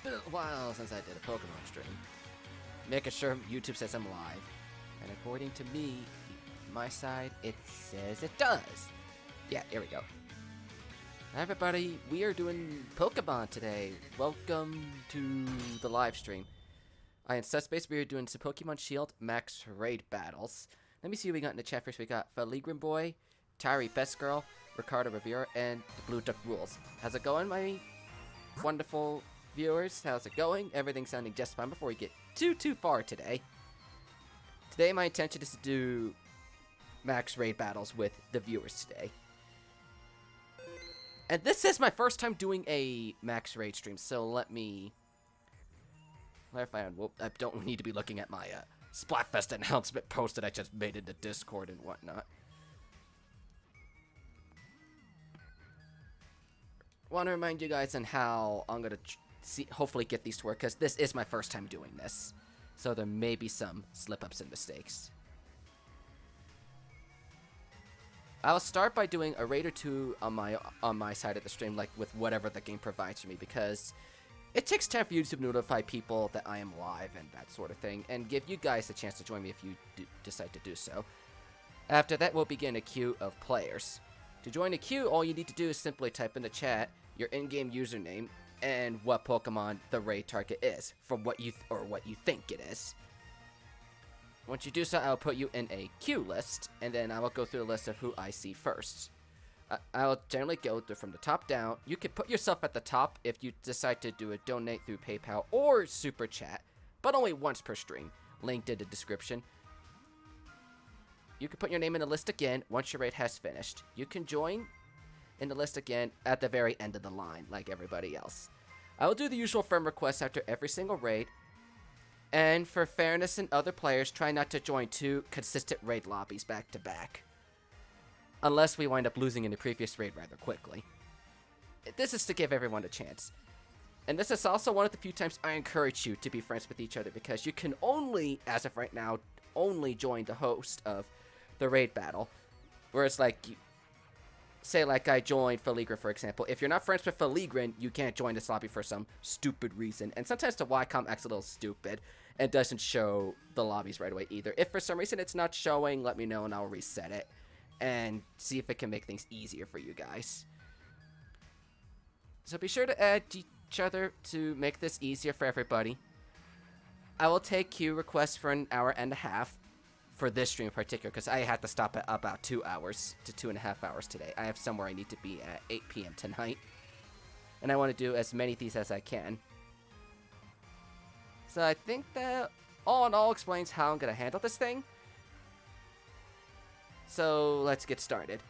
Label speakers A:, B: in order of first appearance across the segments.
A: been a while since I did a Pokemon stream. Making sure YouTube says I'm live. And according to me, my side, it says it does. Yeah, here we go. Hi everybody, we are doing Pokemon today. Welcome to the live stream. I am Subspace, we are doing some Pokemon Shield Max Raid battles. Let me see what we got in the chat first. We got Feligrin Boy, Tyree Best Girl, Ricardo Rivera, and the Blue Duck Rules. How's it going, my wonderful viewers? How's it going? Everything's sounding just fine before we get too far today. Today my intention is to do Max Raid battles with the viewers today. And this is my first time doing a Max Raid stream, so let me clarify on. Well, I don't need to be looking at my Splatfest announcement post that I just made into Discord and whatnot. Want to remind you guys on how I'm gonna hopefully get these to work, because this is my first time doing this, so there may be some slip-ups and mistakes. I'll start by doing a raid or two on my side of the stream, like with whatever the game provides for me, because it takes time for YouTube to notify people that I am live and that sort of thing, and give you guys a chance to join me if you decide to do so. After that, we'll begin a queue of players. To join the queue, all you need to do is simply type in the chat your in-game username and what Pokemon the raid target is, from what you think it is. Once you do so, I'll put you in a queue list, and then I will go through the list of who I see first. I'll generally go from the top down. You can put yourself at the top if you decide to do a donate through PayPal or Super Chat, but only once per stream, linked in the description. You can put your name in the list again once your raid has finished. You can join in the list again at the very end of the line, like everybody else. I will do the usual friend requests after every single raid. And for fairness and other players, try not to join two consistent raid lobbies back to back. Unless we wind up losing in the previous raid rather quickly. This is to give everyone a chance. And this is also one of the few times I encourage you to be friends with each other, because you can only, as of right now, only join the host of the raid battle. Whereas, like, say like I joined Feligrin, for example. If you're not friends with Feligrin, you can't join this lobby for some stupid reason. And sometimes the Ycom acts a little stupid and doesn't show the lobbies right away either. If for some reason it's not showing, let me know and I'll reset it and see if it can make things easier for you guys. So be sure to add each other to make this easier for everybody. I will take queue requests for an hour and a half for this stream in particular, because I had to stop at about 2 hours to 2.5 hours today. I have somewhere I need to be at 8 p.m. tonight, and I want to do as many of these as I can. So I think that all in all explains how I'm going to handle this thing. So let's get started.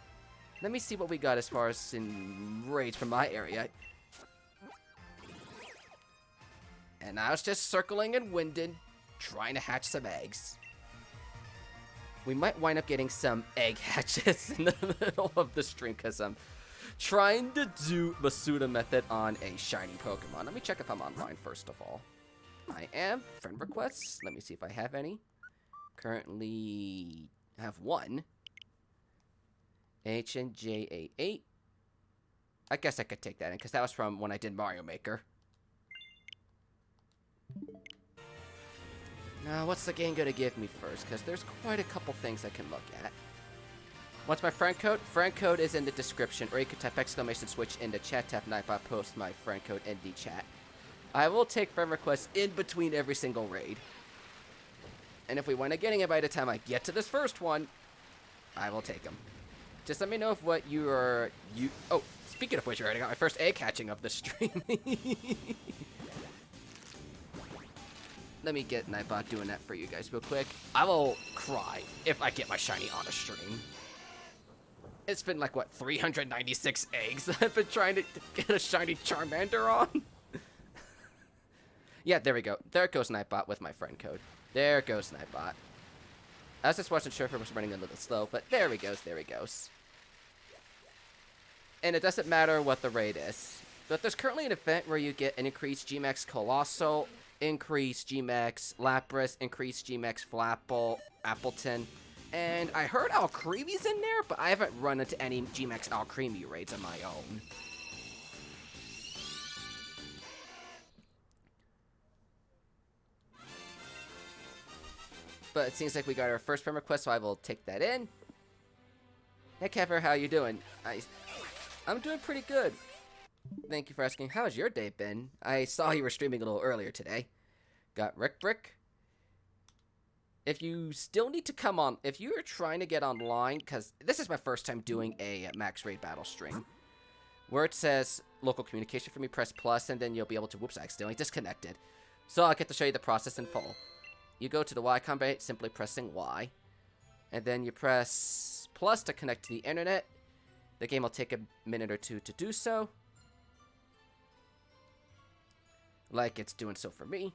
A: Let me see what we got as far as in raids from my area. And I was just circling and winding, trying to hatch some eggs. We might wind up getting some egg hatches in the middle of the stream, because I'm trying to do Masuda method on a shiny Pokemon. Let me check if I'm online first of all. I am. Friend requests. Let me see if I have any. Currently have one. HNJ88. I guess I could take that in, because that was from when I did Mario Maker. Now, what's the game gonna give me first? Because there's quite a couple things I can look at. What's my friend code? Friend code is in the description, or you can type exclamation switch in the chat tab, and I'll post my friend code in the chat. I will take friend requests in between every single raid. And if we wind up getting it by the time I get to this first one, I will take them. Just let me know if what you are... Oh, speaking of which, I already got my first egg hatching of the stream. Let me get Nightbot doing that for you guys real quick. I will cry if I get my shiny on a stream. It's been like, what, 396 eggs I've been trying to get a shiny Charmander on? Yeah, there we go. There goes Nightbot with my friend code. There goes Nightbot. I just wasn't sure if it was running a little slow, but there he goes, there he goes. And it doesn't matter what the raid is. But there's currently an event where you get an increased Gmax Colossal, increased Gmax Lapras, increased Gmax Flapple, Appleton, and I heard Alcreevy's in there, but I haven't run into any Gmax Alcreamy raids on my own. But it seems like we got our first friend request, so I will take that in. Hey, Kevin, how you doing? I'm doing pretty good. Thank you for asking. How's your day been? I saw you were streaming a little earlier today. Got Rick Brick. If you still need to come on, if you're trying to get online, because this is my first time doing a max raid battle stream, where it says local communication for me, press plus, and then you'll be able to, whoops, I accidentally disconnected. So I'll get to show you the process in full. You go to the Y combination, simply pressing Y, and then you press plus to connect to the internet. The game will take a minute or two to do so, like it's doing so for me.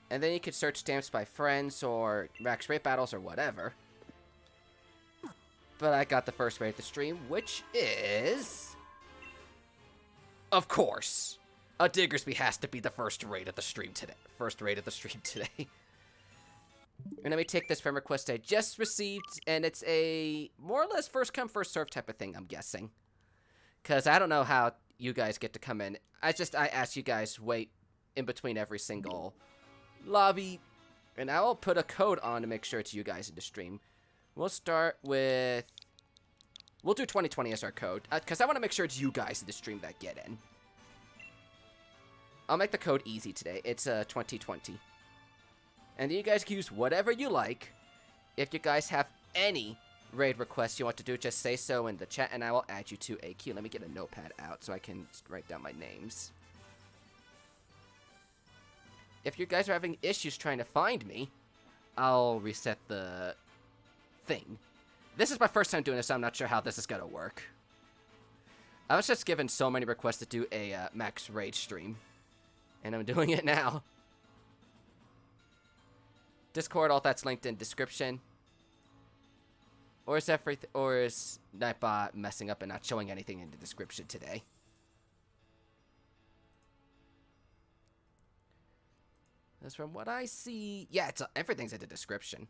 A: And then you can search stamps by friends or max rate battles or whatever. But I got the first raid of the stream, which is, of course, a Diggersby has to be the first raid of the stream today. And let me take this friend request I just received, and it's a more or less first come first serve type of thing, I'm guessing. Because I don't know how you guys get to come in. I ask you guys wait in between every single lobby, and I will put a code on to make sure it's you guys in the stream. We'll start with, we'll do 2020 as our code, because I want to make sure it's you guys in the stream that get in. I'll make the code easy today. It's 2020. And you guys can use whatever you like. If you guys have any raid requests you want to do, just say so in the chat, and I will add you to a queue. Let me get a notepad out so I can write down my names. If you guys are having issues trying to find me, I'll reset the thing. This is my first time doing this, so I'm not sure how this is going to work. I was just given so many requests to do a max raid stream, and I'm doing it now. Discord, all that's linked in description. Or is Nightbot messing up and not showing anything in the description today? That's from what I see. Yeah, everything's in the description.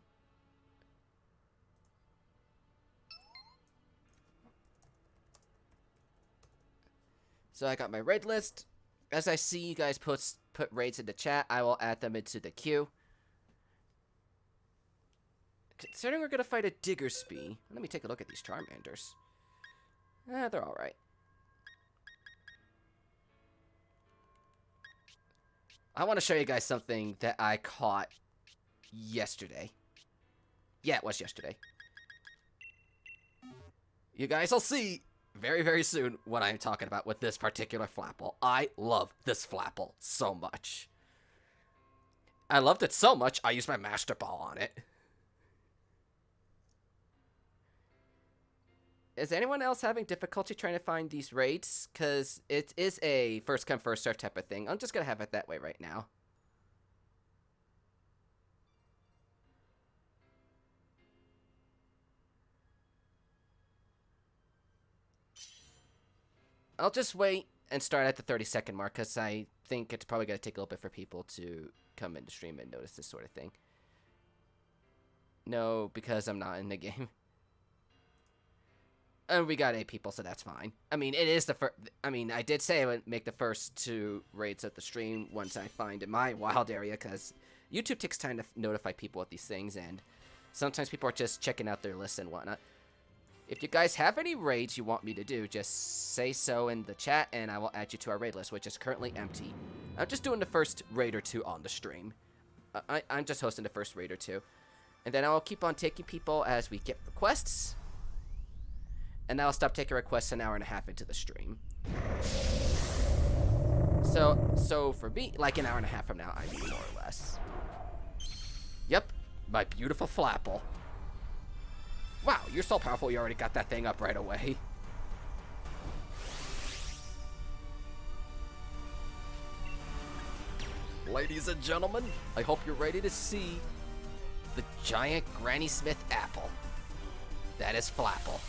A: So I got my raid list. As I see you guys put raids in the chat, I will add them into the queue. Considering we're going to fight a Diggersby, let me take a look at these Charmanders. They're alright. I want to show you guys something that I caught yesterday. Yeah, it was yesterday. You guys will see very, very soon what I'm talking about with this particular Flapple. I love this Flapple so much. I loved it so much, I used my Master Ball on it. Is anyone else having difficulty trying to find these raids? Because it is a first come, first serve type of thing. I'm just going to have it that way right now. I'll just wait and start at the 30-second mark, because I think it's probably going to take a little bit for people to come into stream and notice this sort of thing. No, because I'm not in the game. And we got 8 people, so that's fine. I mean, it is the first. I mean, I did say I would make the first 2 raids of the stream once I find in my wild area, because YouTube takes time to notify people with these things, and sometimes people are just checking out their lists and whatnot. If you guys have any raids you want me to do, just say so in the chat, and I will add you to our raid list, which is currently empty. I'm just doing the first raid or 2 on the stream. I'm just hosting the first raid or 2. And then I'll keep on taking people as we get requests. And I'll stop taking requests an hour and a half into the stream. So for me, like an hour and a half from now, I mean, more or less. Yep, my beautiful Flapple. Wow, you're so powerful, you already got that thing up right away. Ladies and gentlemen, I hope you're ready to see the giant Granny Smith apple. That is Flapple.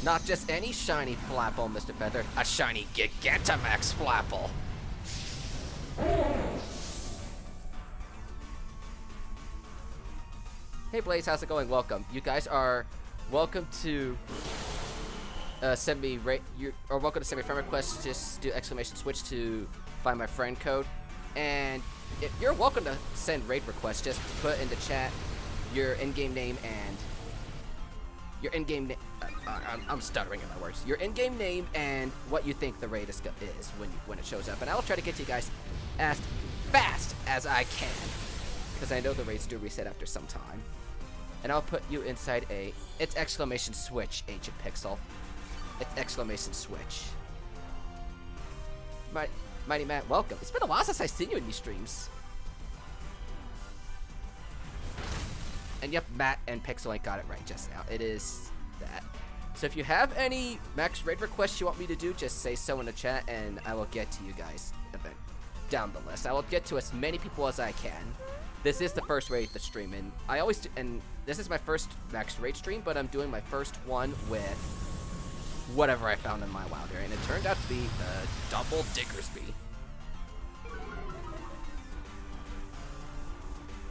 A: Not just any shiny Flapple, Mr. Feather. A shiny Gigantamax Flapple. Hey Blaze, how's it going? Welcome. You guys are welcome to send me you are welcome to send me friend requests. Just do exclamation switch to find my friend code, and you're welcome to send raid requests. Just put in the chat your in-game name and your in-game name. I'm stuttering in my words. Your in-game name and what you think the raid is when it shows up, and I'll try to get to you guys as fast as I can, because I know the raids do reset after some time. And I'll put you inside it's exclamation switch, Agent Pixel. It's exclamation switch. Mighty Matt, welcome. It's been a while since I've seen you in these streams. And yep, Matt and Pixel ain't got it right just now. It is that. So if you have any max raid requests you want me to do, just say so in the chat, and I will get to you guys down the list. I will get to as many people as I can. This is the first raid the stream, and I always do, and this is my first max raid stream, but I'm doing my first one with whatever I found in my wild area, and it turned out to be a double Diggersby.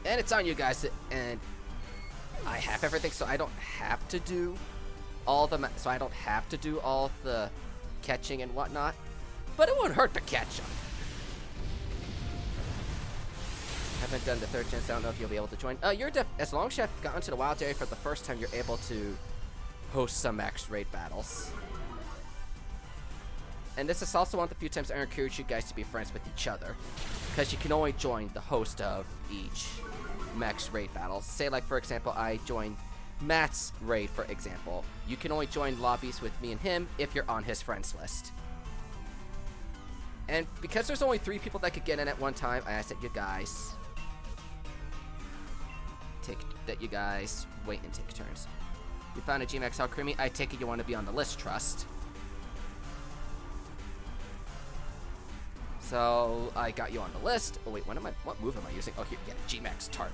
A: And it's on you guys, and I have everything, so I don't have to do all the catching and whatnot, but it wouldn't hurt to catch them. Haven't done the third chance. I don't know if you'll be able to join. As long as you've gotten to the wild area for the first time, you're able to host some max raid battles. And this is also one of the few times I encourage you guys to be friends with each other, because you can only join the host of each max raid battle. Say, like, for example, I joined Matt's raid, for example. You can only join lobbies with me and him if you're on his friends list. And because there's only 3 people that could get in at one time, I ask that you guys wait and take turns. You found a GMAX Al Creamy. I take it you want to be on the list, Trust. So I got you on the list. Oh wait, what move am I using? Oh, here, yeah, GMAX Tart.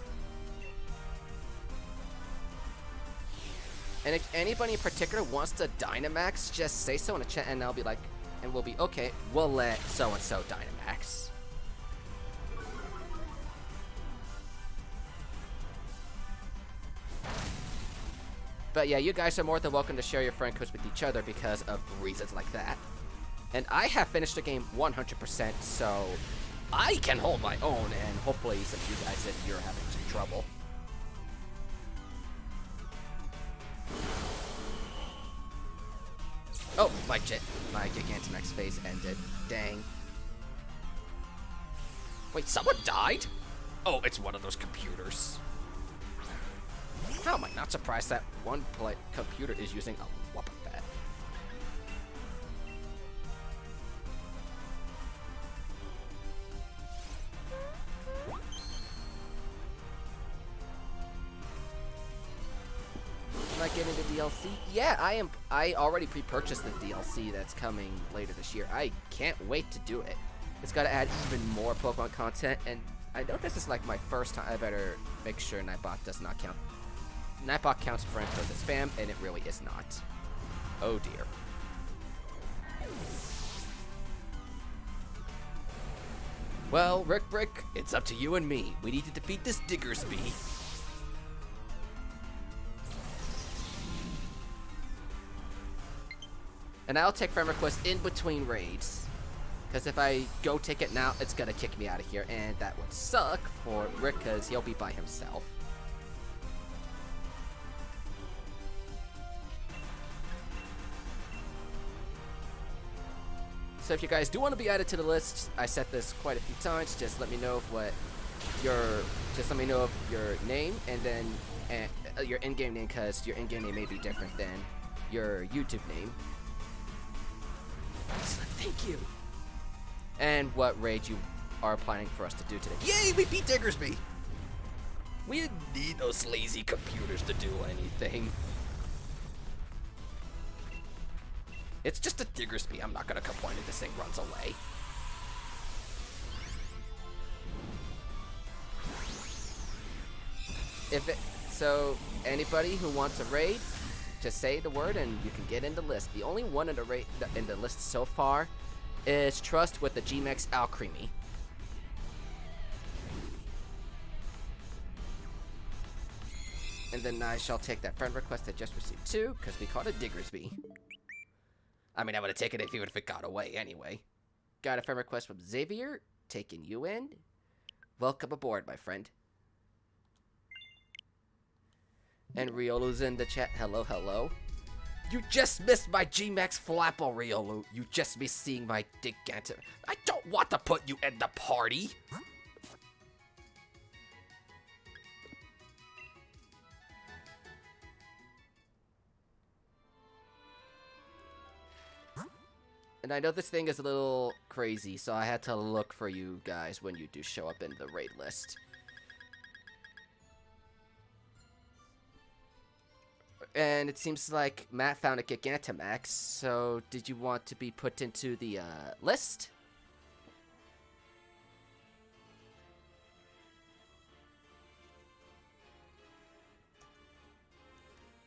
A: And if anybody in particular wants to Dynamax, just say so in the chat, and I'll be like, and we'll be okay. We'll let so and so Dynamax. But yeah, you guys are more than welcome to share your friend codes with each other because of reasons like that. And I have finished the game 100%, so I can hold my own, and hopefully some of you guys, if you're having some trouble. Oh, my Gigantamax phase ended. Dang. Wait, someone died? Oh, it's one of those computers. How am I not surprised that one computer is using a Wobbuffet? Am I getting the DLC? Yeah, I am. I already pre-purchased the DLC that's coming later this year. I can't wait to do it. It's got to add even more Pokemon content, and I know this is like my first time. I better make sure Nightbot does not count. Nightbot counts friends as spam, and it really is not. Oh dear. Well, Rick Brick, it's up to you and me. We need to defeat this Diggersby. And I'll take friend requests in between raids. Because if I go take it now, it's going to kick me out of here. And that would suck for Rick, because he'll be by himself. So if you guys do want to be added to the list, I said this quite a few times. Just let me know of your name and then your in-game name, because your in-game name may be different than your YouTube name. Excellent, thank you. And what raid you are planning for us to do today. Yay, we beat Diggersby! We didn't need those lazy computers to do anything. It's just a Diggersby. I'm not gonna complain if this thing runs away. So anybody who wants a raid, just say the word and you can get in the list. The only one in the list so far is Trust with the GMAX Alcremie. And then I shall take that friend request I just received too, because we caught a Diggersby. I mean, I would have taken it even if it got away anyway. Got a friend request from Xavier. Taking you in. Welcome aboard, my friend. And Riolu's in the chat. Hello, hello. You just missed my G-Max Flapple, Riolu. You just missed seeing my gigantic... I don't want to put you in the party. And I know this thing is a little crazy, so I had to look for you guys when you do show up in the raid list. And it seems like Matt found a Gigantamax, so did you want to be put into the list?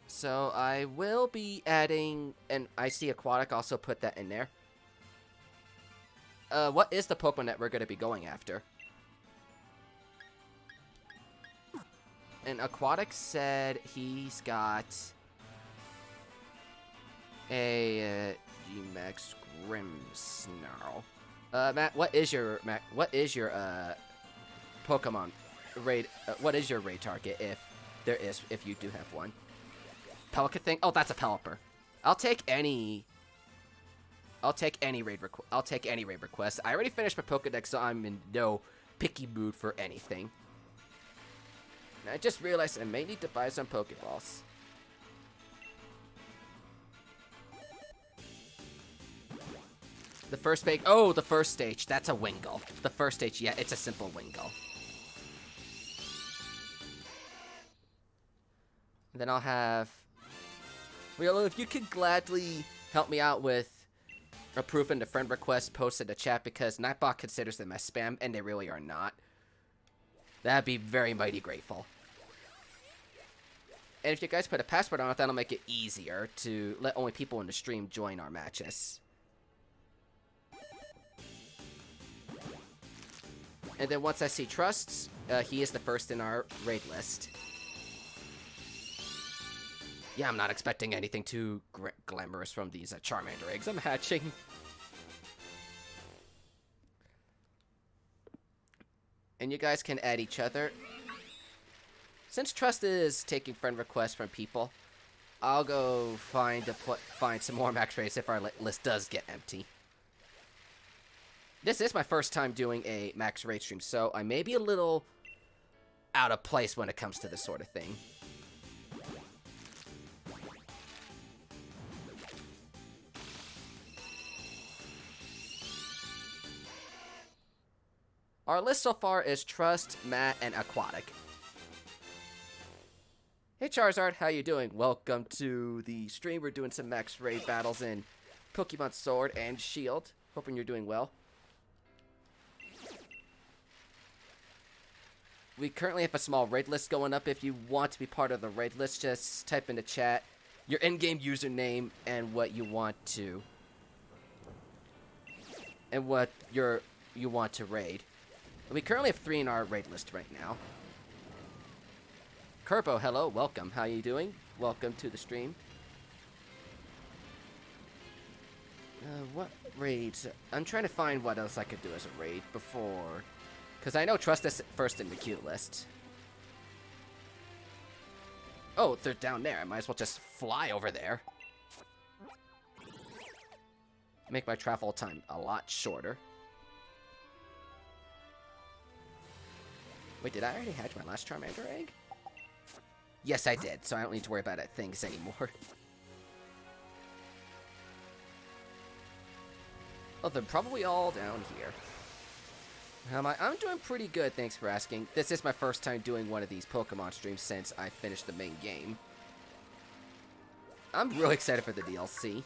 A: So I will be adding, and I see Aquatic also put that in there. What is the Pokemon that we're going to be going after? And Aquatic said he's got a G-Max Grimmsnarl. Matt, what is your Pokemon raid? What is your raid target if you do have one? Pelican thing? Oh, that's a Pelipper. I'll take any raid request. I already finished my Pokedex, so I'm in no picky mood for anything. And I just realized I may need to buy some Pokeballs. The first stage. Oh, the first stage. That's a Wingull. The first stage, yeah, it's a simple Wingull. And then I'll have... Riolu, if you could gladly help me out with approving the friend request posted in the chat, because Nightbot considers them as spam, and they really are not. That'd be very mighty grateful. And if you guys put a password on it, that'll make it easier to let only people in the stream join our matches. And then once I see Trusts, he is the first in our raid list. Yeah, I'm not expecting anything too glamorous from these Charmander eggs I'm hatching. And you guys can add each other. Since Trust is taking friend requests from people, I'll go find some more max raids if our list does get empty. This is my first time doing a max raid stream, so I may be a little out of place when it comes to this sort of thing. Our list so far is Trust, Matt, and Aquatic. Hey Charizard, how you doing? Welcome to the stream. We're doing some max raid battles in Pokemon Sword and Shield. Hoping you're doing well. We currently have a small raid list going up. If you want to be part of the raid list, just type in the chat your in-game username and what you want to... and what you want to raid. We currently have 3 in our raid list right now. Kerbo, hello, welcome. How you doing? Welcome to the stream. What raids? I'm trying to find what else I could do as a raid before... Because I know Trust is first in the queue list. Oh, they're down there. I might as well just fly over there. Make my travel time a lot shorter. Wait, did I already hatch my last Charmander egg? Yes, I did, so I don't need to worry about things anymore. Oh, they're probably all down here. How am I? I'm doing pretty good, thanks for asking. This is my first time doing one of these Pokemon streams since I finished the main game. I'm really excited for the DLC.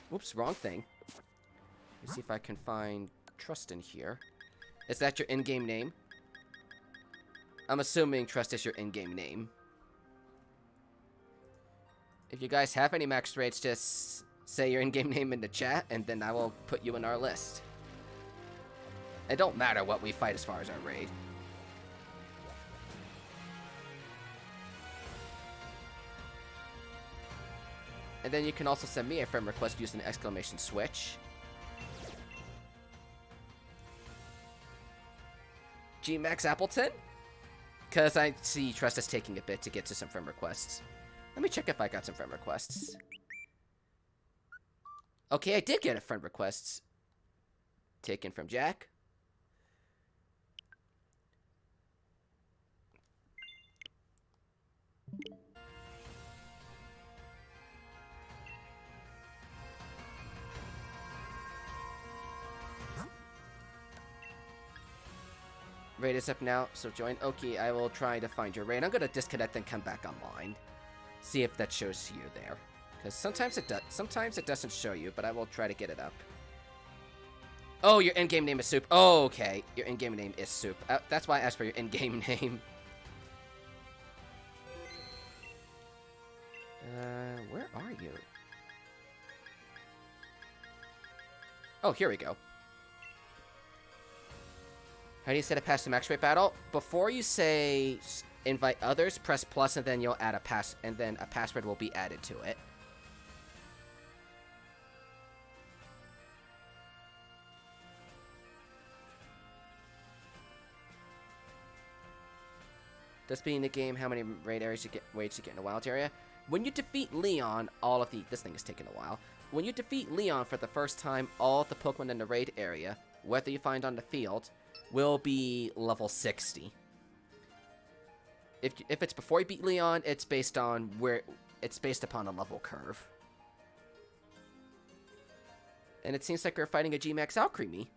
A: Whoops, wrong thing. Let me see if I can find Trust in here. Is that your in-game name? I'm assuming Trust is your in-game name. If you guys have any max rates, just say your in-game name in the chat, and then I will put you in our list. It don't matter what we fight as far as our raid. And then you can also send me a friend request using the exclamation switch. G-Max Appleton? Because I see Trust is taking a bit to get to some friend requests. Let me check if I got some friend requests. Okay, I did get a friend request. Taken from Jack. Raid is up now, so join. Okay, I will try to find your raid. I'm gonna disconnect and come back online. See if that shows you there. Because sometimes it does. Sometimes it doesn't show you, but I will try to get it up. Oh, your in-game name is Soup. Oh, okay. Your in-game name is Soup. That's why I asked for your in-game name. Where are you? Oh, here we go. How do you set a pass to max rate battle? Before you say invite others, press plus and then you'll add a pass, and then a password will be added to it. Does being the game how many raid areas you get wage to get in a wild area? When you defeat Leon, all of the this thing is taking a while. When you defeat Leon for the first time, all of the Pokemon in the raid area, whether you find on the field, will be level 60. If it's before you beat Leon, it's based on it's based upon a level curve. And it seems like we're fighting a G-Max Alcremie.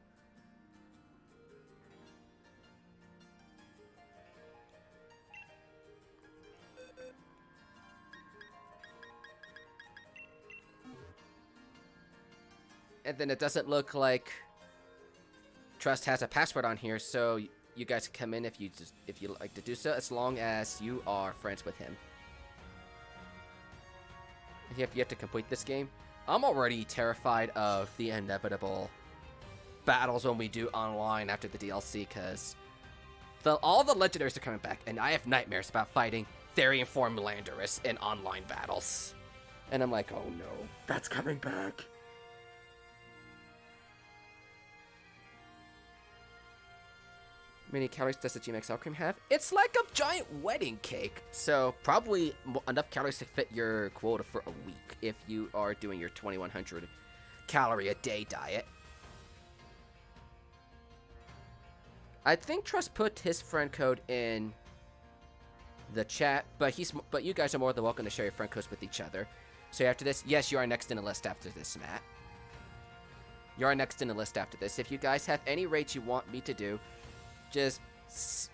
A: And then it doesn't look like Trust has a password on here, so you guys can come in if you like to do so, as long as you are friends with him. If you have to complete this game, I'm already terrified of the inevitable battles when we do online after the DLC, because all the legendaries are coming back, and I have nightmares about fighting Therian Form Landorus in online battles. And I'm like, oh no, that's coming back. How many calories does the G-Max Alcremie have? It's like a giant wedding cake. So probably enough calories to fit your quota for a week if you are doing your 2100 calorie a day diet. I think Trust put his friend code in the chat, but you guys are more than welcome to share your friend codes with each other. So after this, yes, you are next in the list after this, Matt. You are next in the list after this. If you guys have any raids you want me to do, just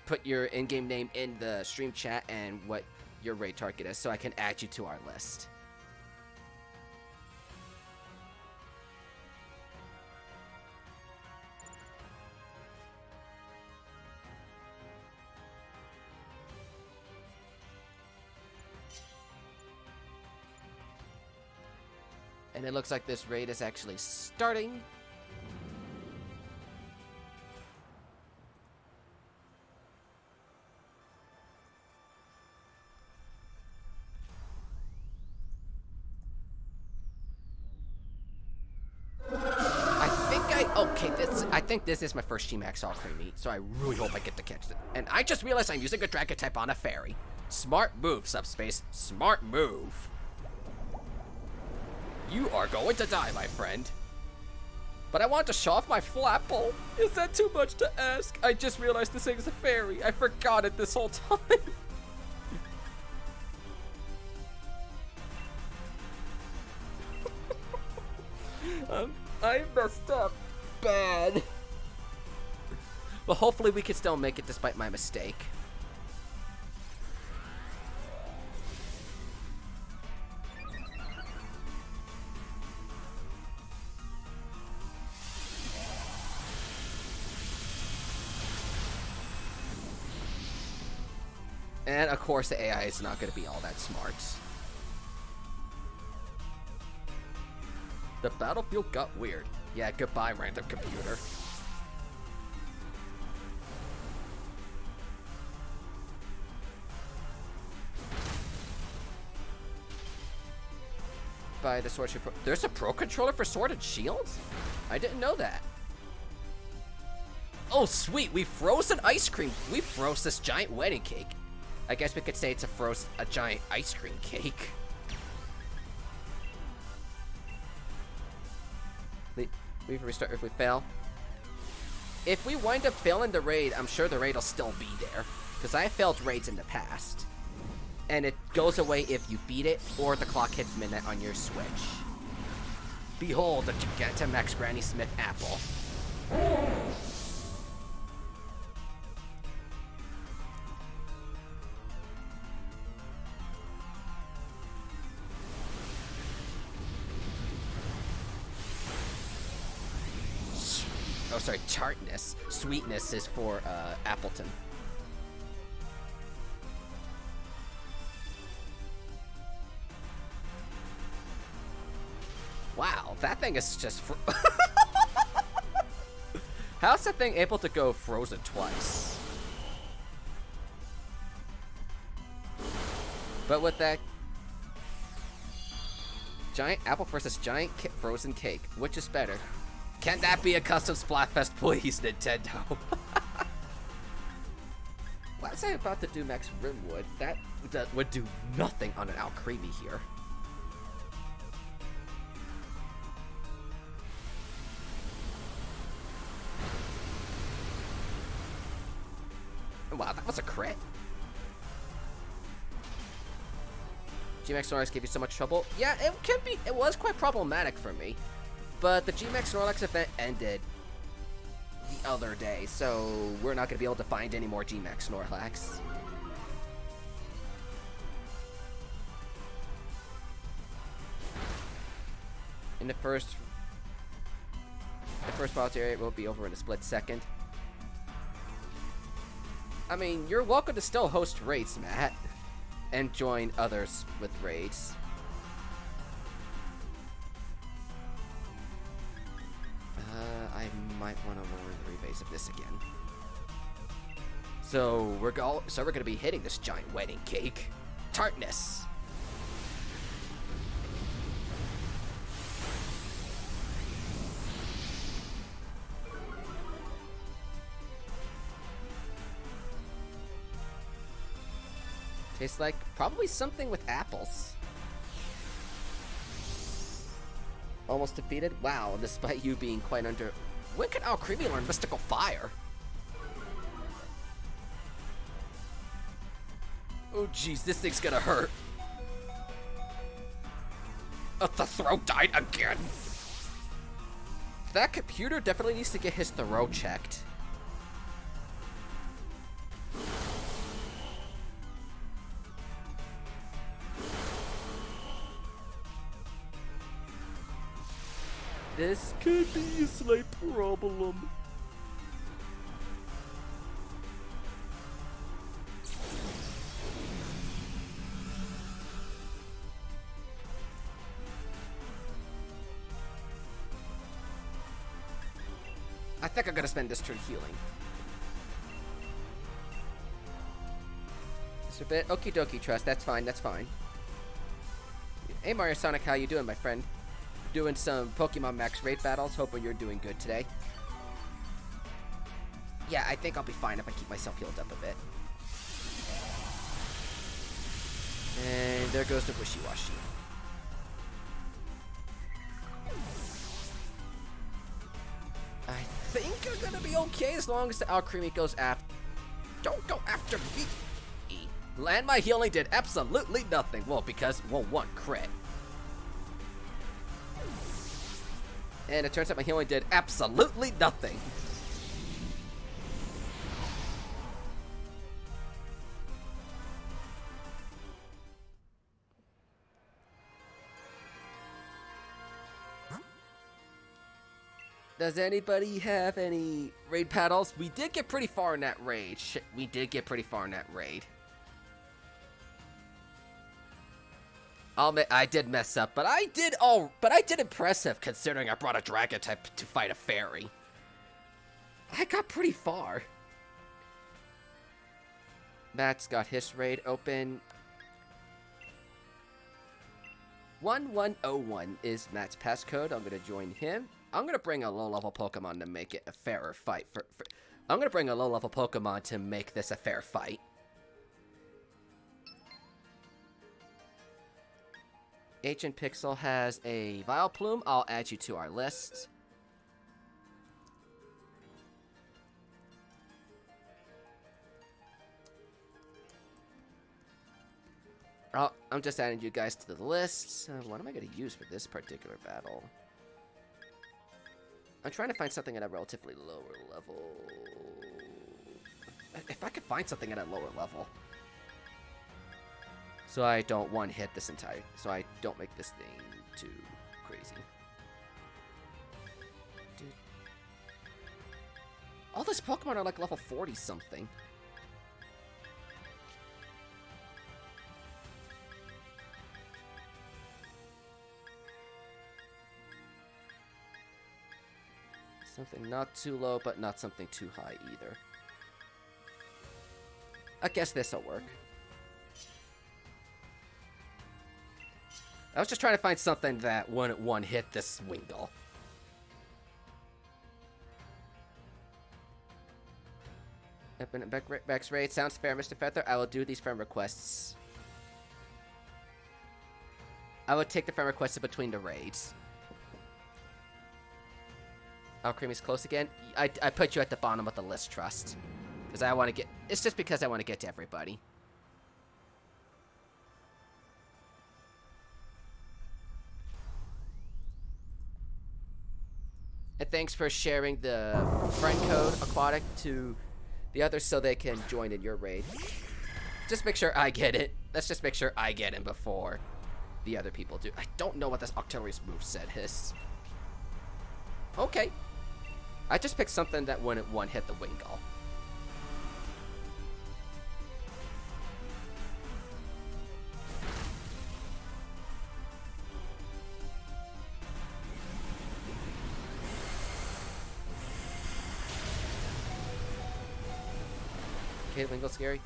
A: put your in-game name in the stream chat and what your raid target is so I can add you to our list. And it looks like this raid is actually starting. I think this is my first G-Max Alcremie, so I really hope I get to catch it. And I just realized I'm using a Dragon type on a fairy. Smart move, Subspace. Smart move. You are going to die, my friend. But I want to show off my Flapple. Is that too much to ask? I just realized this thing is a fairy. I forgot it this whole time. I messed up bad. But hopefully we can still make it despite my mistake. And of course the AI is not going to be all that smart. The battlefield got weird. Yeah, goodbye, random computer. But modify the Sword Shield Pro. There's a Pro Controller for Sword and Shield? I didn't know that. Oh, sweet. We froze an ice cream. We froze this giant wedding cake. I guess we could say it's a giant ice cream cake. We restart if we fail. If we wind up failing the raid, I'm sure the raid will still be there. Because I failed raids in the past. And it goes away if you beat it or the clock hits midnight on your Switch. Behold the Gigantamax Granny Smith apple. Oh, sorry, tartness. Sweetness is for Appleton. Wow, that thing is just how's that thing able to go frozen twice? But with that giant apple versus giant frozen cake, which is better? Can that be a custom Splatfest, please, Nintendo? What was I about to do Max Rimwood? That would do nothing on an Alcremie here. Wow, that was a crit. G-Max Snorlax gave you so much trouble. Yeah, it was quite problematic for me. But the G-Max Snorlax event ended the other day, so we're not going to be able to find any more G-Max Snorlax. In the first boss area will be over in a split second. I mean, you're welcome to still host raids, Matt, and join others with raids. I might want to lower the evasiveness again. So we're gonna be hitting this giant wedding cake. Tartness. Tastes like probably something with apples. Almost defeated? Wow, despite you being quite under... When can Alcremie learn Mystical Fire? Oh jeez, this thing's gonna hurt. Oh, the throat died again! That computer definitely needs to get his throat checked. This could be a slight problem. I think I'm gonna spend this turn healing. Just a bit. Okie dokie, Trust. That's fine. That's fine. Hey, Mario Sonic, how you doing, my friend? Doing some Pokemon Max raid battles. Hoping you're doing good today. Yeah, I think I'll be fine if I keep myself healed up a bit. And there goes the Wishy-Washy. I think I'm gonna be okay as long as the Alcremie goes after. Don't go after me! And my healing did absolutely nothing. Well, because, well, one crit. And it turns out my healing did absolutely nothing. Does anybody have any raid paddles? We did get pretty far in that raid. Shit, we did get pretty far in that raid. I'll admit, I did mess up, but I did impressive considering I brought a dragon type to fight a fairy. I got pretty far. Matt's got his raid open. 1101 is Matt's passcode. I'm going to join him. I'm going to bring a low-level Pokemon to make it a fairer fight. I'm going to bring a low-level Pokemon to make this a fair fight. Agent Pixel has a Vileplume. I'll add you to our list. I'm just adding you guys to the list. What am I going to use for this particular battle? I'm trying to find something at a relatively lower level. If I could find something at a lower level. So I don't one-hit this entire... So I don't make this thing too crazy. Dude. All these Pokemon are like level 40-something. Something not too low, but not something too high either. I guess this'll work. I was just trying to find something that wouldn't one-hit this Wingull. Bex raid sounds fair, Mr. Feather. I will do these friend requests. I will take the friend requests in between the raids. Oh, Creamy's close again. I put you at the bottom of the list, Trust. Because I want to get... It's just because I want to get to everybody. And thanks for sharing the friend code, Aquatic, to the others so they can join in your raid. Just make sure I get it. Let's just make sure I get it before the other people do. I don't know what this Octillery's moveset is. Okay. I just picked something that wouldn't one-hit the Wingull. Okay, Wingull's scary.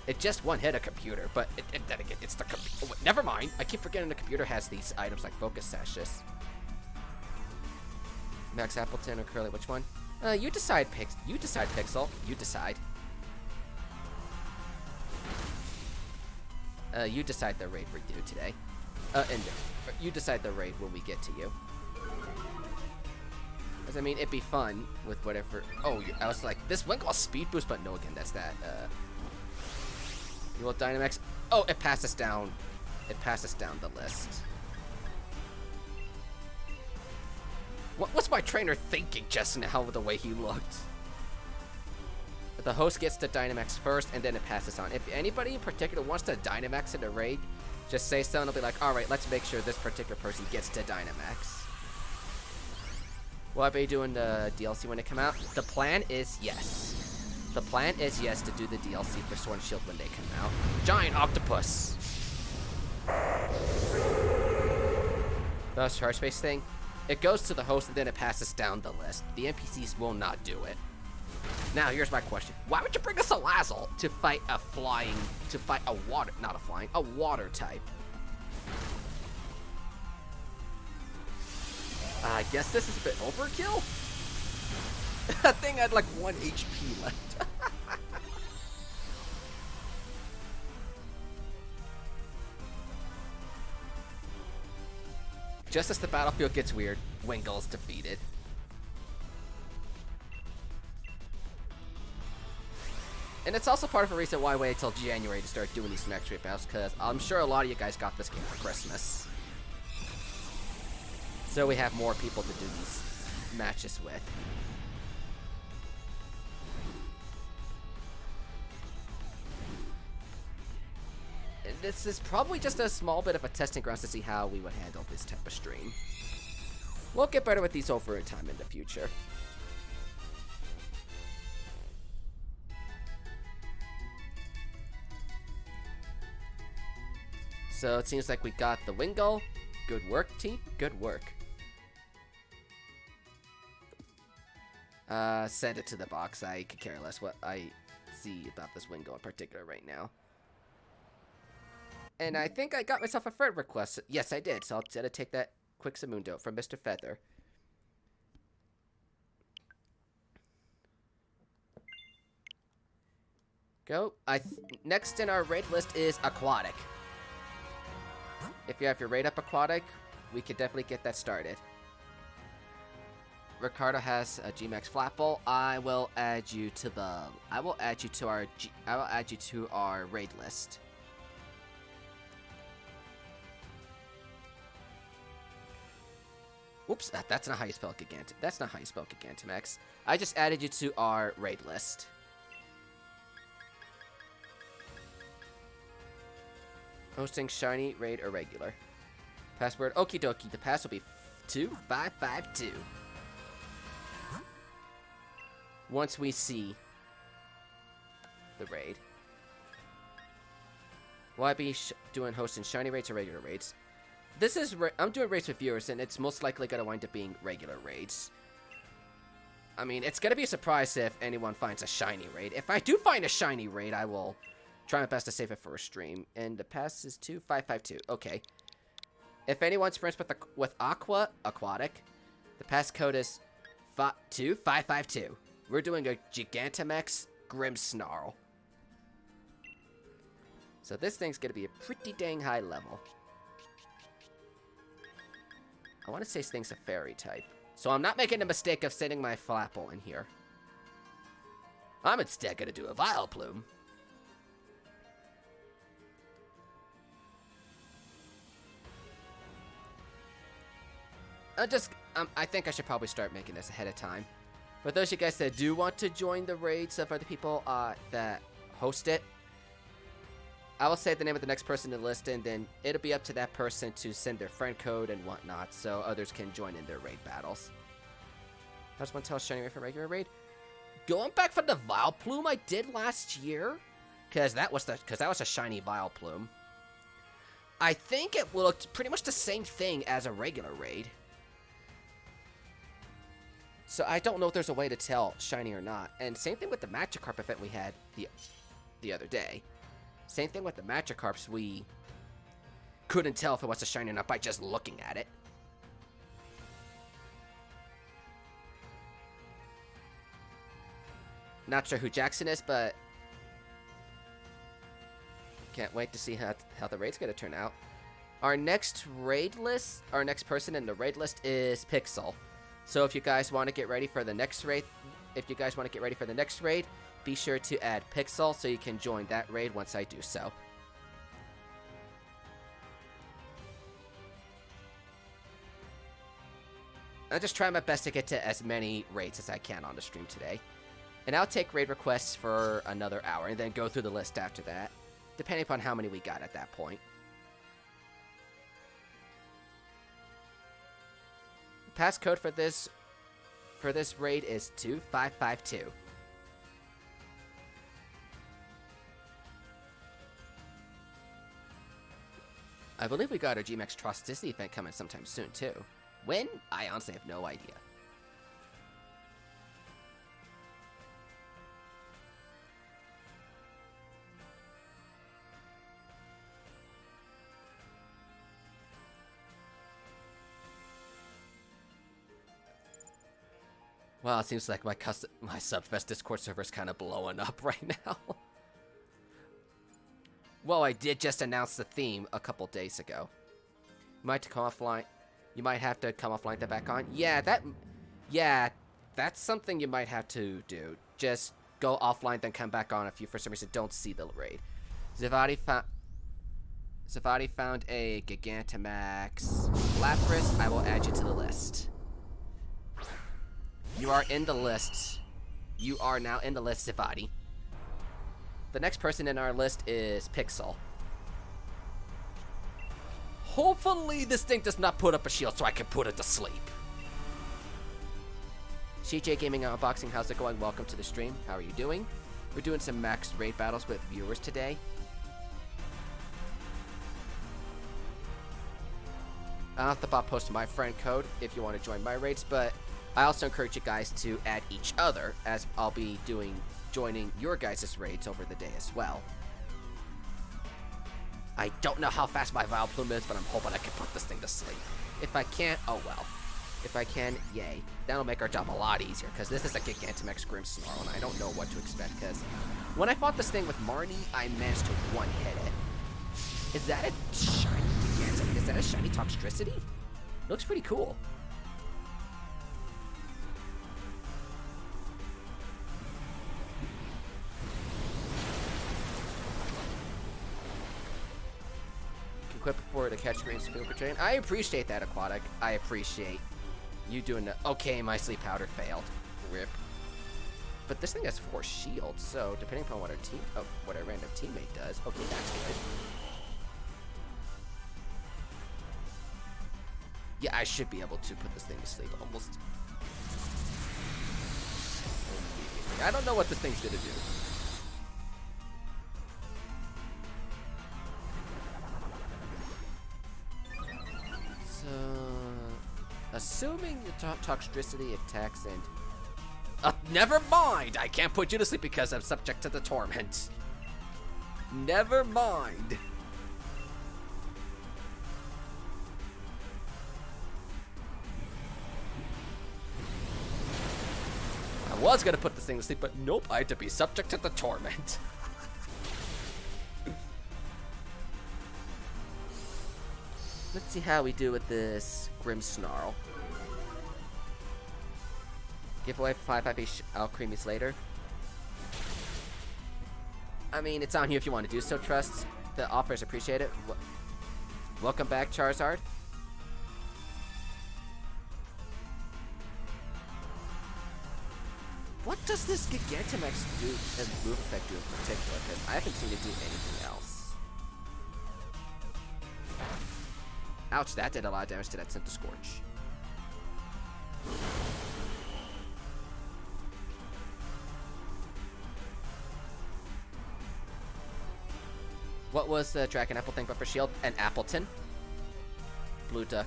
A: It just one-hit a computer, but then again, it's the computer. Oh, never mind. I keep forgetting the computer has these items like focus sashes. Max Appleton or Curly, which one? You decide, You decide, Pixel. You decide. You decide the raid we do today. And you decide the raid when we get to you. Because, I mean, it'd be fun with whatever... Oh, I was like, this Wingull speed boost, but no, again, that's that, You will Dynamax... Oh, it passes down. It passes down the list. What's my trainer thinking just now with the way he looked? The host gets to Dynamax first, and then it passes on. If anybody in particular wants to Dynamax in a raid, just say so, and I'll be like, alright, let's make sure this particular person gets to Dynamax. Will I be doing the DLC when it come out? The plan is yes. The plan is yes to do the DLC for Sword and Shield when they come out. Giant octopus! The charge space thing? It goes to the host and then it passes down the list. The NPCs will not do it. Now, here's my question. Why would you bring a Salazzle to fight a water type? I guess this is a bit overkill? That thing had like 1 HP left. Just as the battlefield gets weird, Wingull's defeated. And it's also part of a reason why I waited till January to start doing these match rate battles, because I'm sure a lot of you guys got this game for Christmas. So we have more people to do these matches with. This is probably just a small bit of a testing ground to see how we would handle this type of stream. We'll get better with these over time in the future. So it seems like we got the Wingull. Good work, team. Good work. Send it to the box. I could care less what I see about this Wingull in particular right now. And I think I got myself a friend request. Yes, I did. So I'll take that quick Samundo from Mr. Feather. Go. Next in our raid list is Aquatic. If you have your raid up Aquatic, we could definitely get that started. Ricardo has a Gmax Flapple. I will add you to our raid list. Oops, that's not how you spell Gigantamax. I just added you to our raid list. Hosting shiny, raid, or regular. Password, okie dokie. The pass will be 2552. Once we see the raid. Will I be doing hosting shiny raids or regular raids? I'm doing raids with viewers, and it's most likely going to wind up being regular raids. I mean, it's going to be a surprise if anyone finds a shiny raid. If I do find a shiny raid, I will try my best to save it for a stream. And the pass is 2552. Okay. If anyone's friends with Aquatic, the pass code is 2552. We're doing a Gigantamax Grimmsnarl. So this thing's going to be a pretty dang high level. I want to say this thing's a fairy type. So I'm not making the mistake of sending my Flapple in here. I'm instead going to do a Vileplume. I think I should probably start making this ahead of time. For those of you guys that do want to join the raids of other people that host it, I will say the name of the next person in the list, and then it'll be up to that person to send their friend code and whatnot, so others can join in their raid battles. I just want to tell shiny raid for regular raid. Going back for the Vileplume I did last year, because that was a shiny Vileplume. I think it looked pretty much the same thing as a regular raid. So I don't know if there's a way to tell shiny or not. And same thing with the Magikarp event we had the other day. Same thing with the Magikarps, we couldn't tell if it was a shiny or not by just looking at it. Not sure who Jackson is, but can't wait to see how the raid's gonna turn out. Our next person in the raid list is Pixel. So if you guys want to get ready for the next raid, be sure to add Pixel so you can join that raid once I do so. I'm just trying my best to get to as many raids as I can on the stream today. And I'll take raid requests for another hour and then go through the list after that, depending upon how many we got at that point. Passcode for this raid is 2552. I believe we got our GMX Trosticity event coming sometime soon too. When? I honestly have no idea. Well, it seems like my Subfest Discord server is kind of blowing up right now. Well, I did just announce the theme a couple days ago. You might have to come offline to back on. Yeah, that's something you might have to do. Just go offline, then come back on if you, for some reason, don't see the raid. Zavadi found a Gigantamax Lapras. I will add you to the list. You are in the list. You are now in the list, Zavadi. The next person in our list is Pixel. Hopefully this thing does not put up a shield so I can put it to sleep. CJ Gaming Unboxing, how's it going? Welcome to the stream. How are you doing? We're doing some max raid battles with viewers today. I'll have to post my friend code if you want to join my raids, but I also encourage you guys to add each other, as I'll be joining your guys' raids over the day as well. I don't know how fast my Vileplume is, but I'm hoping I can put this thing to sleep. If I can't, oh well. If I can, yay. That'll make our job a lot easier, because this is a Gigantamax Grimmsnarl, and I don't know what to expect, because when I fought this thing with Marnie, I managed to one-hit it. Is that a shiny Gigantamax? Is that a shiny Toxtricity? It looks pretty cool. Equip before the catch green super train. I appreciate that, Aquatic. I appreciate you doing the. Okay, my sleep powder failed. Rip. But this thing has 4 shields, so depending upon what what our random teammate does, okay, that's good. Yeah, I should be able to put this thing to sleep almost. I don't know what this thing's gonna do. Assuming the Toxtricity attacks and... never mind! I can't put you to sleep because I'm subject to the torment. Never mind. I was gonna put this thing to sleep, but nope, I had to be subject to the torment. Let's see how we do with this Grimmsnarl. Give away 5 Alcremies later. I mean, it's on you if you want to do so, Trust. The offers appreciate it. Welcome back, Charizard. What does this Gigantamax do and move effect do in particular? Because I haven't seen it do anything else. Ouch, that did a lot of damage to that Scorch. What was the Dragon Apple thing but for Shield? An Appleton. Blue Duck.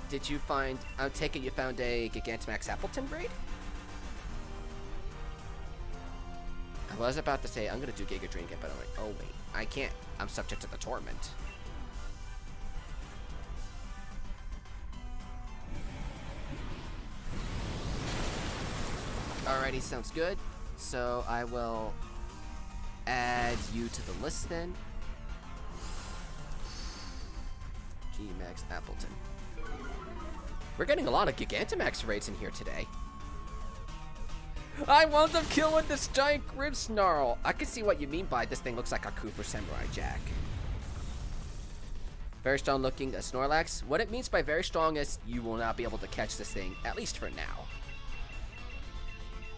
A: Did you find... I'm taking you found a Gigantamax Appleton raid? I was about to say, I'm going to do Giga Drink it, but I'm like, oh wait, I can't. I'm subject to the Torment. Alrighty, sounds good. So I will add you to the list then. G-Max Appleton. We're getting a lot of Gigantamax raids in here today. I wound up killing this giant Grimmsnarl. I can see what you mean by this thing looks like a Cooper Samurai Jack. Very strong looking Snorlax. What it means by very strong is you will not be able to catch this thing, at least for now.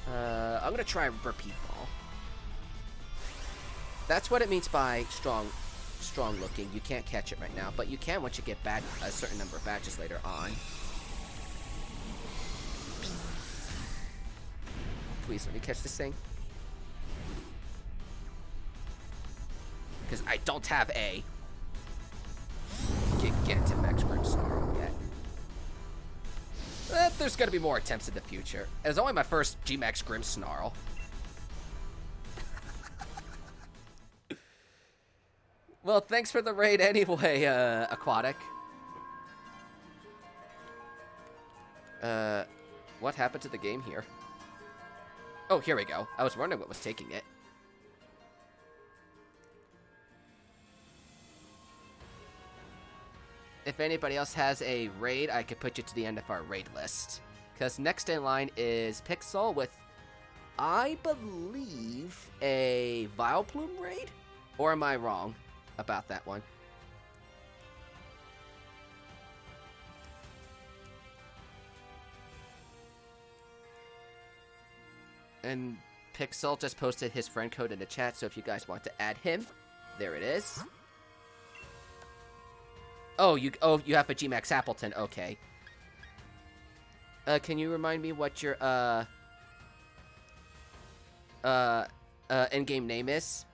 A: I'm gonna try Repeat Ball. That's what it means by strong looking. You can't catch it right now, but you can once you get a certain number of batches later on. Please let me catch this thing. Because I don't have a Gigantamax Grimmsnarl yet. There's gonna be more attempts in the future. It was only my first G-Max Grimmsnarl. Well, thanks for the raid anyway, Aquatic. What happened to the game here? Oh, here we go. I was wondering what was taking it. If anybody else has a raid, I could put you to the end of our raid list. Because next in line is Pixel with, I believe, a Vileplume raid? Or am I wrong about that one? And Pixel just posted his friend code in the chat, so if you guys want to add him, there it is. Oh, you have a G-Max Appleton, okay. Can you remind me what your, in-game name is?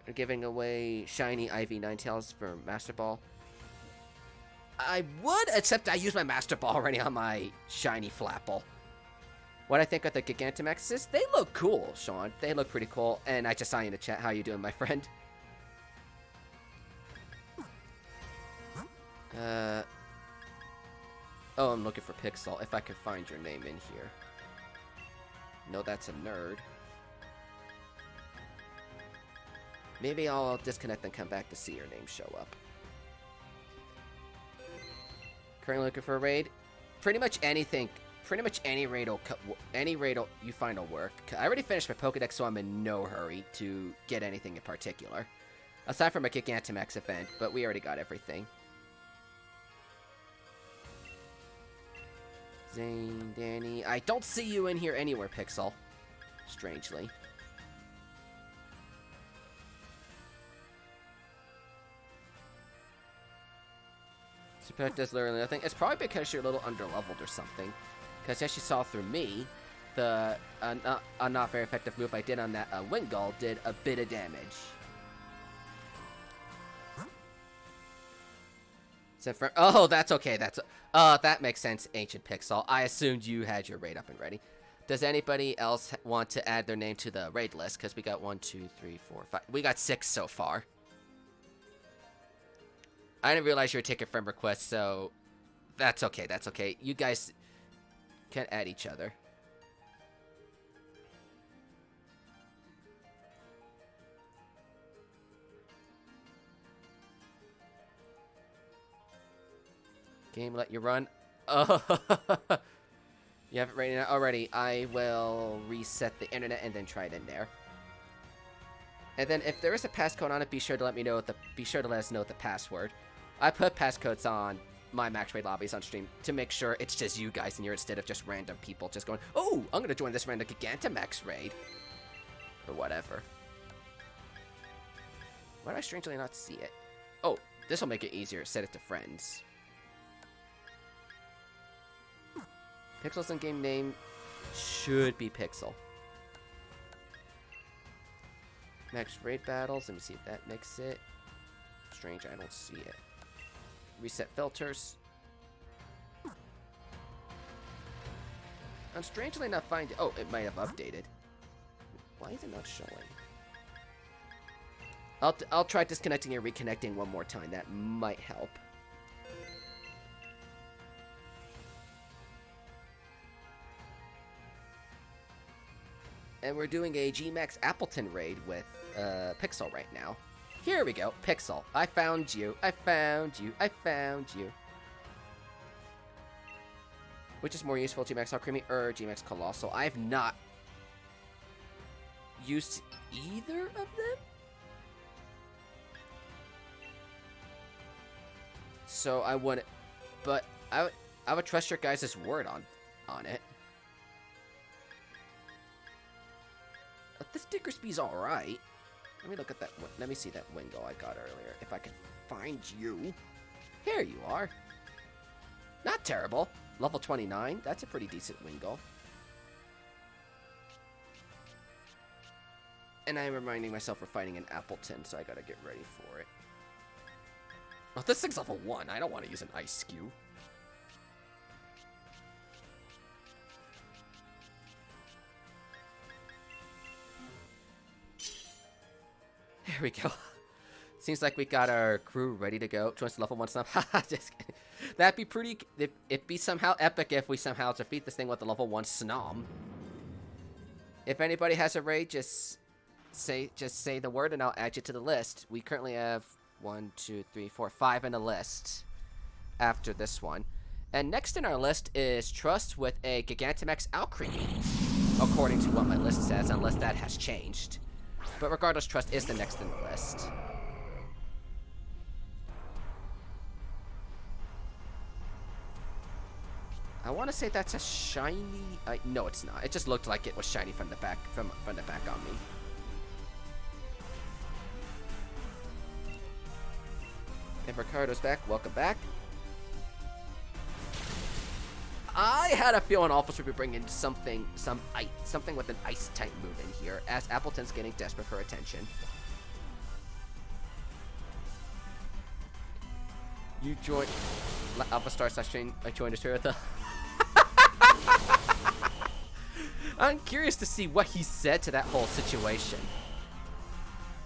A: We're giving away shiny IV Ninetales for Master Ball. I would, except I use my Master Ball already on my shiny Flapple. What I think of the Gigantamaxes, they look cool, Sean. They look pretty cool, and I just saw you in the chat. How you doing, my friend? Oh, I'm looking for Pixel. If I can find your name in here. No, that's a nerd. Maybe I'll disconnect and come back to see your name show up. Currently looking for a raid. Pretty much anything. Pretty much any raid you find will work. I already finished my Pokedex, so I'm in no hurry to get anything in particular. Aside from a Gigantamax event, but we already got everything. Zane, Danny. I don't see you in here anywhere, Pixel. Strangely. Super does literally nothing. It's probably because you're a little underleveled or something. Because as you saw through me, the a not very effective move I did on that Wingull did a bit of damage. Oh, that's okay. That makes sense, Ancient Pixel. I assumed you had your raid up and ready. Does anybody else want to add their name to the raid list? Because we got 1, 2, 3, 4, 5. We got 6 so far. I didn't realize you were taking friend requests, so that's okay. That's okay. You guys can add each other. Game let you run. Oh, you have it ready now already. I will reset the internet and then try it in there. And then if there is a passcode on it, be sure to let me know be sure to let us know the password. I put passcodes on my max raid lobbies on stream to make sure it's just you guys in here instead of just random people just going, oh, I'm gonna join this random Gigantamax raid or whatever. Why did I strangely not see it? Oh, this will make it easier. Set it to friends. Pixel's in-game name should be Pixel. Max raid battles. Let me see if that makes it. Strange, I don't see it. Reset filters. I'm strangely not finding. Oh, it might have updated. Why is it not showing? I'll try disconnecting and reconnecting one more time. That might help. And we're doing a Gmax Appleton raid with Pixel right now. Here we go, Pixel. I found you. I found you. I found you. Which is more useful, Gmax Alchemy or Gmax Colossal? I have not used either of them. So I wouldn't, but I would trust your guys' word on it. But this Diggersby's alright. Let me look at that. Let me see that Wingull I got earlier. If I can find you. Here you are. Not terrible. Level 29. That's a pretty decent Wingull. And I'm reminding myself we're fighting an Appleton, so I gotta get ready for it. Oh, this thing's level 1. I don't want to use an Ice Skew. There we go. Seems like we got our crew ready to go. Joins the level 1 snub. Haha, just kidding. That'd be pretty. It'd be somehow epic if we somehow defeat this thing with the level 1 snom. If anybody has a raid, just say the word and I'll add you to the list. We currently have 1, 2, 3, 4, 5 in the list after this one. And next in our list is Trust with a Gigantamax Alchemy, according to what my list says, unless that has changed. But regardless, Trust is the next in the list. I want to say that's a shiny. No, it's not. It just looked like it was shiny from the back, from the back on me. And Ricardo's back. Welcome back. I had a feeling Alphas would be bringing something with an ice type move in here, as Appleton's getting desperate for attention. You joined Alpha Star session. I joined us here with the. I'm curious to see what he said to that whole situation.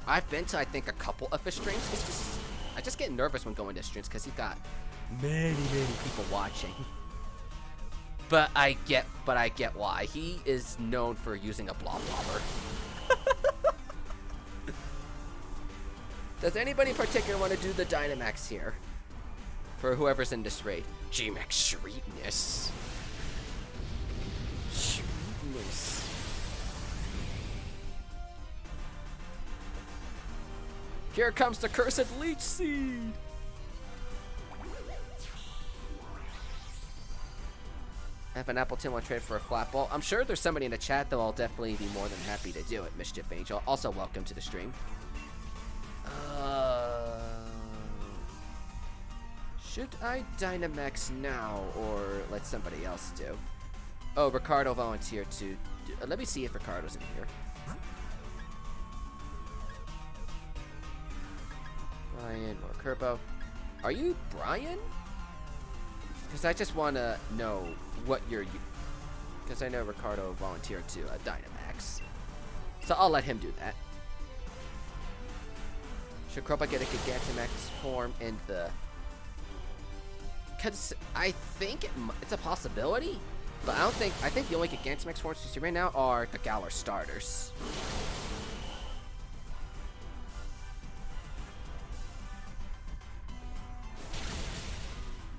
A: I've been to, I think, a couple of his streams. I just get nervous when going to streams because he's got many people watching. But I get why. He is known for using a blob blobber. Does anybody in particular want to do the Dynamax here? For whoever's in this raid. G-Max Shrewdness. Shrewdness. Here comes the cursed Leech Seed. I have an Appleton one trade for a flat ball. I'm sure there's somebody in the chat that will definitely be more than happy to do it, Mischief Angel. Also, welcome to the stream. Should I Dynamax now or let somebody else do? Oh, Ricardo volunteered to do. Let me see if Ricardo's in here. Brian or Kerbo. Are you Brian? Because I just want to know what you're... Because I know Ricardo volunteered to Dynamax. So I'll let him do that. Should Kerbo get a Gigantamax form in the... Because I think it's a possibility, but I think the only Gigantamax forms you see right now are the Galar starters.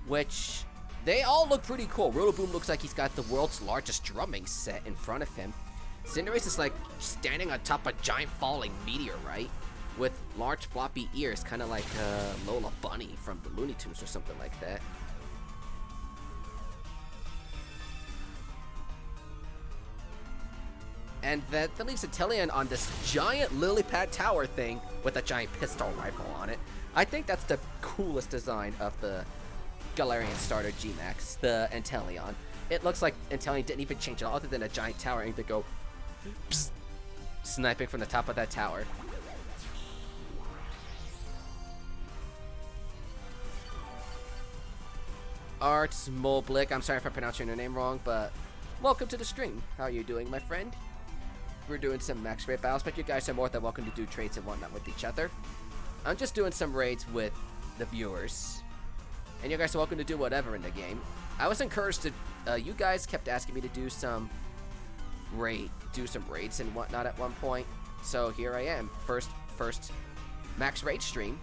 A: Which, they all look pretty cool. Rillaboom looks like he's got the world's largest drumming set in front of him. Cinderace is like standing on top of a giant falling meteorite with large floppy ears, kind of like Lola Bunny from the Looney Tunes or something like that. And that leaves Inteleon on this giant lily pad tower thing with a giant pistol rifle on it. I think that's the coolest design of the Galarian starter G-Max, the Inteleon. It looks like Inteleon didn't even change it all other than a giant tower and to go psst, sniping from the top of that tower. Arts Moblick, I'm sorry if I'm pronouncing your name wrong, but welcome to the stream. How are you doing, my friend? We're doing some max raid battles, but you guys are more than welcome to do trades and whatnot with each other. I'm just doing some raids with the viewers, and you guys are welcome to do whatever in the game. I was encouraged to, you guys kept asking me to do some raids and whatnot at one point, so here I am, first max raid stream.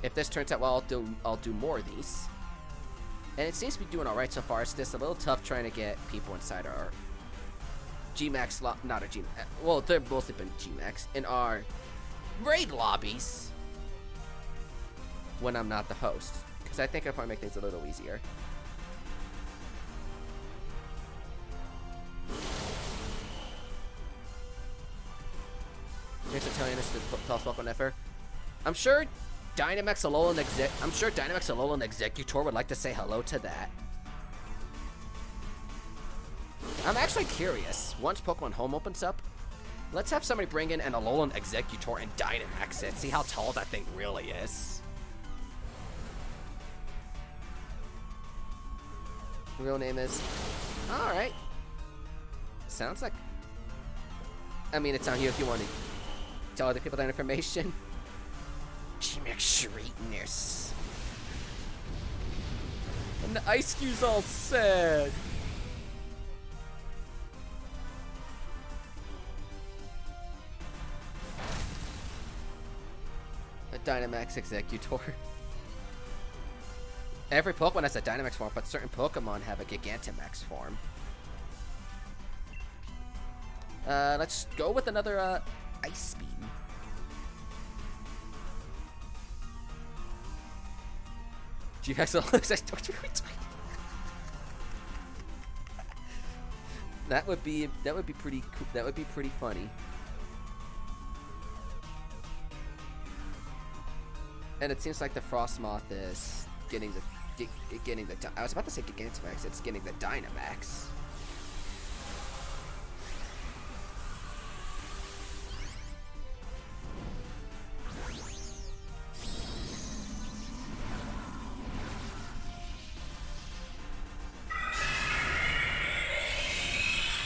A: If this turns out well, I'll do more of these. And it seems to be doing alright so far. It's just a little tough trying to get people inside our G-Max, not our G-Max, well, they've mostly been G-Max, in our raid lobbies when I'm not the host. Because I think I'll probably make things a little easier. Here's Italian to tell us welcome, Nefer. I'm sure Dynamax Alolan Executor would like to say hello to that. I'm actually curious. Once Pokemon Home opens up, let's have somebody bring in an Alolan Executor and Dynamax it. See how tall that thing really is. Real name is... Alright. Sounds like... I mean, it's on you if you want to tell other people that information. G-Max Shrewdness. And the Ice Cube's all sad. A Dynamax Executor. Every Pokemon has a Dynamax form, but certain Pokemon have a Gigantamax form. Let's go with another Ice Beam. G-Max That would be pretty cool. That would be pretty funny. And it seems like the Frostmoth is getting the I was about to say Gigantamax, it's getting the Dynamax.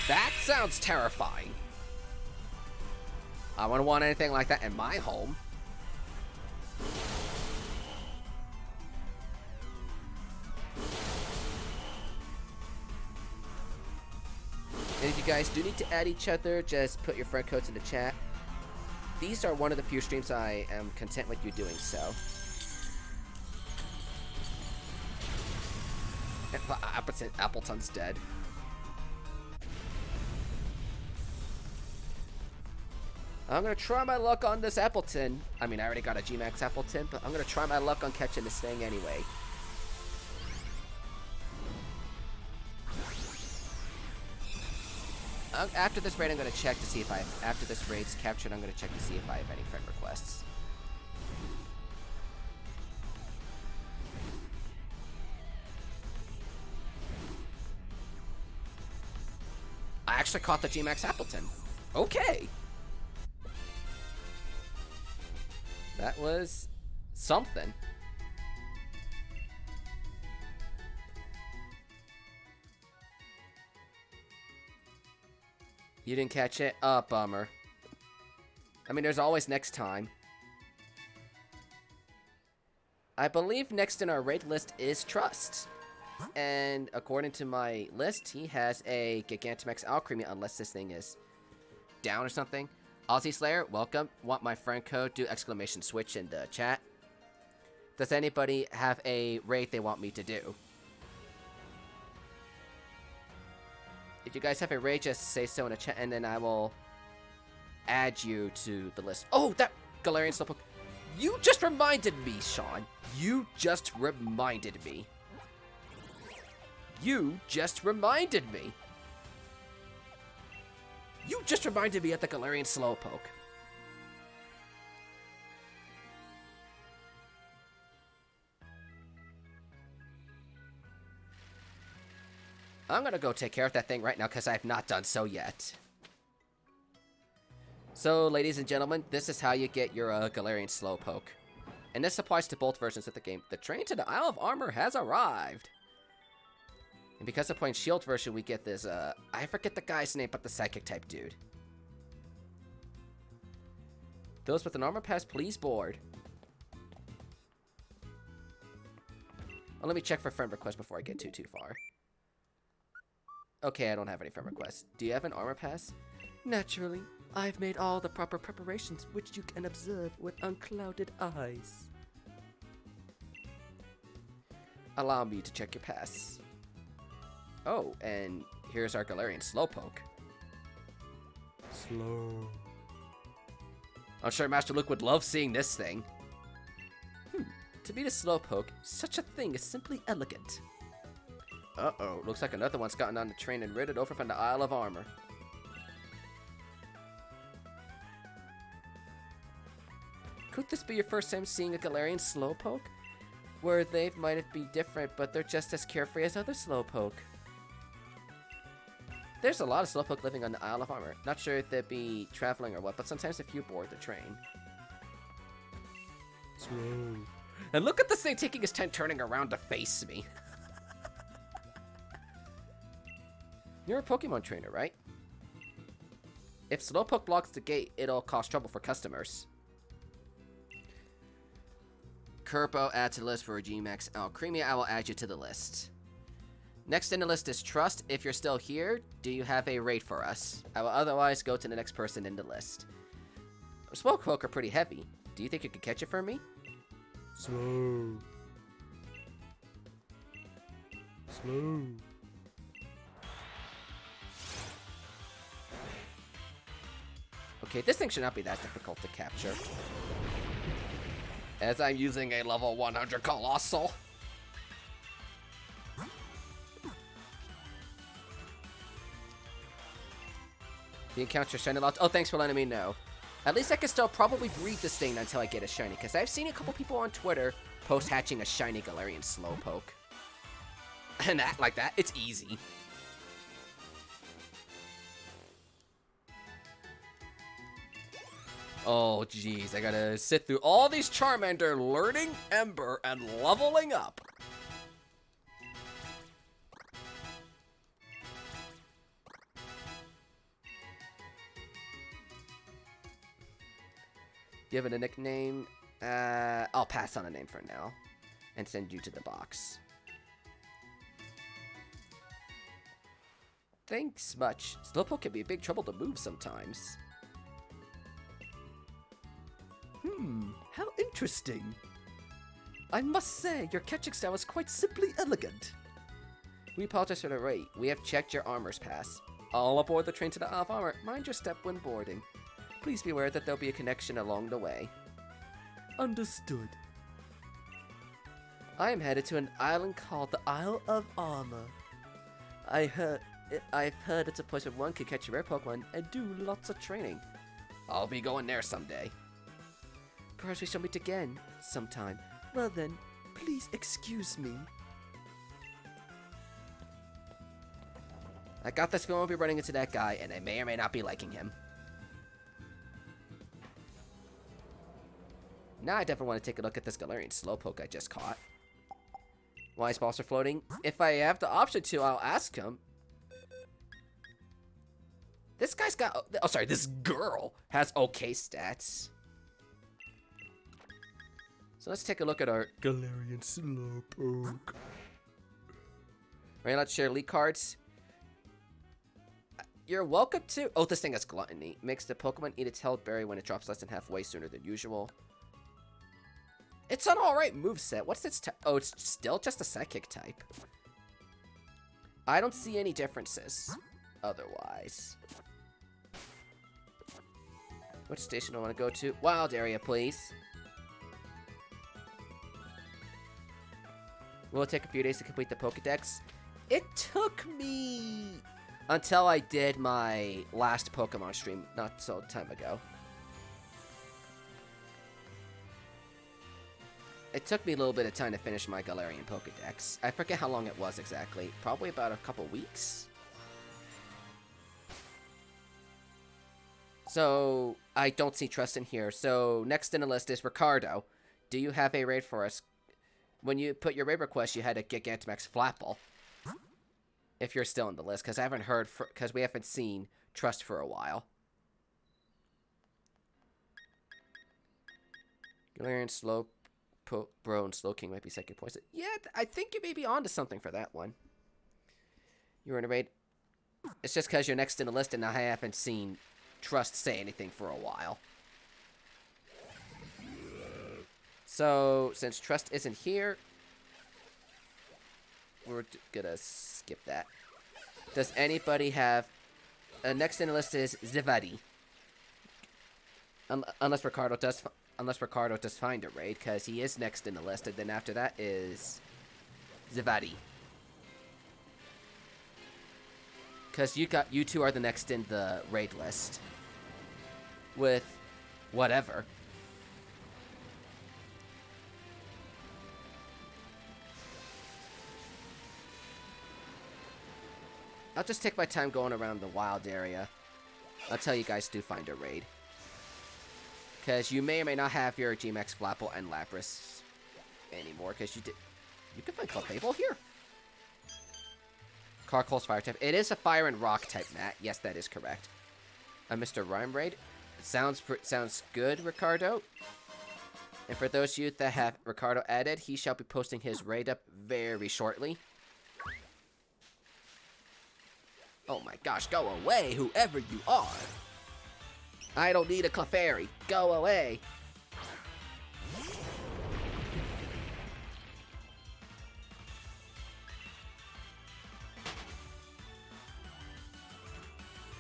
A: That sounds terrifying. I wouldn't want anything like that in my home. And if you guys do need to add each other, just put your friend codes in the chat. These are one of the few streams I am content with you doing so. Appleton's dead. I'm gonna try my luck on this Appleton. I mean, I already got a G-Max Appleton, but I'm gonna try my luck on catching this thing anyway. After this raid, I'm gonna check to see if after this raid's captured, I'm gonna check to see if I have any friend requests. I actually caught the G-Max Appleton. Okay. That was something. You didn't catch it? Oh, bummer. I mean, there's always next time. I believe next in our raid list is Trust. And according to my list, he has a Gigantamax Alchemy unless this thing is down or something. Aussie Slayer, welcome. Want my friend code? Do exclamation switch in the chat. Does anybody have a raid they want me to do? If you guys have a raid, just say so in the chat, and then I will add you to the list. Oh, that Galarian Slowpoke. You just reminded me, Sean. You just reminded me. You just reminded me. You just reminded me of the Galarian Slowpoke. I'm gonna go take care of that thing right now because I have not done so yet. So, ladies and gentlemen, this is how you get your Galarian Slowpoke. And this applies to both versions of the game. The train to the Isle of Armor has arrived. And because of playing Shield version, we get this, I forget the guy's name, but the Psychic type dude. Those with an armor pass, please board. Well, let me check for friend requests before I get too far. Okay, I don't have any friend requests. Do you have an armor pass? Naturally. I've made all the proper preparations, which you can observe with unclouded eyes. Allow me to check your pass. Oh, and here's our Galarian Slowpoke. Slow. I'm sure Master Luke would love seeing this thing. To beat a Slowpoke, such a thing is simply elegant. Uh-oh, looks like another one's gotten on the train and rid it over from the Isle of Armor. Could this be your first time seeing a Galarian Slowpoke? Where they might be different, but they're just as carefree as other Slowpoke. There's a lot of Slowpoke living on the Isle of Armor. Not sure if they'd be traveling or what, but sometimes if you board the train. Slow. And look at this thing taking his time turning around to face me. You're a Pokemon trainer, right? If Slowpoke blocks the gate, it'll cause trouble for customers. Kerpo, add to the list for a G-Max Alcremia. I will add you to the list. Next in the list is Trust. If you're still here, do you have a raid for us? I will otherwise go to the next person in the list. Slowpoke are pretty heavy. Do you think you could catch it for me? Slow. Slow. Okay, this thing should not be that difficult to capture. As I'm using a level 100 Colossal. The encounter shiny lots. Oh, thanks for letting me know. At least I can still probably breed this thing until I get a shiny, because I've seen a couple people on Twitter post hatching a shiny Galarian Slowpoke. And act like that. It's easy. Oh, jeez. I gotta sit through all these Charmander learning Ember and leveling up. Do you have a nickname? I'll pass on a name for now and send you to the box. Thanks much. Slowpoke can be a big trouble to move sometimes. How interesting. I must say, your catching style is quite simply elegant. We apologize for the wait. We have checked your armor's pass. All aboard the train to the Isle of Armor. Mind your step when boarding. Please be aware that there'll be a connection along the way. Understood. I am headed to an island called the Isle of Armor. I've heard it's a place where one can catch a rare Pokemon and do lots of training. I'll be going there someday. Perhaps we shall meet again sometime. Well then, please excuse me. I got this feeling I'll be running into that guy, and I may or may not be liking him. Now I definitely want to take a look at this Galarian Slowpoke I just caught. Why his balls are floating? If I have the option to, I'll ask him. This guy's got... Oh, sorry, this girl has okay stats. So let's take a look at our Galarian Slowpoke. Right, let's share league cards. You're welcome to... Oh, this thing has Gluttony. Makes the Pokemon eat its health berry when it drops less than halfway sooner than usual. It's an alright moveset. What's its type? Oh, it's still just a Psychic type. I don't see any differences otherwise. Which station do I want to go to? Wild area, please. Will it take a few days to complete the Pokedex? It took me until I did my last Pokemon stream not so time ago. It took me a little bit of time to finish my Galarian Pokedex. I forget how long it was exactly. Probably about a couple weeks. So, I don't see Trust in here. So, next in the list is Ricardo. Do you have a raid for us? When you put your raid request, you had a Gigantamax Flapple. If you're still in the list, because I haven't heard, because we haven't seen Trust for a while. Galarian Slow... Bro and Slowking might be second poison. Yeah, I think you may be onto something for that one. You were in a raid. It's just because you're next in the list and I haven't seen Trust say anything for a while. So, since Trust isn't here, we're gonna skip that. Does anybody have... next in the list is Zivadi. Unless Ricardo does find a raid, because he is next in the list, and then after that is Zivadi. Because you two are the next in the raid list. With whatever. I'll just take my time going around the wild area until you guys do find a raid. Because you may or may not have your G-Max Flapple and Lapras anymore, because you can find Clefable here. Carcoal's Fire type. It is a Fire and Rock type, Matt. Yes, that is correct. Mr. Rhyme Raid. Sounds good, Ricardo. And for those of you that have Ricardo added, he shall be posting his raid up very shortly. Oh my gosh, go away, whoever you are. I don't need a Clefairy. Go away.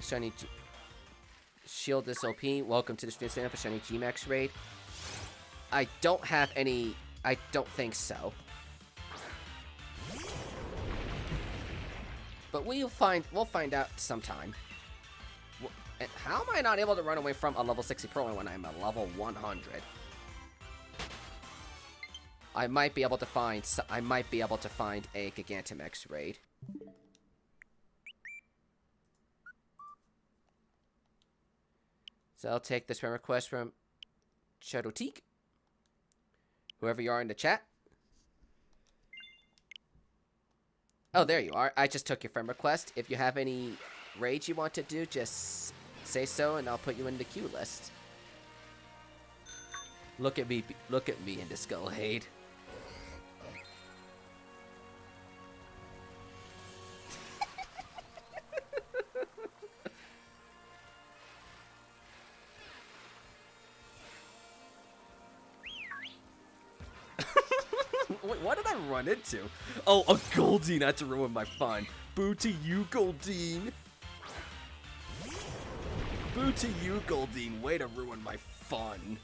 A: Shiny Shield this OP. Welcome to the stream stand for Shiny G-Max raid. I don't have any... I don't think so. But we'll find out sometime. And how am I not able to run away from a level 60 Pro when I'm a level 100? I might be able to find a Gigantamax raid. So I'll take this friend request from Shadowteak. Whoever you are in the chat. Oh, there you are. I just took your friend request. If you have any raids you want to do, just say so and I'll put you in the queue list. Look at me in the Skullade. Wait, what did I run into? Oh, a Goldeen had to ruin my fun. Boo to you, Goldeen. Boo to you, Goldeen. Way to ruin my fun.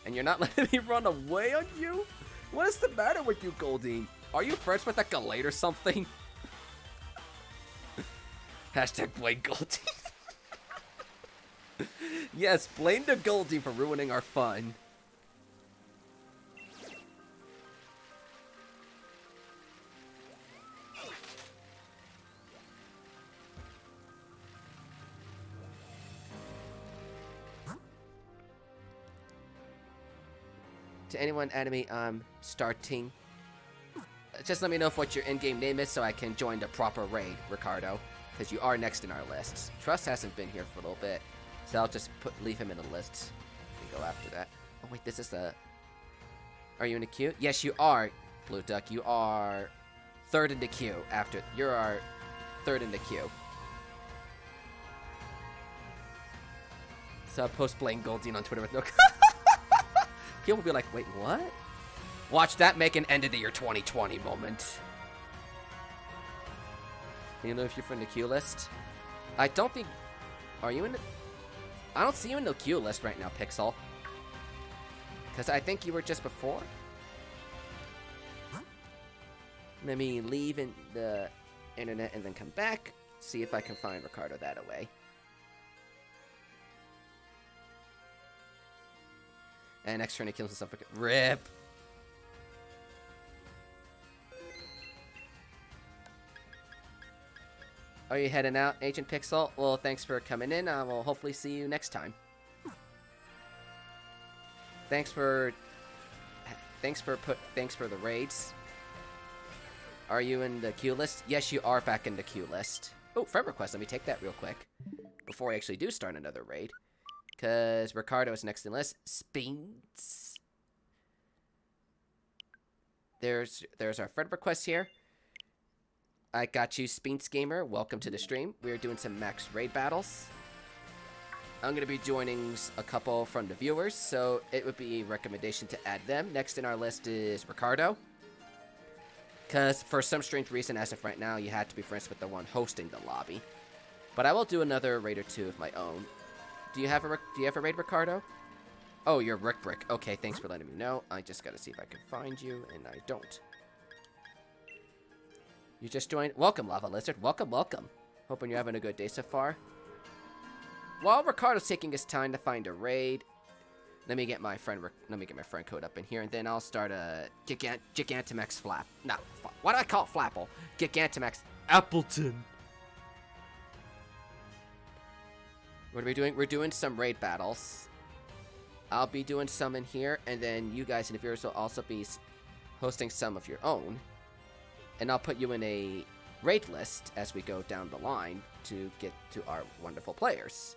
A: And you're not letting me run away on you? What is the matter with you, Goldeen? Are you friends with like a Galate or something? Hashtag blame Goldeen. Yes, blame the Goldeen for ruining our fun. To anyone enemy, starting. Just let me know what your in-game name is so I can join the proper raid, Ricardo. Because you are next in our lists. Trust hasn't been here for a little bit. So I'll just leave him in the list and go after that. Oh wait, this is the... Are you in the queue? Yes, you are, Blue Duck. You are third in the queue after... You're our third in the queue. So I'll post Blame Goldeen on Twitter with no... People will be like, wait, what? Watch that make an end of the year 2020 moment. You know if you're from the queue list? I don't think... Are you in the... I don't see you in the queue list right now, Pixel. Because I think you were just before. Let me leave in the internet and then come back. See if I can find Ricardo that away. And next turn he kills himself. RIP! Are you heading out, Agent Pixel? Well, thanks for coming in. I will hopefully see you next time. Thanks for the raids. Are you in the queue list? Yes, you are back in the queue list. Oh, friend request. Let me take that real quick before I actually do start another raid. Because Ricardo is next in the list. Spins. There's our friend request here. I got you, Spinks Gamer. Welcome to the stream. We are doing some max raid battles. I'm going to be joining a couple from the viewers, so it would be a recommendation to add them. Next in our list is Ricardo. Because for some strange reason, as of right now, you had to be friends with the one hosting the lobby. But I will do another raid or two of my own. Do you have a raid, Ricardo? Oh, you're Rick Brick. Okay, thanks for letting me know. I just got to see if I can find you, and I don't. You just joined. Welcome, Lava Lizard. Welcome, welcome. Hoping you're having a good day so far. While Ricardo's taking his time to find a raid, let me get my friend code up in here, and then I'll start a Gigantamax Flap. No, why do I call it Flapple? Gigantamax Appleton. What are we doing? We're doing some raid battles. I'll be doing some in here, and then you guys and the viewers will also be hosting some of your own. And I'll put you in a raid list as we go down the line to get to our wonderful players.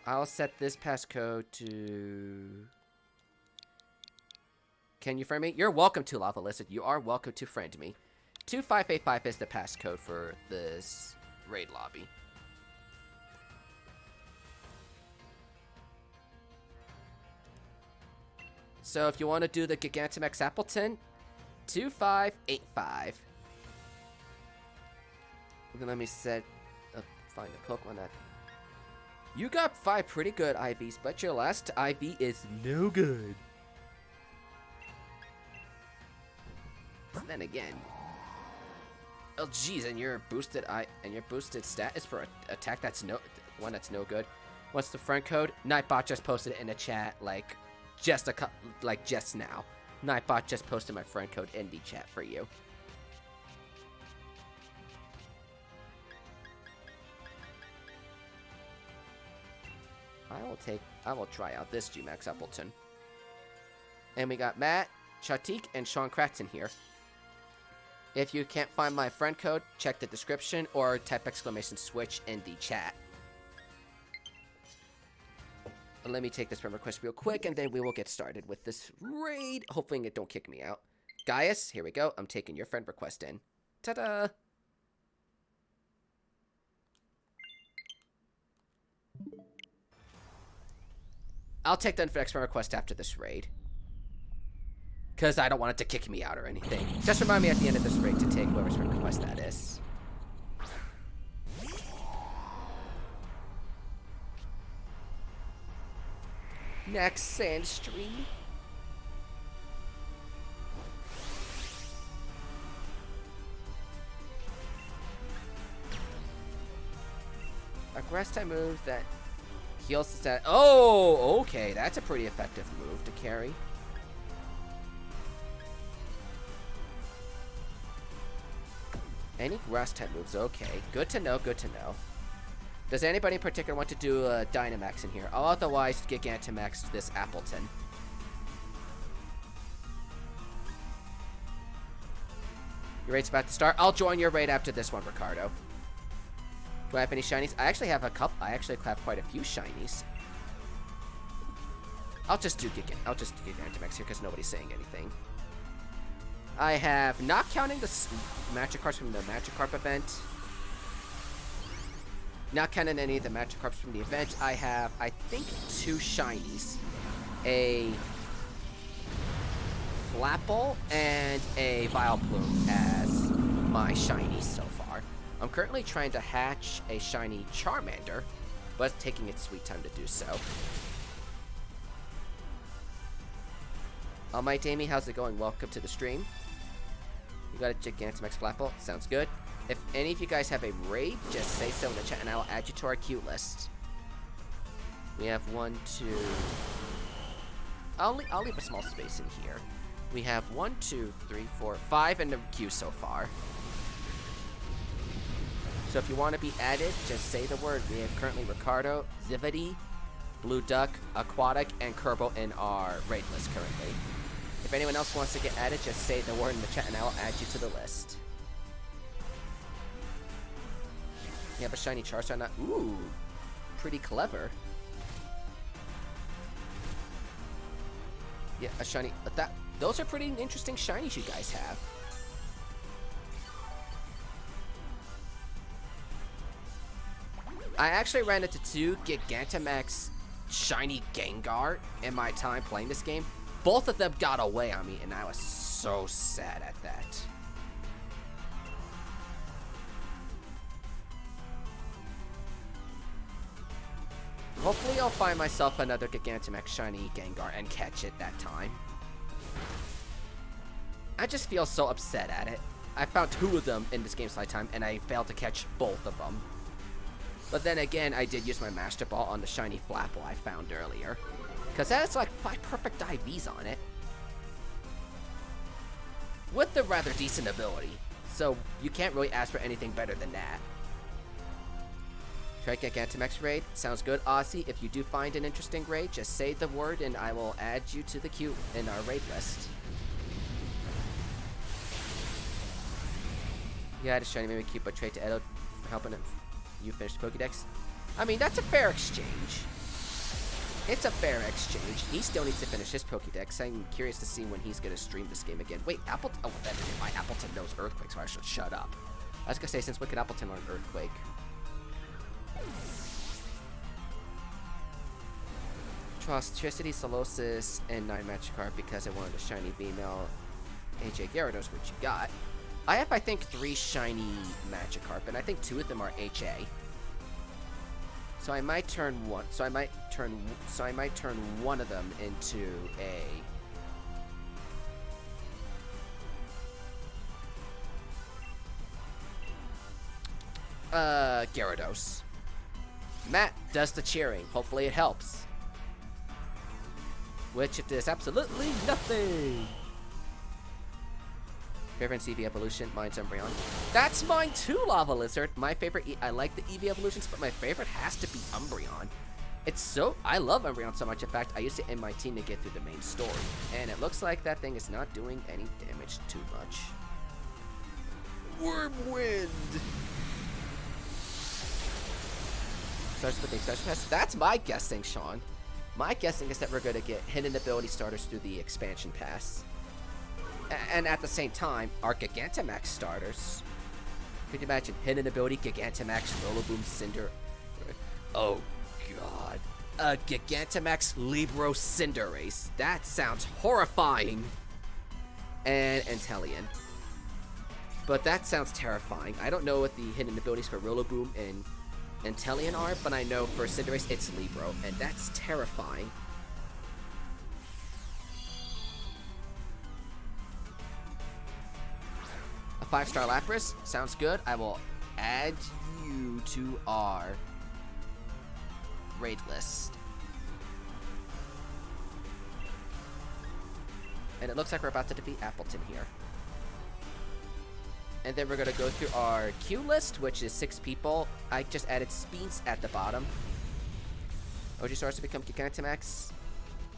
A: I'll set this passcode to... Can you friend me? You're welcome to, Lava Lizard. You are welcome to friend me. 2585 is the passcode for this raid lobby. So if you want to do the Gigantamax Appleton, 2585. Let me find a Pokemon that... You got 5 pretty good IVs, but your last IV is no good. Then again... Oh jeez, and your boosted stat is for attack that's no good. What's the friend code? Nightbot just posted it in the chat just now. Nightbot just posted my friend code in the chat for you. I will try out this G-Max Appleton. And we got Matt, Chatik, and Sean Kratz here. If you can't find my friend code, check the description or type !switch in the chat. Let me take this friend request real quick, and then we will get started with this raid. Hopefully it don't kick me out. Gaius, here we go. I'm taking your friend request in. Ta-da! I'll take the next request after this raid. Because I don't want it to kick me out or anything. Just remind me at the end of this raid to take whoever's friend request that is. Next sand stream. A grass type move that heals the stat. Oh, okay. That's a pretty effective move to carry. Any grass type moves. Okay. Good to know. Good to know. Does anybody in particular want to do a Dynamax in here? I'll otherwise Gigantamax this Appleton. Your raid's about to start. I'll join your raid after this one, Ricardo. Do I have any shinies? I actually have a couple. I actually have quite a few shinies. I'll just do Gigantamax here because nobody's saying anything. I have, not counting the Magikarps from the Magikarp event. Not counting any of the Magikarps from the event. I have, I think, 2 shinies. A Flapple and a Vileplume as my shinies so far. I'm currently trying to hatch a shiny Charmander, but it's taking its sweet time to do so. Almighty Amy, how's it going? Welcome to the stream. You got a Gigantamax Flapple? Sounds good. If any of you guys have a raid, just say so in the chat and I will add you to our queue list. We have 1, 2... I'll leave a small space in here. We have 1, 2, 3, 4, 5 in the queue so far. So if you want to be added, just say the word. We have currently Ricardo, Zividi, Blue Duck, Aquatic, and Kerbo in our raid list currently. If anyone else wants to get added, just say the word in the chat and I will add you to the list. You have a shiny Charizard now. Ooh, pretty clever. Yeah, a shiny. Those are pretty interesting shinies you guys have. I actually ran into 2 Gigantamax shiny Gengar in my time playing this game. Both of them got away on me, and I was so sad at that. Hopefully I'll find myself another Gigantamax shiny Gengar and catch it that time. I just feel so upset at it. I found 2 of them in this game's lifetime, and I failed to catch both of them. But then again, I did use my Master Ball on the shiny Flapple I found earlier. Because that has like 5 perfect IVs on it. With a rather decent ability. So you can't really ask for anything better than that. Try Gigantamax raid. Sounds good, Aussie. If you do find an interesting raid, just say the word and I will add you to the queue in our raid list. Yeah, I had a shiny maybe cute, but trade to Edo for helping you finish the Pokédex. I mean, that's a fair exchange. It's a fair exchange. He still needs to finish his Pokédex. I'm curious to see when he's going to stream this game again. Wait, Appleton? Oh, that is my Appleton knows Earthquake, so I should shut up. I was going to say, since when could Appleton learn Earthquake? Tricity, Solosis, and 9 Magikarp because I wanted a shiny female AJ Gyarados, which you got. I have, I think, 3 shiny Magikarp, and I think 2 of them are HA. So I might turn one. So I might turn one of them into a Gyarados. Matt does the cheering. Hopefully it helps. Which it does absolutely nothing. Favorite CV evolution, mine's Umbreon. That's mine too, Lava Lizard. My favorite, I like the EV evolutions, but my favorite has to be Umbreon. It's so, I love Umbreon so much. In fact, I used it in my team to get through the main story. And it looks like that thing is not doing any damage too much. Wormwind! Starts with the expansion pass. That's my guessing, Sean. My guessing is that we're going to get hidden ability starters through the expansion pass. And at the same time, our Gigantamax starters. Could you imagine hidden ability, Gigantamax, Rillaboom, Cinder? Oh, God. A Gigantamax Libro Cinderace. That sounds horrifying. And Inteleon. But that sounds terrifying. I don't know what the hidden abilities for Rillaboom and Inteleon are, but I know for Cinderace it's Libro, and that's terrifying. A 5-star Lapras sounds good. I will add you to our raid list. And it looks like we're about to defeat Appleton here. And then we're going to go through our queue list, which is 6 people. I just added Speeds at the bottom. OG Stars to become Gigantamax.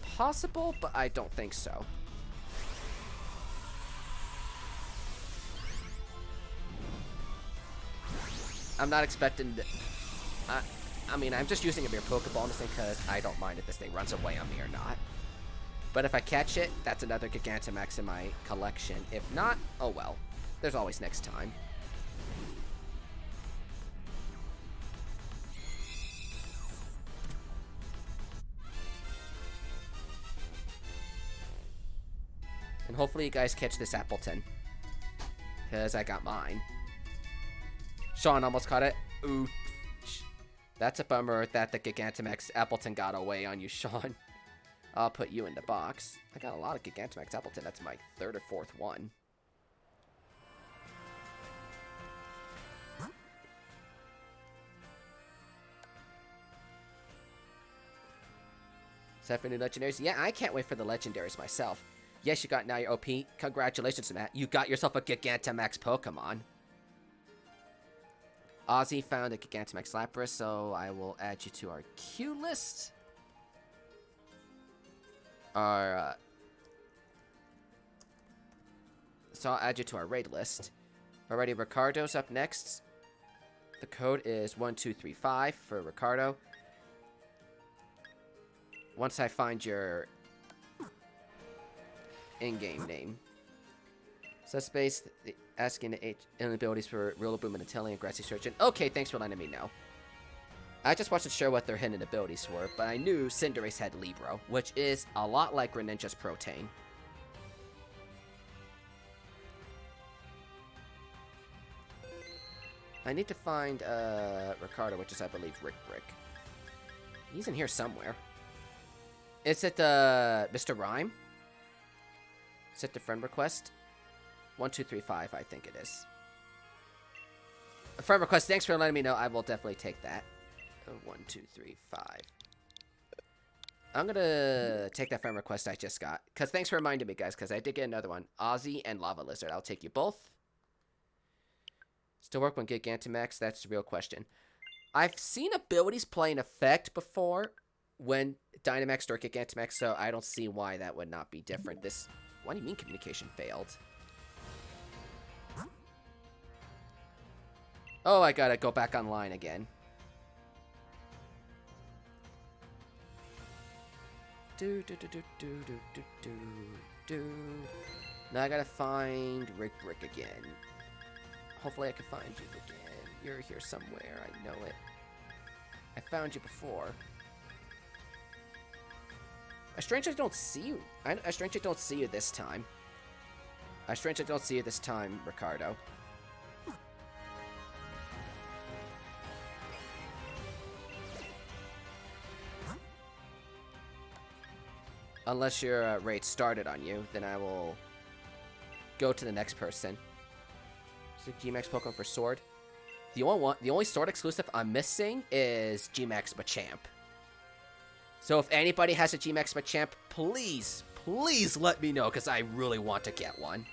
A: Possible, but I don't think so. I'm not expecting... I mean, I'm just using a mere Pokeball in this thing because I don't mind if this thing runs away on me or not. But if I catch it, that's another Gigantamax in my collection. If not, oh well. There's always next time. And hopefully you guys catch this Appleton. Because I got mine. Sean almost caught it. Ooh. That's a bummer that the Gigantamax Appleton got away on you, Sean. I'll put you in the box. I got a lot of Gigantamax Appleton. That's my 3rd or 4th one. Set for new legendaries. Yeah, I can't wait for the legendaries myself. Yes, you got now your OP. Congratulations, Matt. You got yourself a Gigantamax Pokemon. Ozzy found a Gigantamax Lapras, so I will add you to our queue list. So I'll add you to our raid list. Alrighty, Ricardo's up next. The code is 1235 for Ricardo. Once I find your in-game name. Subspace, asking the abilities for Rillaboom and Inteleon and Grassy Surgeon. Okay, thanks for letting me know. I just wasn't sure what their hidden abilities were, but I knew Cinderace had Libro, which is a lot like Greninja's Profane. I need to find Ricardo, which is, I believe, Rick Brick. He's in here somewhere. Is it Mr. Rhyme? Is it the friend request? 1235, I think it is. A friend request. Thanks for letting me know. I will definitely take that. 1235. I'm gonna take that friend request I just got. Because thanks for reminding me, guys, because I did get another one. Ozzy and Lava Lizard. I'll take you both. Still work when Gigantamax? That's the real question. I've seen abilities play an effect before when Dynamax or Gigantamax, so I don't see why that would not be different. This... What do you mean communication failed? Oh, I gotta go back online again. Now I gotta find Rick Brick again. Hopefully I can find you again. You're here somewhere, I know it. I found you before. I strangely don't see you. I strangely don't see you this time. I strangely don't see you this time, Ricardo. Unless your raid started on you, then I will go to the next person. So G-Max Pokemon for Sword. The only Sword exclusive I'm missing is G-Max Machamp. So if anybody has a G-Max Machamp, please, please let me know, because I really want to get one.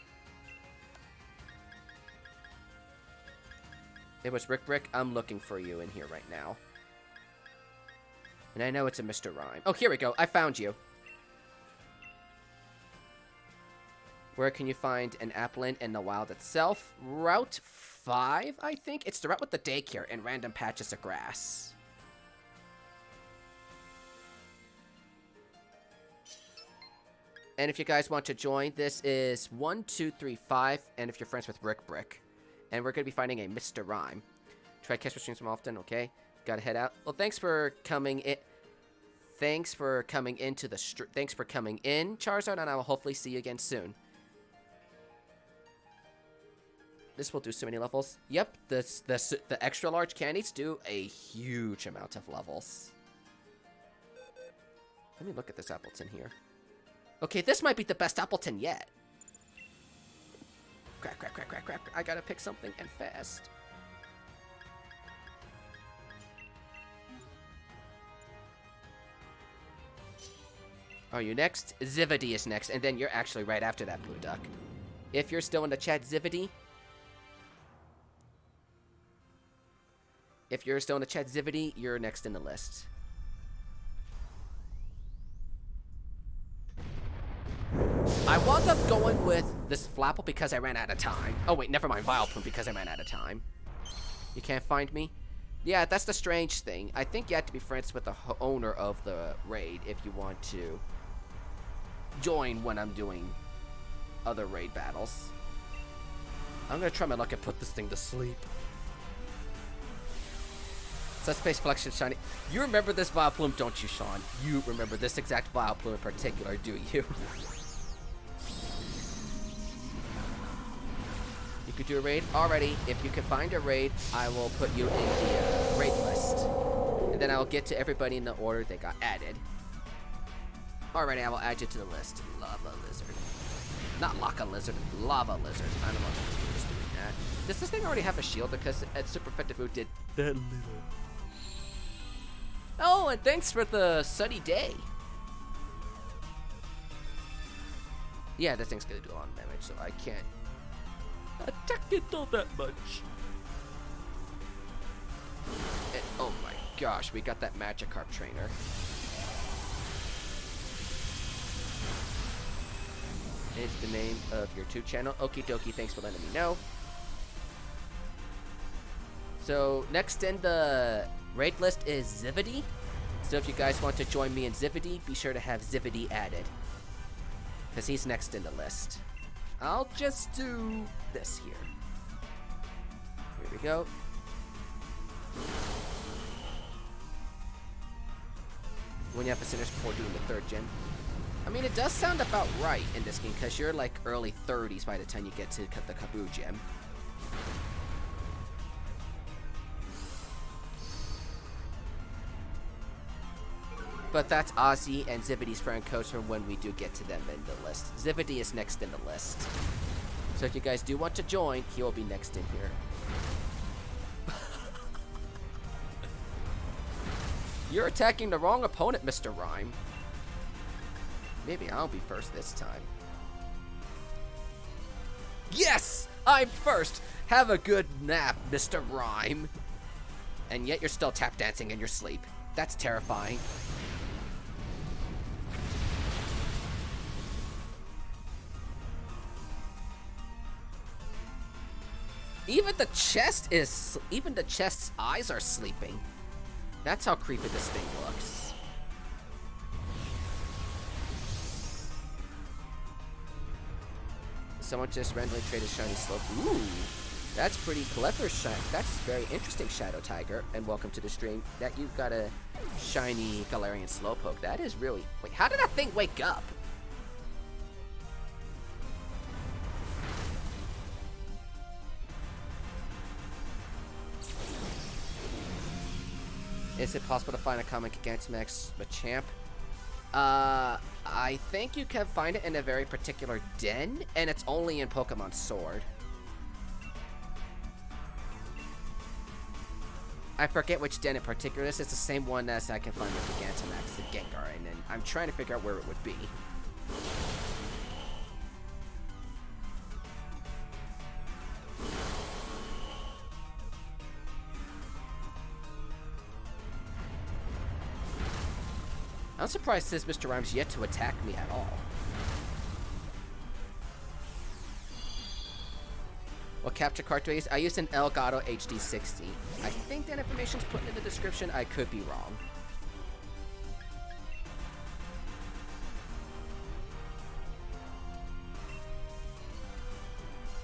A: It was Rick Brick. I'm looking for you in here right now. And I know it's a Mr. Rhyme. Oh, here we go. I found you. Where can you find an Applin in the wild itself? Route 5, I think? It's the route with the daycare and random patches of grass. And if you guys want to join, this is 1235, and if you're friends with Rick Brick. And we're going to be finding a Mr. Rhyme. Try to catch my streams more often, okay? Gotta head out. Well, thanks for coming in. thanks for coming into the thanks for coming in, Charizard, and I will hopefully see you again soon. This will do so many levels. Yep, the extra large candies do a huge amount of levels. Let me look at this Appleton here. Okay, this might be the best Appleton yet. Crack, crack, crack, crack, crack. I gotta pick something and fast. Are you next? Zividi is next, and then you're actually right after that, Blue Duck. If you're still in the chat, Zividi. If you're still in the chat, Zividi, you're next in the list. I wound up going with this Flapple because I ran out of time. Oh wait, never mind, Vileplume because I ran out of time. You can't find me? Yeah, that's the strange thing. I think you have to be friends with the owner of the raid if you want to join when I'm doing other raid battles. I'm gonna try my luck and put this thing to sleep. Subspace Collection Shiny. You remember this Vileplume, don't you, Sean? You remember this exact Vileplume in particular, do you? You could do a raid? Alrighty, if you can find a raid, I will put you in the raid list. And then I'll get to everybody in the order they got added. Alrighty, I will add you to the list. Lava Lizard. Not Laka Lizard, Lava Lizard. I don't know if I'm just doing that. Does this thing already have a shield? Because at Super Effective Food did that little. Oh, and thanks for the sunny day. Yeah, this thing's gonna do a lot of damage, so I can't attack it all that much. And, oh my gosh, we got that Magikarp trainer. Is the name of your YouTube channel. Okie dokie, thanks for letting me know. So, next in the raid list is Zividi. So if you guys want to join me in Zividi, be sure to have Zividi added. Because he's next in the list. I'll just do this here. Here we go. When you have to finish before doing the 3rd gen. I mean, it does sound about right in this game, because you're like early 30s by the time you get to the Kaboo gem. But that's Ozzy and Zividi's friend codes from when we do get to them in the list. Zividi is next in the list. So if you guys do want to join, he will be next in here. You're attacking the wrong opponent, Mr. Rhyme. Maybe I'll be first this time. Yes! I'm first! Have a good nap, Mr. Rhyme. And yet you're still tap dancing in your sleep. That's terrifying. Even the chest's eyes are sleeping. That's how creepy this thing looks. Someone just randomly traded shiny slope. Ooh, that's pretty clever. That's very interesting, Shadow Tiger. And welcome to the stream. That you've got a shiny Galarian Slowpoke. That is really. Wait, how did that thing wake up? Is it possible to find a common Gigantamax Machamp? I think you can find it in a very particular den, and it's only in Pokemon Sword. I forget which den in particular this is. It's the same one as I can find with Gigantamax, the Gengar, and then I'm trying to figure out where it would be. I'm surprised this Mr. Rhyme's yet to attack me at all. What capture card do I use? I use an Elgato HD60. I think that information's put in the description. I could be wrong.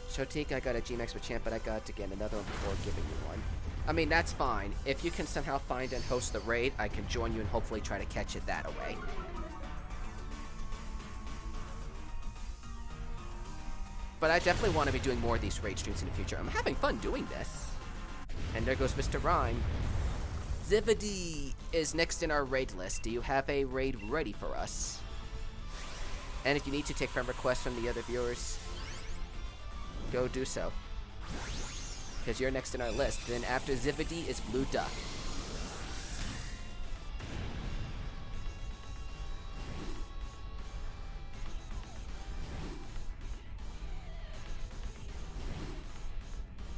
A: Shotik, I got a G-Max Machamp, but I got to get another one before giving you one. I mean, that's fine. If you can somehow find and host the raid, I can join you and hopefully try to catch it that way. But I definitely want to be doing more of these raid streams in the future. I'm having fun doing this. And there goes Mr. Rhyme. Zividi is next in our raid list. Do you have a raid ready for us? And if you need to take friend requests from the other viewers, go do so. Because you're next in our list. Then after Zividi is Blue Duck.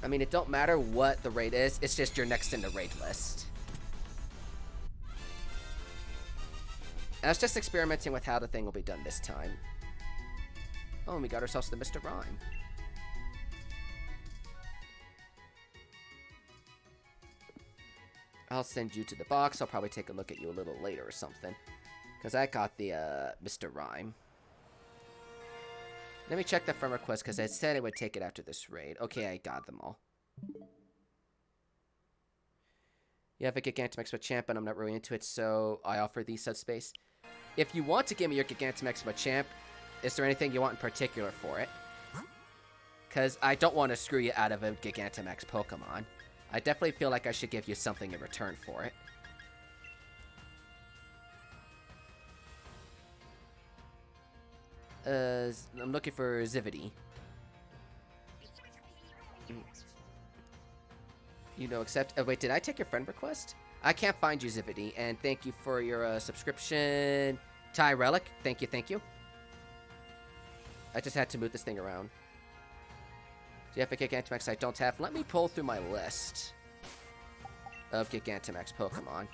A: I mean, it don't matter what the raid is, it's just you're next in the raid list. I was just experimenting with how the thing will be done this time. Oh, and we got ourselves the Mr. Rhyme. I'll send you to the box. I'll probably take a look at you a little later or something. Because I got the Mr. Rhyme. Let me check the friend request because I said I would take it after this raid. Okay, I got them all. You have a Gigantamax Champ, and I'm not really into it, so I offer the Subspace. If you want to give me your Gigantamax Champ, is there anything you want in particular for it? Because I don't want to screw you out of a Gigantamax Pokemon. I definitely feel like I should give you something in return for it. I'm looking for Zividi. You know, except... Oh, wait, did I take your friend request? I can't find you, Zividi, and thank you for your subscription. Ty Relic, thank you, thank you. I just had to move this thing around. Do you have a Gigantamax I don't have? Let me pull through my list of Gigantamax Pokemon.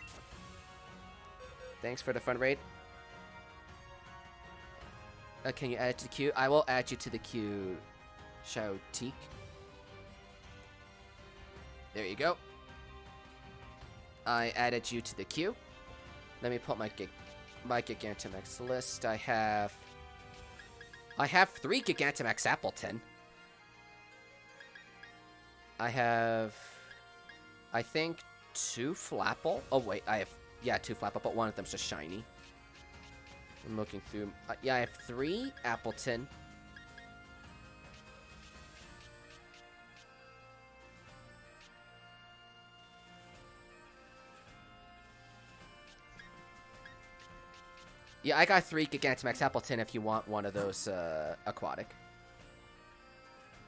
A: Thanks for the fun raid. Can you add it to the queue? I will add you to the queue, Shoutique. There you go. I added you to the queue. Let me put my Gigantamax list. I have 3 Gigantamax Appleton. I have, I think, 2 Flapple. Oh wait, I have, yeah, 2 Flapple, but one of them's just shiny. I'm looking through. Yeah, I have 3 Appleton. Yeah, I got 3 Gigantamax Appleton if you want one of those aquatic.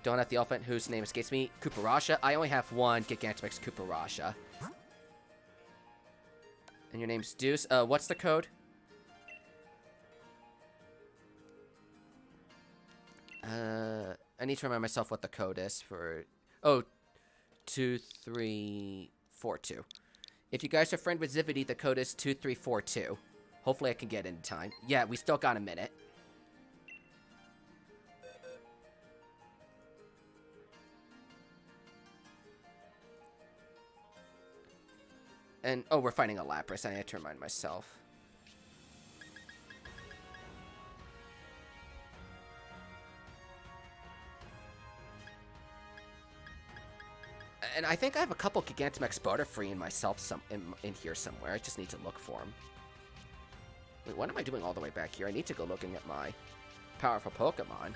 A: Don't have the elephant whose name escapes me. Kuparasha. I only have 1 Gigantamax Kuparasha. And your name's Deuce. What's the code? I need to remind myself what the code is for... Oh, 2342. If you guys are friend with Zividi, the code is 2342. Hopefully I can get in time. Yeah, we still got a minute. And, oh, we're fighting a Lapras. I had to remind myself. And I think I have a couple Gigantamax Butterfree in myself in here somewhere. I just need to look for them. Wait, what am I doing all the way back here? I need to go looking at my powerful Pokemon.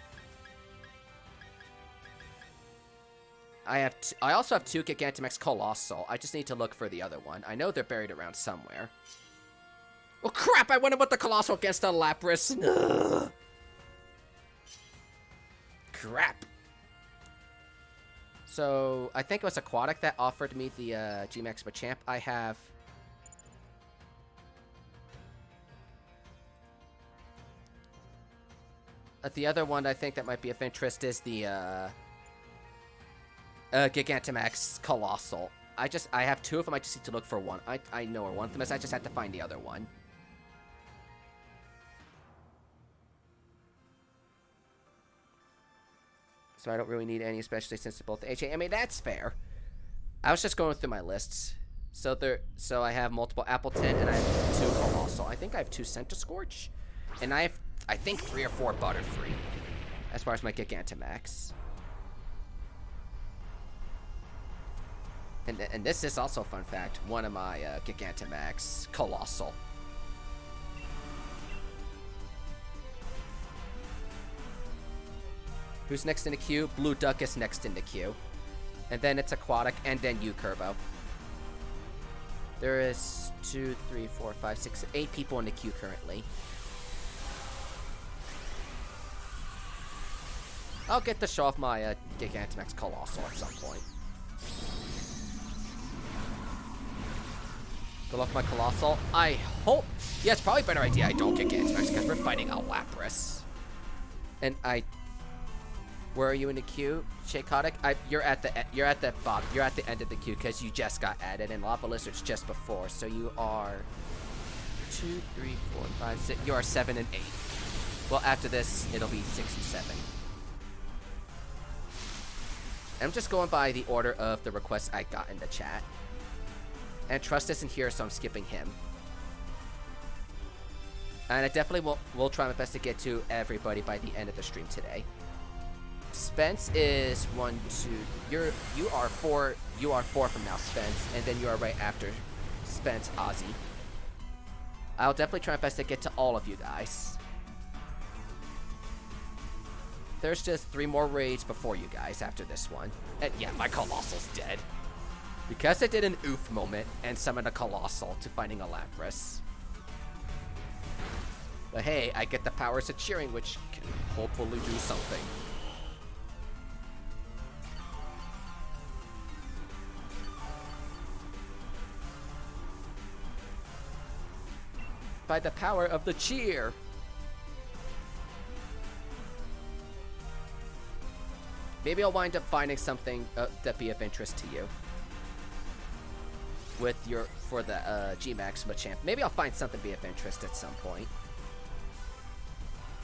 A: I also have 2 Gigantamax Colossal. I just need to look for the other one. I know they're buried around somewhere. Oh crap! I went with the Colossal against a Lapras. Ugh. Crap. So, I think it was Aquatic that offered me the Gmax Machamp. I have... the other one I think that might be of interest is the Gigantamax Colossal. I have 2 of them, I just need to look for one. I know where one of them is, I just have to find the other one. So I don't really need any, especially since they're both HA. I mean, that's fair. I was just going through my lists. So I have multiple Appleton, and I have 2 Colossal. I think I have 2 Centiskorch. And I have, I think, 3 or 4 Butterfree. As far as my Gigantamax. And this is also a fun fact. One of my Gigantamax Colossal. Who's next in the queue? Blue Duck is next in the queue. And then it's Aquatic, and then you, Kerbo. There is 2, 3, 4, 5, 6, 8 people in the queue currently. I'll get to show off my Gigantamax Colossal at some point. Go off my Colossal. I hope... Yeah, it's probably a better idea I don't Gigantamax because we're fighting a Lapras. And I... Where are you in the queue, Shakotic? You're at the bottom. You're at the end of the queue because you just got added, and Lava Lizard's just before. So you are 2, 3, 4, 5, 6. You are 7 and 8. Well, after this, it'll be 6 and 7. I'm just going by the order of the requests I got in the chat. And Trust isn't here, so I'm skipping him. And I definitely will try my best to get to everybody by the end of the stream today. Spence is 1, 2. You are 4. You are 4 from now, Spence, and then you are right after Spence, Ozzy. I'll definitely try my best to get to all of you guys. There's just 3 more raids before you guys after this one. And yeah, my Colossal's dead. Because I did an oof moment and summoned a Colossal to fighting a Lapras. But hey, I get the powers of cheering, which can hopefully do something. By the power of the cheer. Maybe I'll wind up finding something that be of interest to you. With your, for the G-Max Machamp. Maybe I'll find something to be of interest at some point.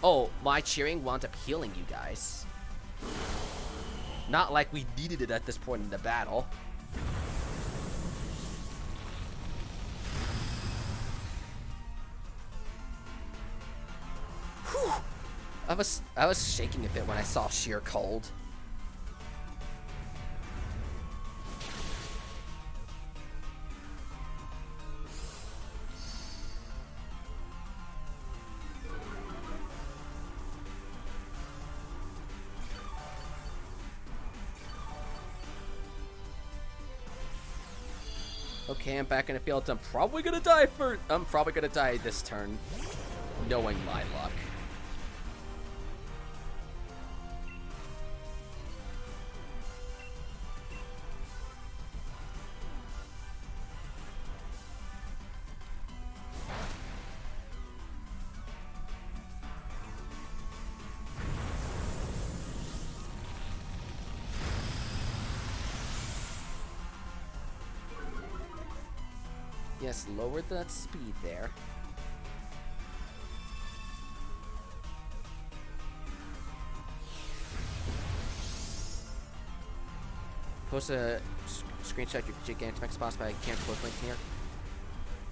A: Oh, my cheering wound up healing you guys. Not like we needed it at this point in the battle. Whew. I was shaking a bit when I saw Sheer Cold. Okay, I'm back in the field. I'm probably gonna die this turn, knowing my luck. Yes, lower the speed there. Post a screenshot your Gigantamax spots, but I can't post links here.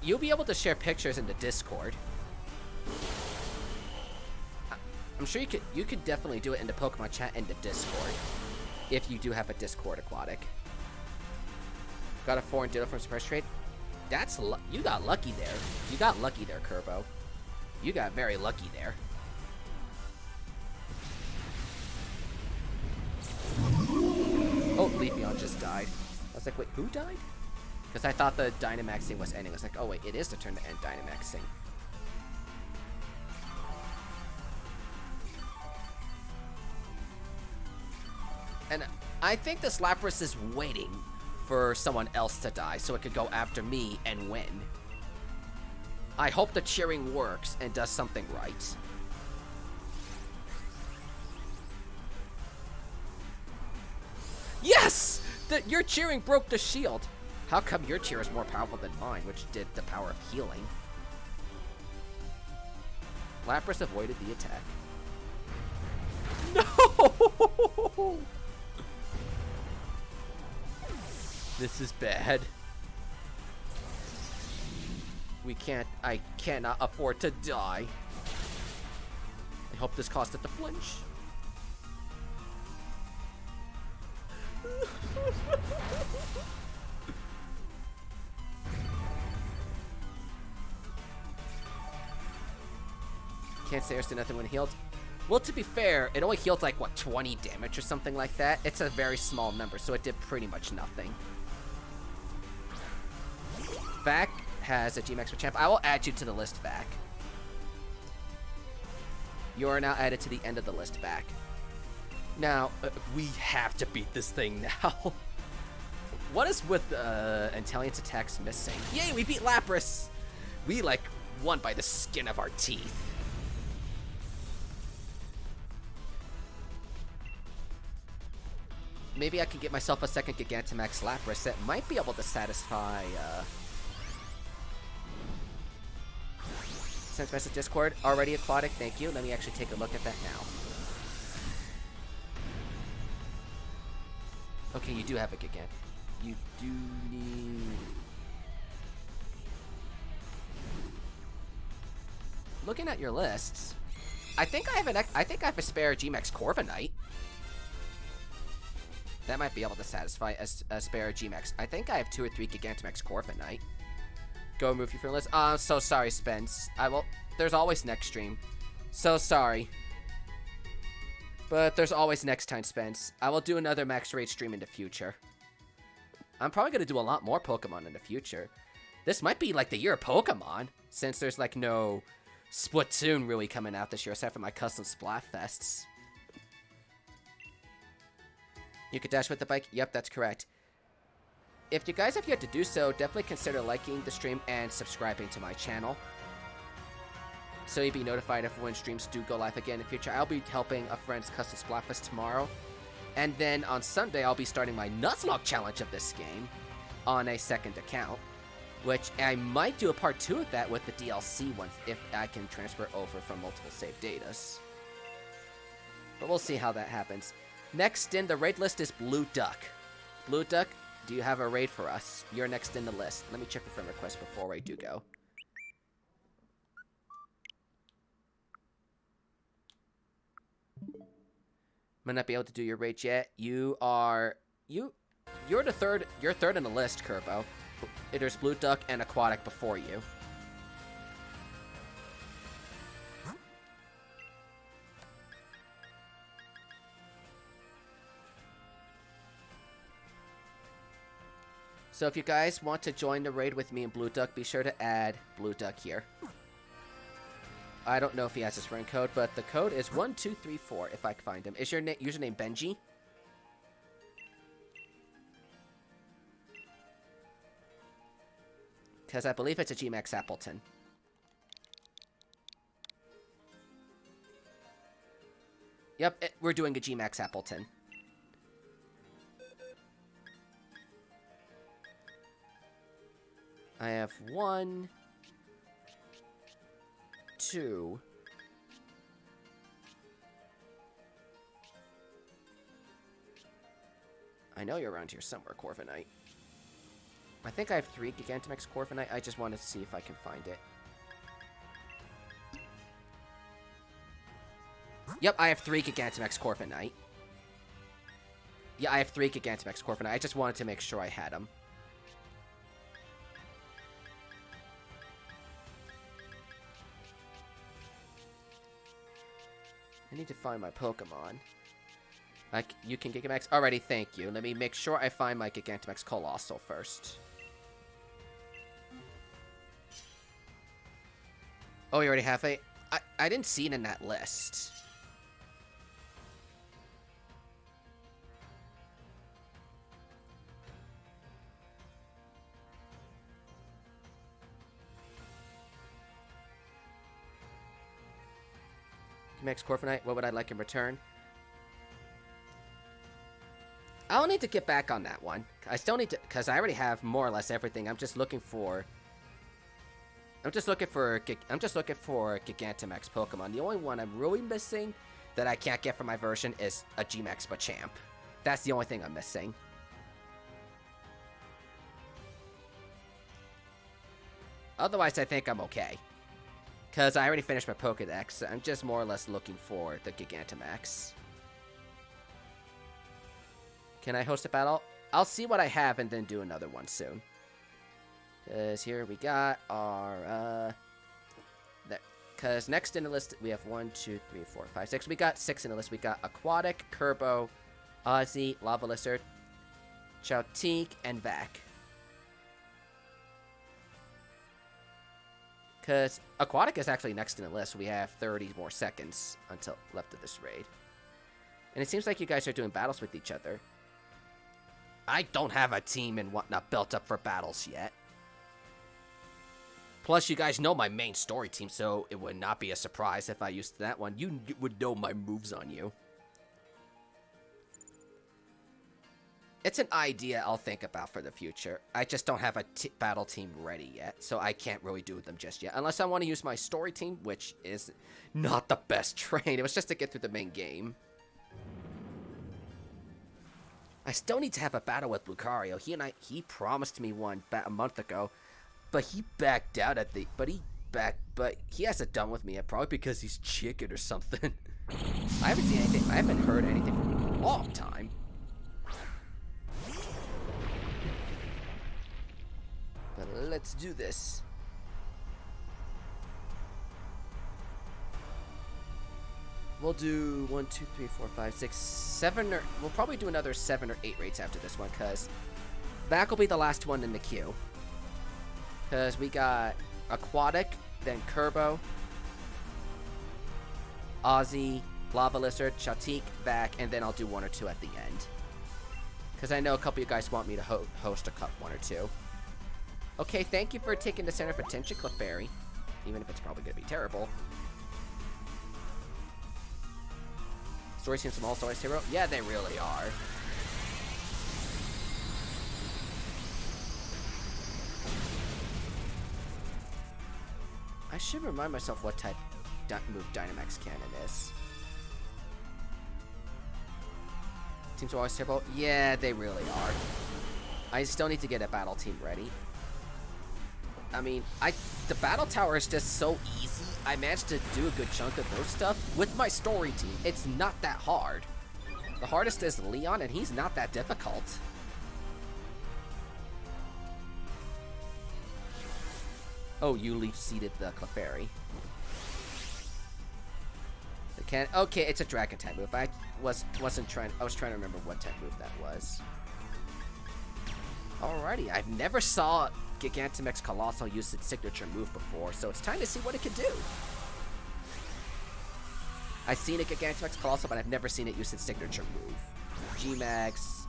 A: You'll be able to share pictures in the Discord. I'm sure you could definitely do it in the Pokemon chat in the Discord, if you do have a Discord, Aquatic. Got a 4 and Ditto from Suppress Trade. That's you got lucky there. You got lucky there, Kerbo. You got very lucky there. Oh, Leafeon just died. I was like, wait, who died? Because I thought the Dynamaxing was ending. I was like, oh wait, it is the turn to end Dynamaxing. And I think this Lapras is waiting for someone else to die so it could go after me and win. I hope the cheering works and does something right. Yes! Your cheering broke the shield. How come your cheer is more powerful than mine, which did the power of healing? Lapras avoided the attack. No! This is bad. I cannot afford to die. I hope this caused it to flinch. Can't say there's nothing when healed. Well, to be fair, it only healed like, what, 20 damage or something like that? It's a very small number, so it did pretty much nothing. Vac has a Gmax for champ. I will add you to the list, Vac. You are now added to the end of the list, Vac. Now, we have to beat this thing now. What is with Intellion's attacks missing? Yay, we beat Lapras! We, like, won by the skin of our teeth. Maybe I can get myself a second Gigantamax Lapras that might be able to satisfy, Sends message Discord. Already aquatic, thank you. Let me actually take a look at that now. Okay, you do have a Gigant. You do need... Looking at your lists, I think I have a spare Gmax Corviknight. That might be able to satisfy a spare Gmax. I think I have 2 or 3 Gigantamax Corviknight. Go remove you from the list. I'm so sorry, Spence. I will. There's always next stream. So sorry. But there's always next time, Spence. I will do another max rate stream in the future. I'm probably going to do a lot more Pokemon in the future. This might be like the year of Pokemon, since there's like no Splatoon really coming out this year, aside from my custom Splatfests. You could dash with the bike? Yep, that's correct. If you guys have yet to do so, definitely consider liking the stream and subscribing to my channel, so you'll be notified of when streams do go live again in the future. I'll be helping a friend's custom Splatfest tomorrow. And then on Sunday, I'll be starting my Nuzlocke challenge of this game on a second account, which I might do a part 2 of that with the DLC once if I can transfer over from multiple save datas. But we'll see how that happens. Next in the raid list is Blue Duck. Blue Duck, do you have a raid for us? You're next in the list. Let me check the friend request before I do go. Might not be able to do your raid yet. You're the third. You're third in the list, Kerbo. There's Blue Duck and Aquatic before you. So if you guys want to join the raid with me and Blue Duck, be sure to add Blue Duck here. I don't know if he has his friend code, but the code is 1234 if I can find him. Is your username Benji? Because I believe it's a Gmax Appleton. Yep, we're doing a Gmax Appleton. I have 1, 2. I know you're around here somewhere, Corviknight. I think I have 3 Gigantamax Corviknight. I just wanted to see if I can find it. Yep, I have 3 Gigantamax Corviknight. Yeah, I have 3 Gigantamax Corviknight. I just wanted to make sure I had them. I need to find my Pokemon. Like, you can Gigamax? Alrighty, thank you. Let me make sure I find my Gigantamax Colossal first. Oh, you already have a... I didn't see it in that list. Max Corviknight, what would I like in return? I'll need to get back on that one. I still need to, because I already have more or less everything. I'm just looking for Gigantamax Pokemon. The only one I'm really missing that I can't get from my version is a Gmax Machamp. That's the only thing I'm missing. Otherwise, I think I'm okay. Because I already finished my Pokedex, I'm just more or less looking for the Gigantamax. Can I host a battle? I'll see what I have and then do another one soon. Because here we got our, Because next in the list, we have 1, 2, 3, 4, 5, 6. We got 6 in the list. We got Aquatic, Kerbo, Ozzy, Lava Lizard, Chautique, and Vac. Because Aquatic is actually next in the list. We have 30 more seconds until left of this raid. And it seems like you guys are doing battles with each other. I don't have a team and whatnot built up for battles yet. Plus, you guys know my main story team, so it would not be a surprise if I used that one. You would know my moves on you. It's an idea I'll think about for the future. I just don't have a battle team ready yet, so I can't really do them just yet. Unless I want to use my story team, which is not the best train. It was just to get through the main game. I still need to have a battle with Lucario. He promised me one a month ago. But he backed out at the... But he hasn't done with me yet. Probably because he's chicken or something. I haven't seen anything. I haven't heard anything for a long time. But let's do this. We'll do 1, 2, 3, 4, 5, 6, 7, or... We'll probably do another 7 or 8 raids after this one, because... Vac will be the last one in the queue. Because we got Aquatic, then Kerbo, Ozzy, Lava Lizard, Chautique, Vac, and then I'll do 1 or 2 at the end. Because I know a couple of you guys want me to host a cup 1 or 2. Okay, thank you for taking the center of attention, Clefairy. Even if it's probably going to be terrible. Story teams from All Stars Hero? Yeah, they really are. I should remind myself what type move Dynamax Cannon is. Teams are always terrible? Yeah, they really are. I still need to get a battle team ready. I mean, the battle tower is just so easy. I managed to do a good chunk of those stuff with my story team. It's not that hard. The hardest is Leon, and he's not that difficult. Oh, you leaf-seeded the Clefairy. Okay, it's a dragon type move. I was trying to remember what type move that was. Alrighty, I've never saw Gigantamax Colossal use its signature move before, so it's time to see what it can do. I've seen a Gigantamax Colossal, but I've never seen it use its signature move. G-Max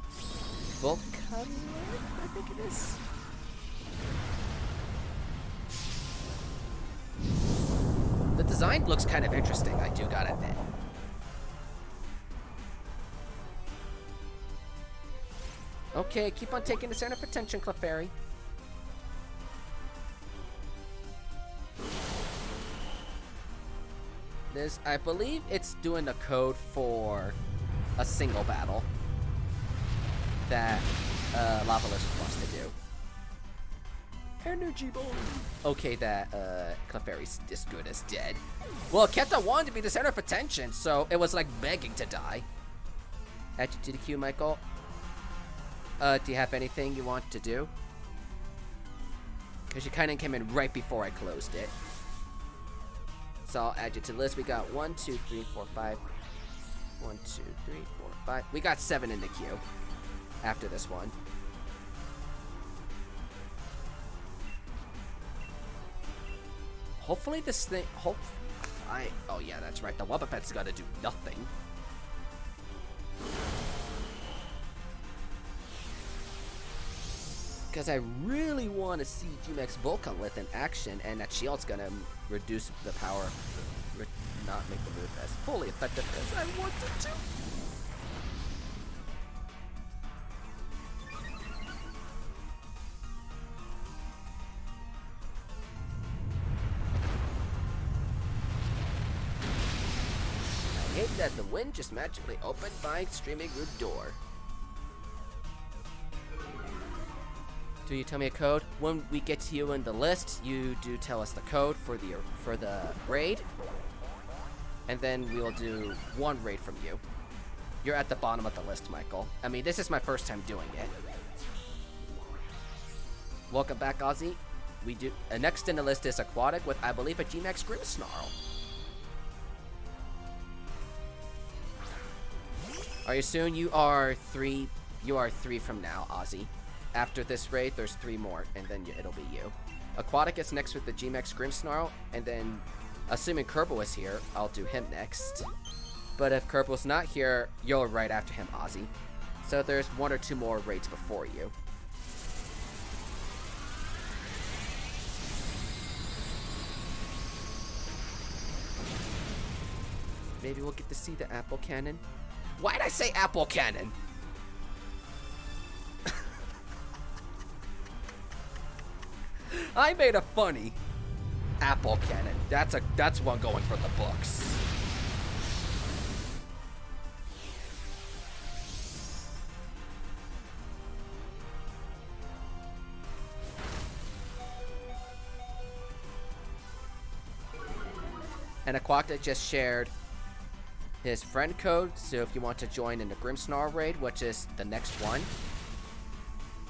A: Vulcan, I think it is. The design looks kind of interesting, I do gotta admit. Okay, keep on taking the center of attention, Clefairy. I believe it's doing the code for a single battle that Lava Lizard wants to do. Energy Ball. Okay, that Clefairy's as good as dead. Well, it kept on wanting to be the center of attention, so it was like begging to die. Add you to the queue, Michael. Do you have anything you want to do? Because you kind of came in right before I closed it. So I'll add you to the list. We got 1, 2, 3, 4, 5. 1, 2, 3, 4, 5. We got 7 in the queue after this one. Hopefully this thing... Oh yeah, that's right. The Wobbuffet's gotta do nothing. Because I really want to see G-Max Volcanlith in action, and that shield's gonna reduce the power, not make the move as fully effective as I want it to. I hate that the wind just magically opened my streaming room door. Do you tell me a code? When we get to you in the list, you do tell us the code for the raid. And then we'll do 1 raid from you. You're at the bottom of the list, Michael. I mean, this is my first time doing it. Welcome back, Ozzy. we do next in the list is Aquatic with, I believe, a G-Max Grimmsnarl. Are you soon? You are three from now, Ozzy. After this raid, there's 3 more, and then it'll be you. Aquatic is next with the G-Max Grimmsnarl, and then, assuming Kerbal is here, I'll do him next. But if Kerbal's not here, you're right after him, Ozzy. So there's 1 or 2 more raids before you. Maybe we'll get to see the apple cannon. Why'd I say apple cannon? I made a funny apple cannon. That's one going for the books. And Aquatic just shared his friend code, so if you want to join in the Grimmsnarl raid, which is the next one,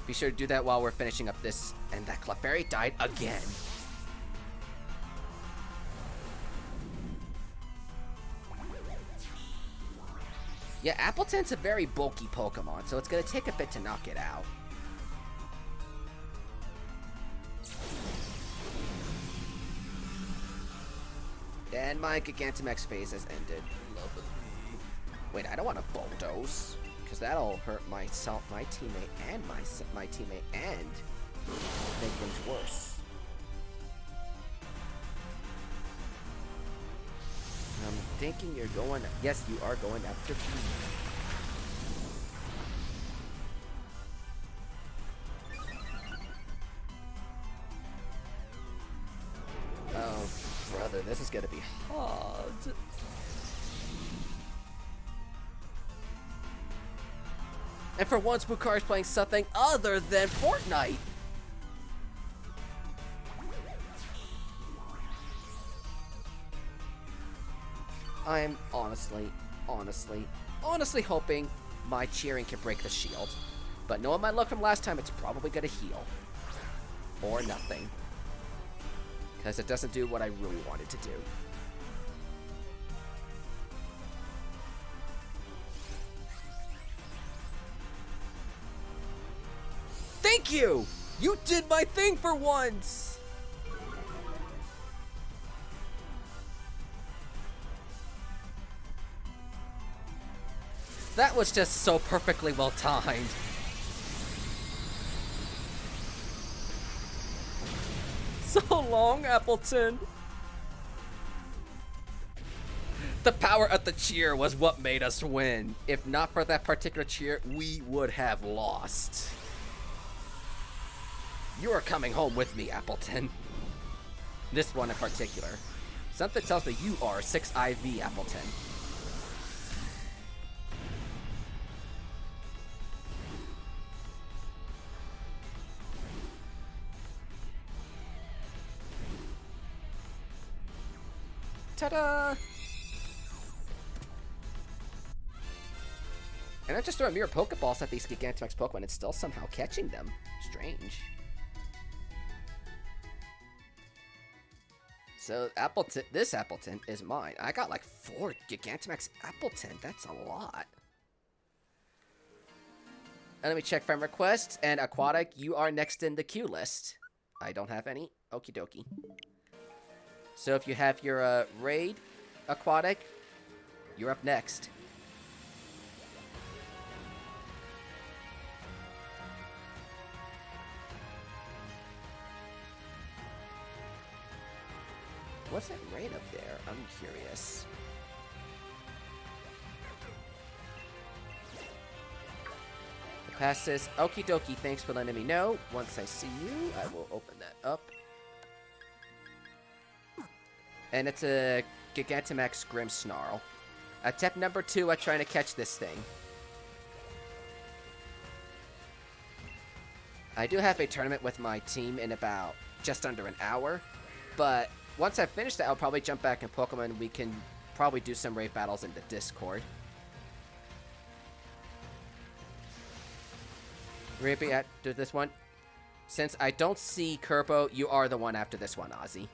A: be sure to do that while we're finishing up this. And that Clefairy died again. Yeah, Appleton's a very bulky Pokemon, so it's going to take a bit to knock it out. And my Gigantamax phase has ended. Lovely. Wait, I don't want to bulldoze, because that'll hurt my teammate and my teammate and make things worse. I'm thinking you're going. Yes, you are going after me. Oh, brother, this is gonna be hard. And for once, Bukari's playing something other than Fortnite. I'm honestly hoping my cheering can break the shield. But knowing my luck from last time, it's probably gonna heal. Or nothing. Because it doesn't do what I really wanted to do. Thank you! You did my thing for once! That was just so perfectly well timed. So long, Appleton. The power of the cheer was what made us win. If not for that particular cheer, we would have lost. You are coming home with me, Appleton. This one in particular. Something tells me you are 6IV, Appleton. Ta-da! And I'm just throwing mirror Pokeballs at these Gigantamax Pokemon and still somehow catching them. Strange. So Appleton, this Appleton is mine. I got like 4 Gigantamax Appleton. That's a lot. And let me check friend requests. And Aquatic, you are next in the queue list. I don't have any. Okie dokie. So if you have your raid, Aquatic, you're up next. What's that raid up there? I'm curious. The pass says, okie dokie, thanks for letting me know. Once I see you, I will open that up. And it's a Gigantamax Grimmsnarl. Attempt number 2 at trying to catch this thing. I do have a tournament with my team in about just under an hour, but once I finish that, I'll probably jump back in Pokemon. We can probably do some raid battles in the Discord. Maybe after this one. Since I don't see Kerbo, you are the one after this one, Ozzy.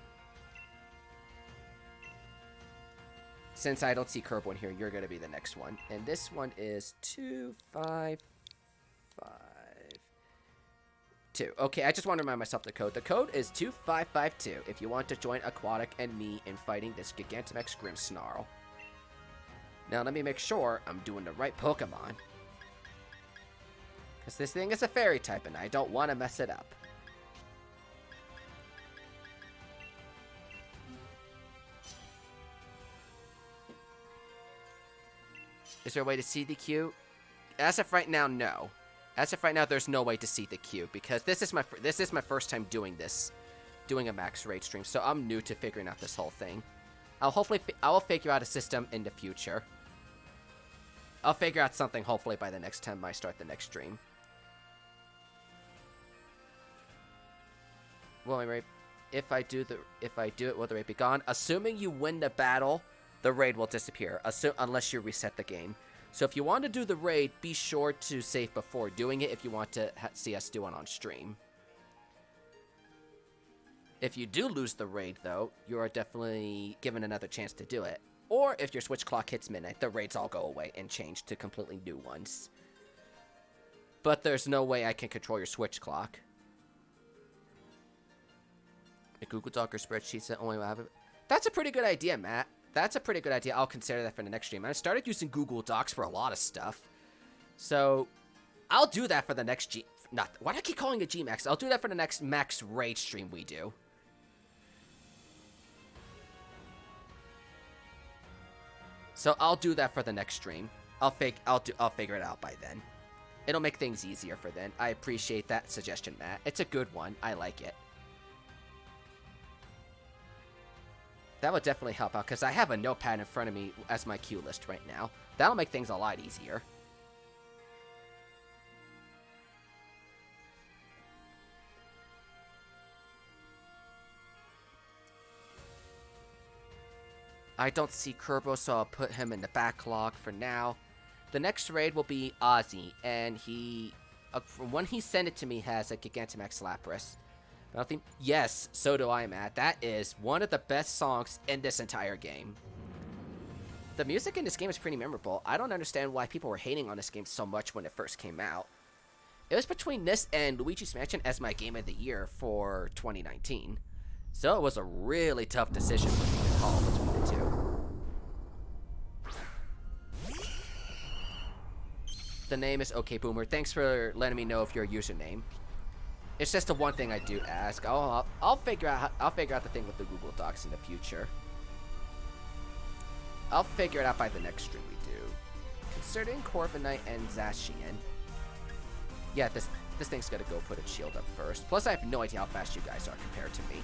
A: Since I don't see Kerbo in here, you're going to be the next one. And this one is 2552. Okay, I just want to remind myself the code. The code is 2552 if you want to join Aquatic and me in fighting this Gigantamax Grimmsnarl. Now, let me make sure I'm doing the right Pokemon. Because this thing is a fairy type, and I don't want to mess it up. Is there a way to see the queue? As of right now, no. As of right now, there's no way to see the queue, because this is my first time doing this, doing a max raid stream, so I'm new to figuring out this whole thing. I will figure out a system in the future. I'll figure out something hopefully by the next time I start the next stream. Well, if I do it, will the raid be gone? Assuming you win the battle, the raid will disappear, unless you reset the game. So if you want to do the raid, be sure to save before doing it if you want to see us do one on stream. If you do lose the raid, though, you are definitely given another chance to do it. Or if your switch clock hits midnight, the raids all go away and change to completely new ones. But there's no way I can control your switch clock. A Google Doc or spreadsheet that only will have it. That's a pretty good idea, Matt. That's a pretty good idea. I'll consider that for the next stream. I started using Google Docs for a lot of stuff. So, I'll do that for the next why do I keep calling it Gmax? I'll do that for the next Max Raid stream we do. So, I'll do that for the next stream. I'll figure it out by then. It'll make things easier for then. I appreciate that suggestion, Matt. It's a good one. I like it. That would definitely help out, because I have a notepad in front of me as my queue list right now. That'll make things a lot easier. I don't see Kerbo, so I'll put him in the backlog for now. The next raid will be Ozzy, and when he sent it to me, has a Gigantamax Lapras. Yes, so do I, Matt. That is one of the best songs in this entire game. The music in this game is pretty memorable. I don't understand why people were hating on this game so much when it first came out. It was between this and Luigi's Mansion as my game of the year for 2019. So it was a really tough decision for me to call between the two. The name is OK Boomer. Thanks for letting me know of your username. It's just the one thing I do ask. I'll figure out the thing with the Google Docs in the future. I'll figure it out by the next stream we do. Considering Corviknight and Zacian. Yeah, this thing's gonna go put its shield up first. Plus, I have no idea how fast you guys are compared to me.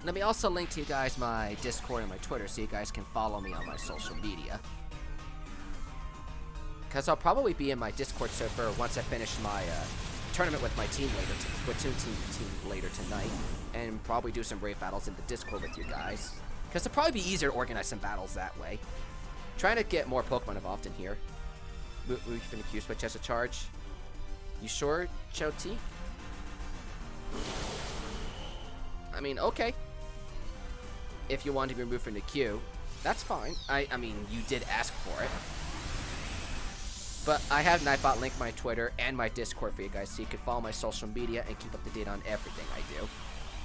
A: Let me also link to you guys my Discord and my Twitter so you guys can follow me on my social media. Because I'll probably be in my Discord server once I finish my tournament with my team later tonight. And probably do some raid battles in the Discord with you guys. Because it'll probably be easier to organize some battles that way. Trying to get more Pokemon involved in here. Move from the Q switch as a charge. You sure, Choti? I mean, okay. If you want to be removed from the queue, that's fine. I mean, you did ask for it. But I have Nightbot link my Twitter and my Discord for you guys so you can follow my social media and keep up to date on everything I do.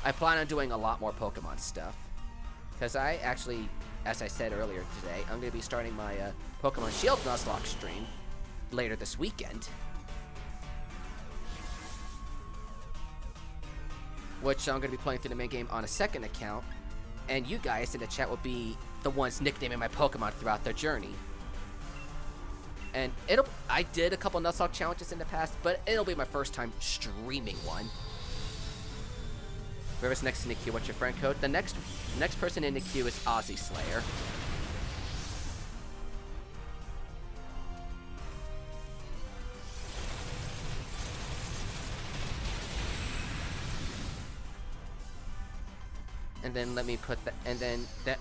A: I plan on doing a lot more Pokemon stuff. Because I actually, as I said earlier today, I'm going to be starting my Pokemon Shield Nuzlocke stream later this weekend. Which I'm going to be playing through the main game on a second account. And you guys in the chat will be the ones nicknaming my Pokemon throughout their journey. And I did a couple Nuzlocke challenges in the past, but it'll be my first time streaming one. Whoever's next in the queue, what's your friend code? The next person in the queue is Aussie Slayer. And then let me put that, and then that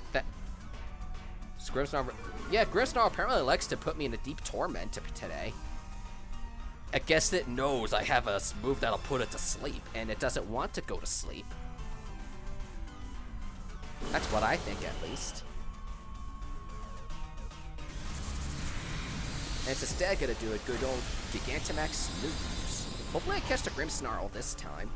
A: Grimmsnarl, yeah, Grimmsnarl apparently likes to put me in a deep torment today. I guess it knows I have a move that'll put it to sleep, and it doesn't want to go to sleep. That's what I think, at least. And it's instead gonna do a good old Gigantamax snooze. Hopefully I catch the Grimmsnarl this time.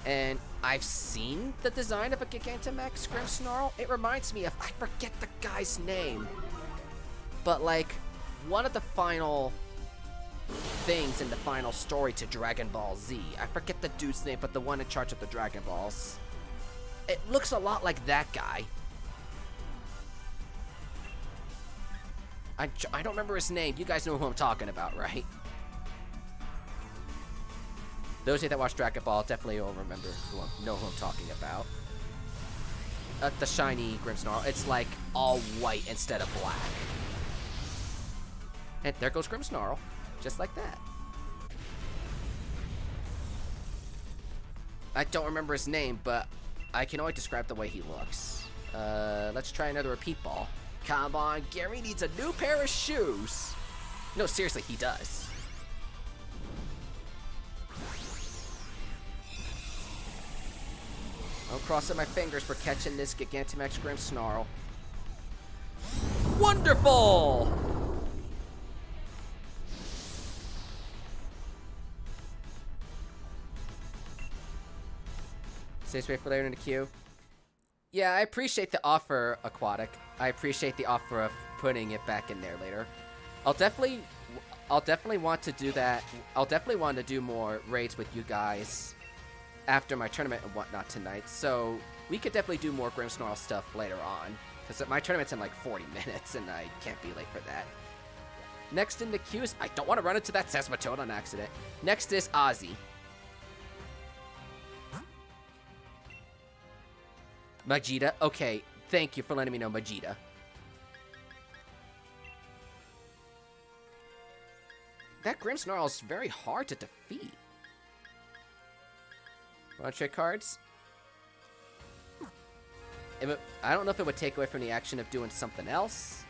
A: And I've seen the design of a Gigantamax Grimmsnarl. It reminds me of, I forget the guy's name, but like one of the final things in the final story to Dragon Ball Z. I forget the dude's name, but the one in charge of the Dragon Balls. It looks a lot like that guy. I don't remember his name. You guys know who I'm talking about, right? Those of you that watch Dragon Ball definitely will remember know who I'm talking about. The shiny Grimmsnarl. It's like all white instead of black. And there goes Grimmsnarl. Just like that. I don't remember his name, but I can only describe the way he looks. Let's try another repeat ball. Come on, Gary needs a new pair of shoes. No, seriously, he does. I'm crossing my fingers for catching this Gigantamax Grimmsnarl. Wonderful! Saves wait for later in the queue. Yeah, I appreciate the offer, Aquatic. I appreciate the offer of putting it back in there later. I'll definitely want to do that. I'll definitely want to do more raids with you guys after my tournament and whatnot tonight. So we could definitely do more Grimmsnarl stuff later on, because my tournament's in like 40 minutes and I can't be late for that. Next in the queue is, I don't want to run into that Seismitoad on accident. Next is Ozzy. Majida? Okay, thank you for letting me know, Majida. That Grimmsnarl is very hard to defeat. Want to trade cards? I don't know if it would take away from the action of doing something else,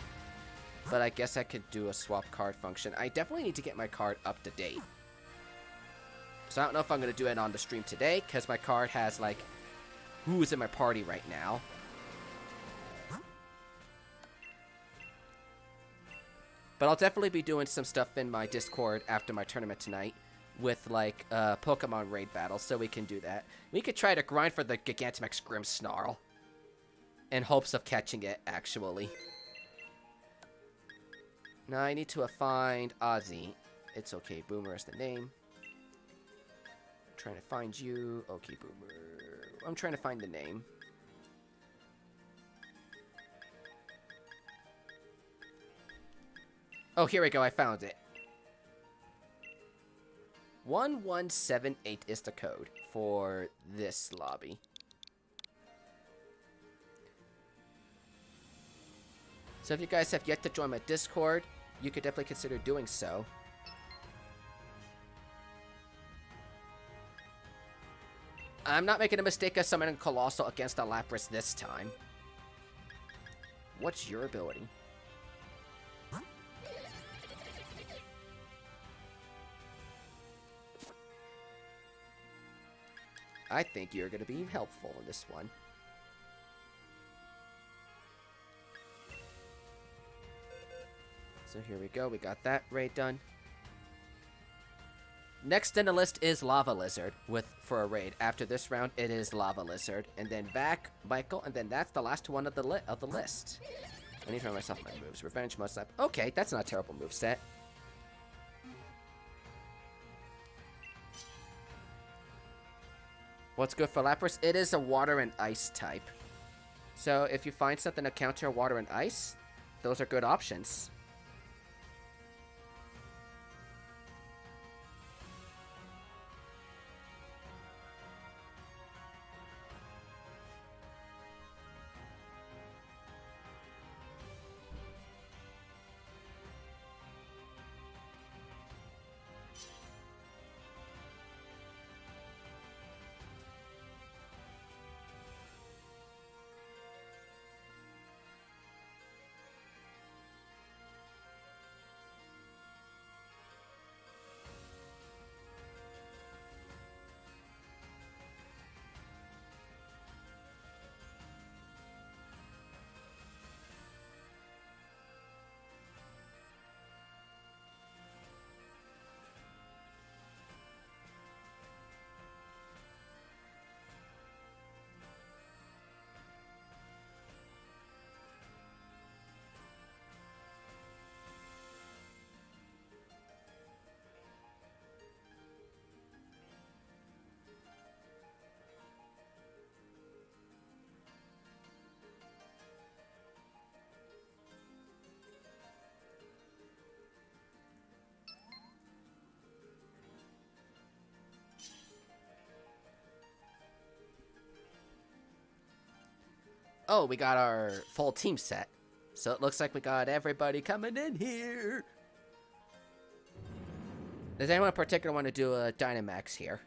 A: but I guess I could do a swap card function. I definitely need to get my card up to date. So I don't know if I'm going to do it on the stream today, because my card has, like, who is in my party right now. But I'll definitely be doing some stuff in my Discord after my tournament tonight with, like, Pokemon raid battles, so we can do that. We could try to grind for the Gigantamax Grimmsnarl in hopes of catching it, actually. Now I need to find Ozzy. It's okay, Boomer is the name. I'm trying to find you. Okay, Boomer. I'm trying to find the name. Oh, here we go. I found it. 1178 is the code for this lobby. So if you guys have yet to join my Discord, you could definitely consider doing so. I'm not making a mistake of summoning Colossal against a Lapras this time. What's your ability? I think you're going to be helpful in this one. So here we go. We got that raid done. Next in the list is Lava Lizard for a raid. After this round, it is Lava Lizard, and then Vac, Michael, and then that's the last one of the list. I need to remind myself my moves. Revenge, Mudslap. Okay, that's not a terrible moveset. What's good for Lapras? It is a water and ice type. So if you find something to counter water and ice, those are good options. Oh, we got our full team set. So it looks like we got everybody coming in here. Does anyone in particular want to do a Dynamax here?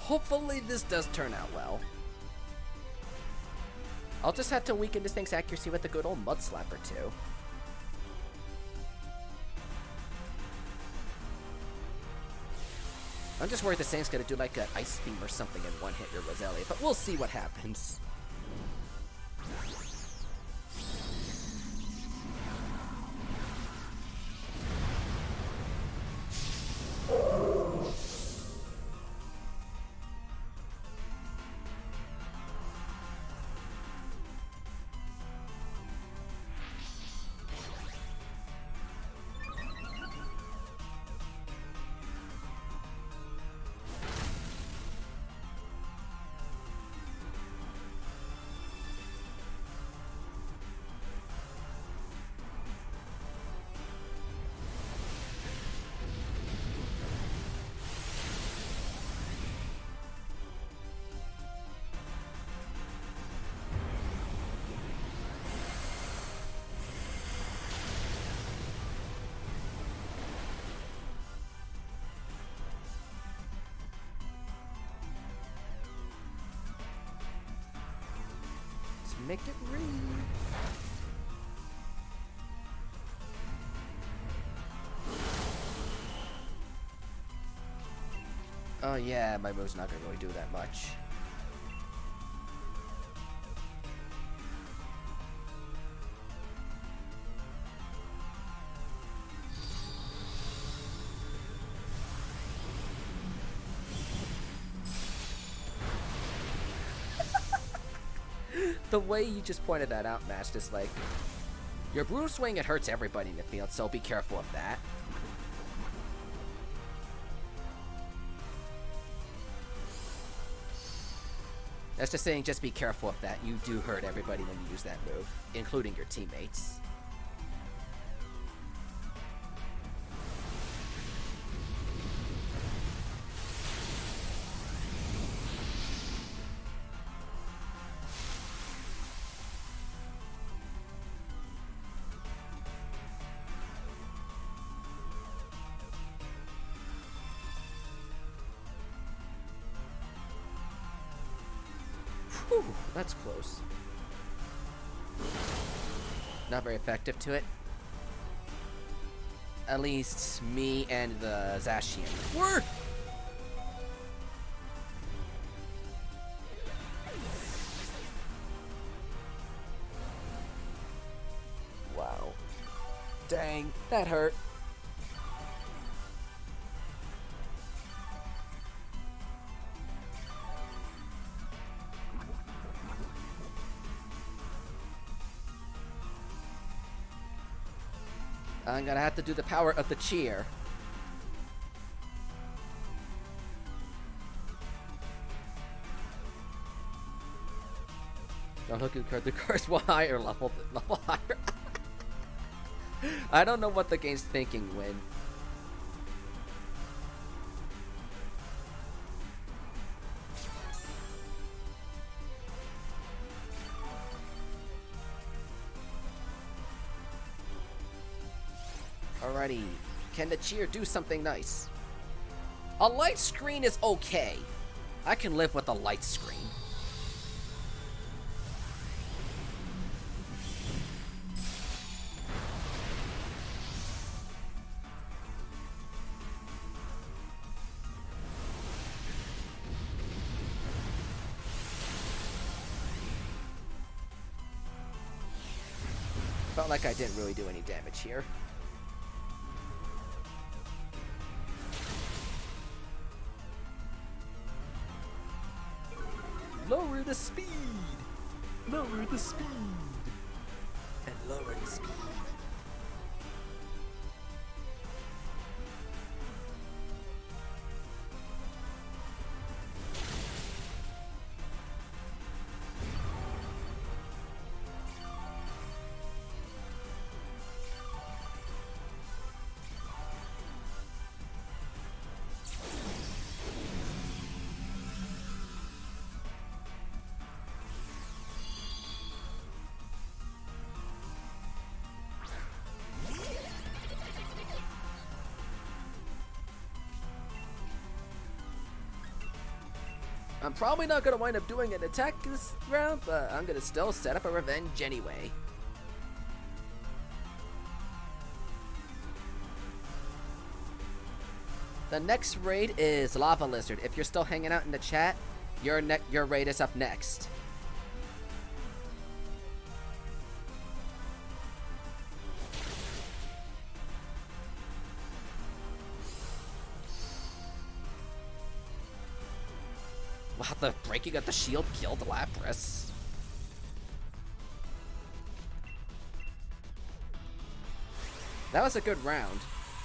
A: Hopefully this does turn out well. I'll just have to weaken this thing's accuracy with a good old Mud Slap or two. I'm just worried this thing's gonna do like an Ice Beam or something in one hit your Roselia, but we'll see what happens. Make it read. Oh yeah, my move's not gonna really do that much. The way you just pointed that out, Matt, is like, your Broom Swing, it hurts everybody in the field, so be careful of that. That's just saying, just be careful of that. You do hurt everybody when you use that move, including your teammates. Whew, that's close. Not very effective to it. At least me and the Zacian were. Wow. Dang, that hurt. I'm gonna have to do the power of the cheer. Don't look at the cards higher level higher. I don't know what the game's thinking when. Alrighty, can the cheer do something nice? A light screen is okay. I can live with a light screen. Felt like I didn't really do any damage here. Lower the speed! Lower the speed! And lowering speed. I'm probably not going to wind up doing an attack this round, but I'm going to still set up a revenge anyway. The next raid is Lava Lizard. If you're still hanging out in the chat, your raid is up next. Wow, the breaking of the shield killed Lapras. That was a good round.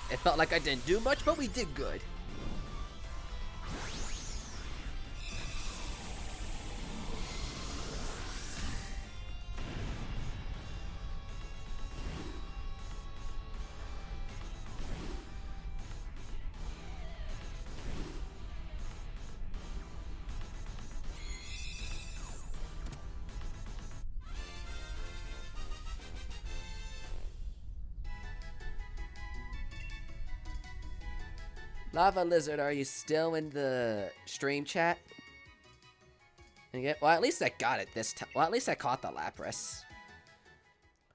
A: It felt like I didn't do much, but we did good. Lava Lizard, are you still in the stream chat? Well, at least I got it this time. Well, at least I caught the Lapras.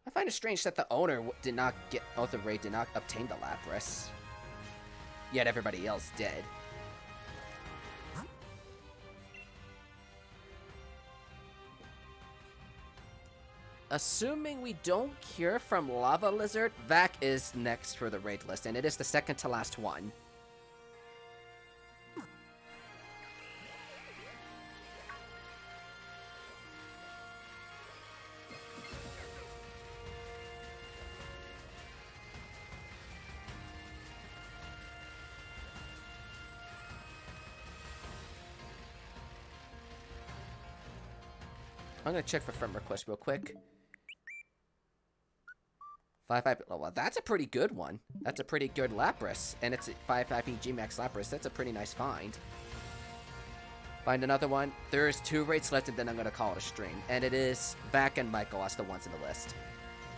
A: I find it strange that the owner did not get, the raid did not obtain the Lapras. Yet everybody else did. Assuming we don't cure from Lava Lizard, Vac is next for the raid list, and it is the second to last one. I'm gonna check for friend request real quick. 5-5. Oh, well, that's a pretty good one. That's a pretty good Lapras, and it's a 5-5 Gmax Lapras. That's a pretty nice find. Find another one. There's 2 raids left, and then I'm gonna call it a stream. And it is Vac and Michael as the ones in the list.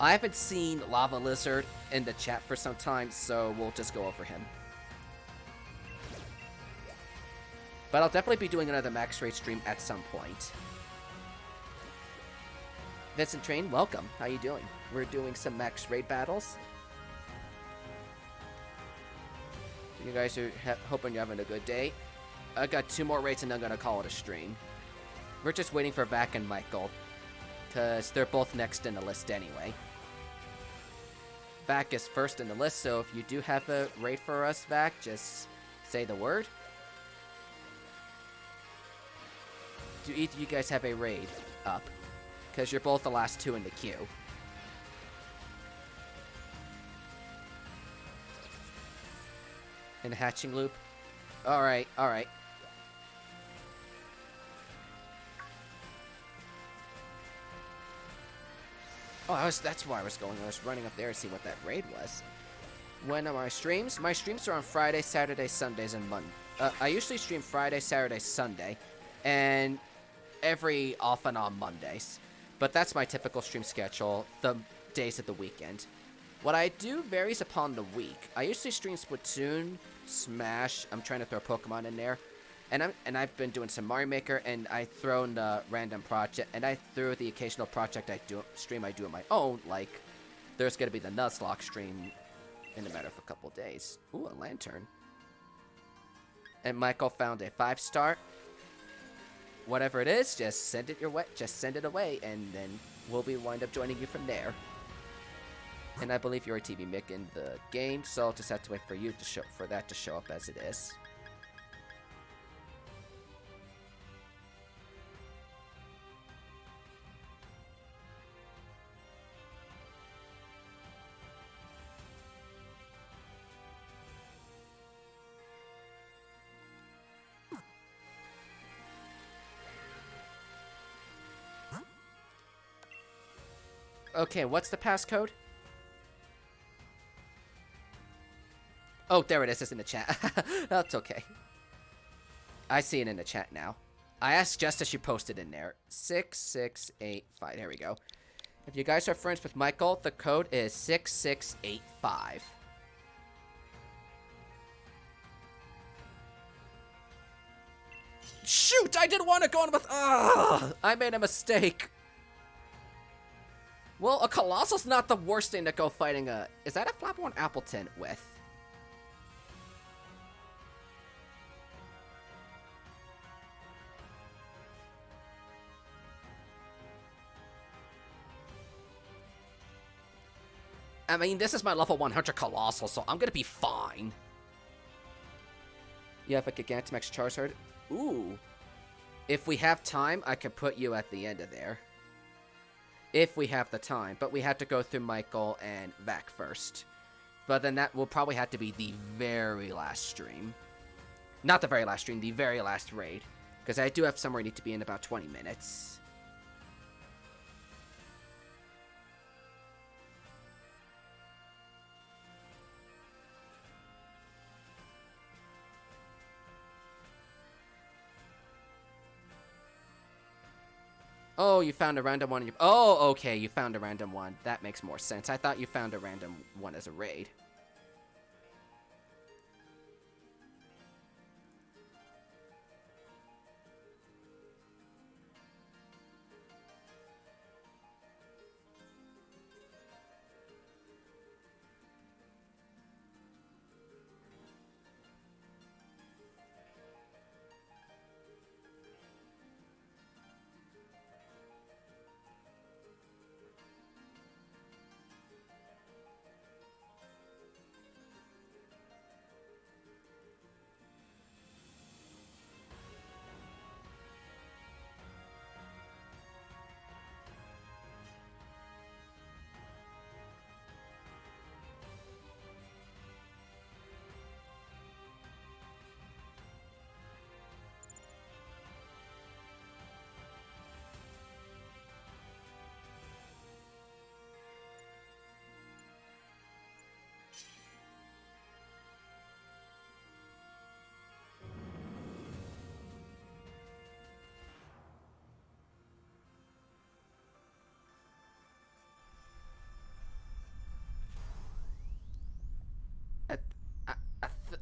A: I haven't seen Lava Lizard in the chat for some time, so we'll just go over him. But I'll definitely be doing another max raid stream at some point. Vincent Train, welcome. How you doing? We're doing some max raid battles. You guys are hoping you're having a good day. I got 2 more raids and I'm gonna call it a stream. We're just waiting for Vac and Michael, because they're both next in the list anyway. Vac is first in the list, so if you do have a raid for us, Vac, just say the word. Do either of you guys have a raid up? Because you're both the last 2 in the queue. In the hatching loop? Alright, alright. Oh, that's why I was going. I was running up there to see what that raid was. When are my streams? My streams are on Friday, Saturday, Sundays, and Monday. I usually stream Friday, Saturday, Sunday, and every off and on Mondays. But that's my typical stream schedule, the days of the weekend. What I do varies upon the week. I usually stream Splatoon, Smash, I'm trying to throw Pokemon in there. And I've been doing some Mario Maker, and I throw in the random project, and I threw the occasional project I do on my own, like there's gonna be the Nuzlocke stream in a matter of a couple days. Ooh, a lantern. And Michael found a 5-star. Whatever it is, just send it your way. Just send it away, and then we'll wind up joining you from there. And I believe you're a TV Mick in the game, so I'll just have to wait for you to for that to show up as it is. Okay, what's the passcode? Oh, there it is. It's in the chat. That's okay. I see it in the chat now. I asked Jess if she posted in there. 6685. There we go. If you guys are friends with Michael, the code is 6685. Shoot! I didn't want to go on with... Ugh! I made a mistake. Well, a Colossal's not the worst thing to go fighting a... Is that a Flapple or an Appleton with? I mean, this is my level 100 Colossal, so I'm gonna be fine. You have a Gigantamax Charizard? Ooh. If we have time, I can put you at the end of there. If we have the time. But we have to go through Michael and Vac first. But then that will probably have to be the very last stream. Not the very last stream, the very last raid. Because I do have somewhere I need to be in about 20 minutes. Oh, you found a random one. Oh, okay, you found a random one. That makes more sense. I thought you found a random one as a raid.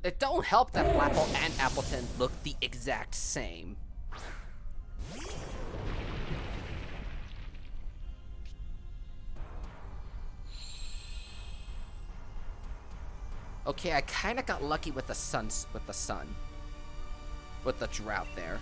A: It don't help that Flapple and Appleton look the exact same. Okay, I kind of got lucky with the sun. With the drought there.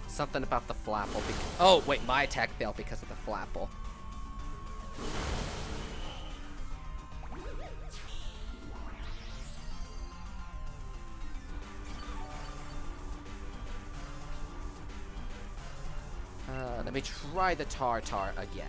A: Something about the Flapple. Oh, wait, my attack failed because of the Flapple. Let me try the Tartar again.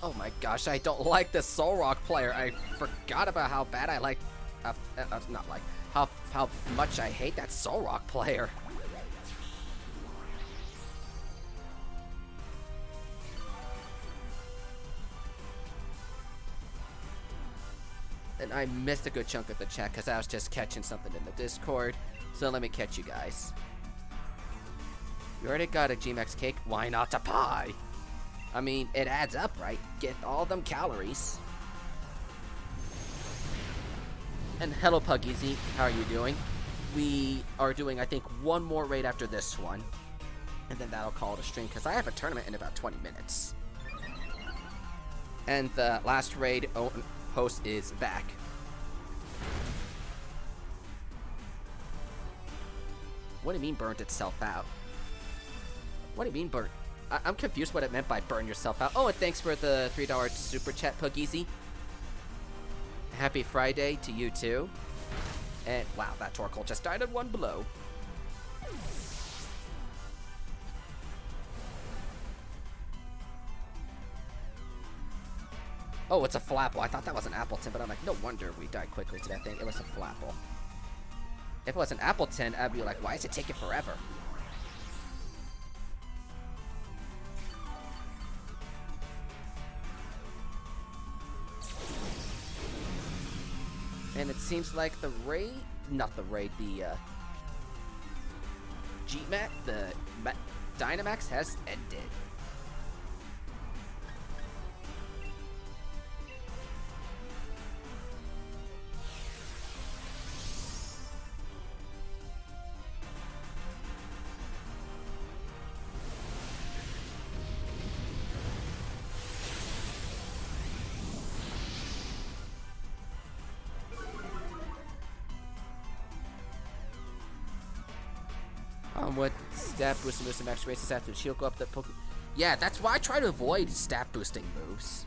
A: Oh my gosh, I don't like this Soul Rock player. I forgot about how bad I like, not like, how much I hate that Soul Rock player. And I missed a good chunk of the chat because I was just catching something in the Discord. So let me catch you guys. You already got a G-Max cake? Why not a pie? I mean, it adds up, right? Get all them calories. And hello, Puggeezy. How are you doing? We are doing, I think, one more raid after this one. And then that'll call it a stream because I have a tournament in about 20 minutes. And the last raid host is back. What do you mean burned itself out? What do you mean burnt? I'm confused what it meant by burn yourself out. Oh, and thanks for the $3 super chat, Puggeezy. Happy Friday to you too. And wow, that Torkoal just died in one blow. Oh, it's a Flapple. I thought that was an Appleton, but I'm like, no wonder we died quickly to that thing. It was a Flapple. If it was an Appleton, I'd be like, why is it taking forever? And it seems like the raid, not the raid, the G-Max, the Dynamax has ended. What stat boosting moves to max races after the shield go up the Pokemon? Yeah, that's why I try to avoid stat boosting moves.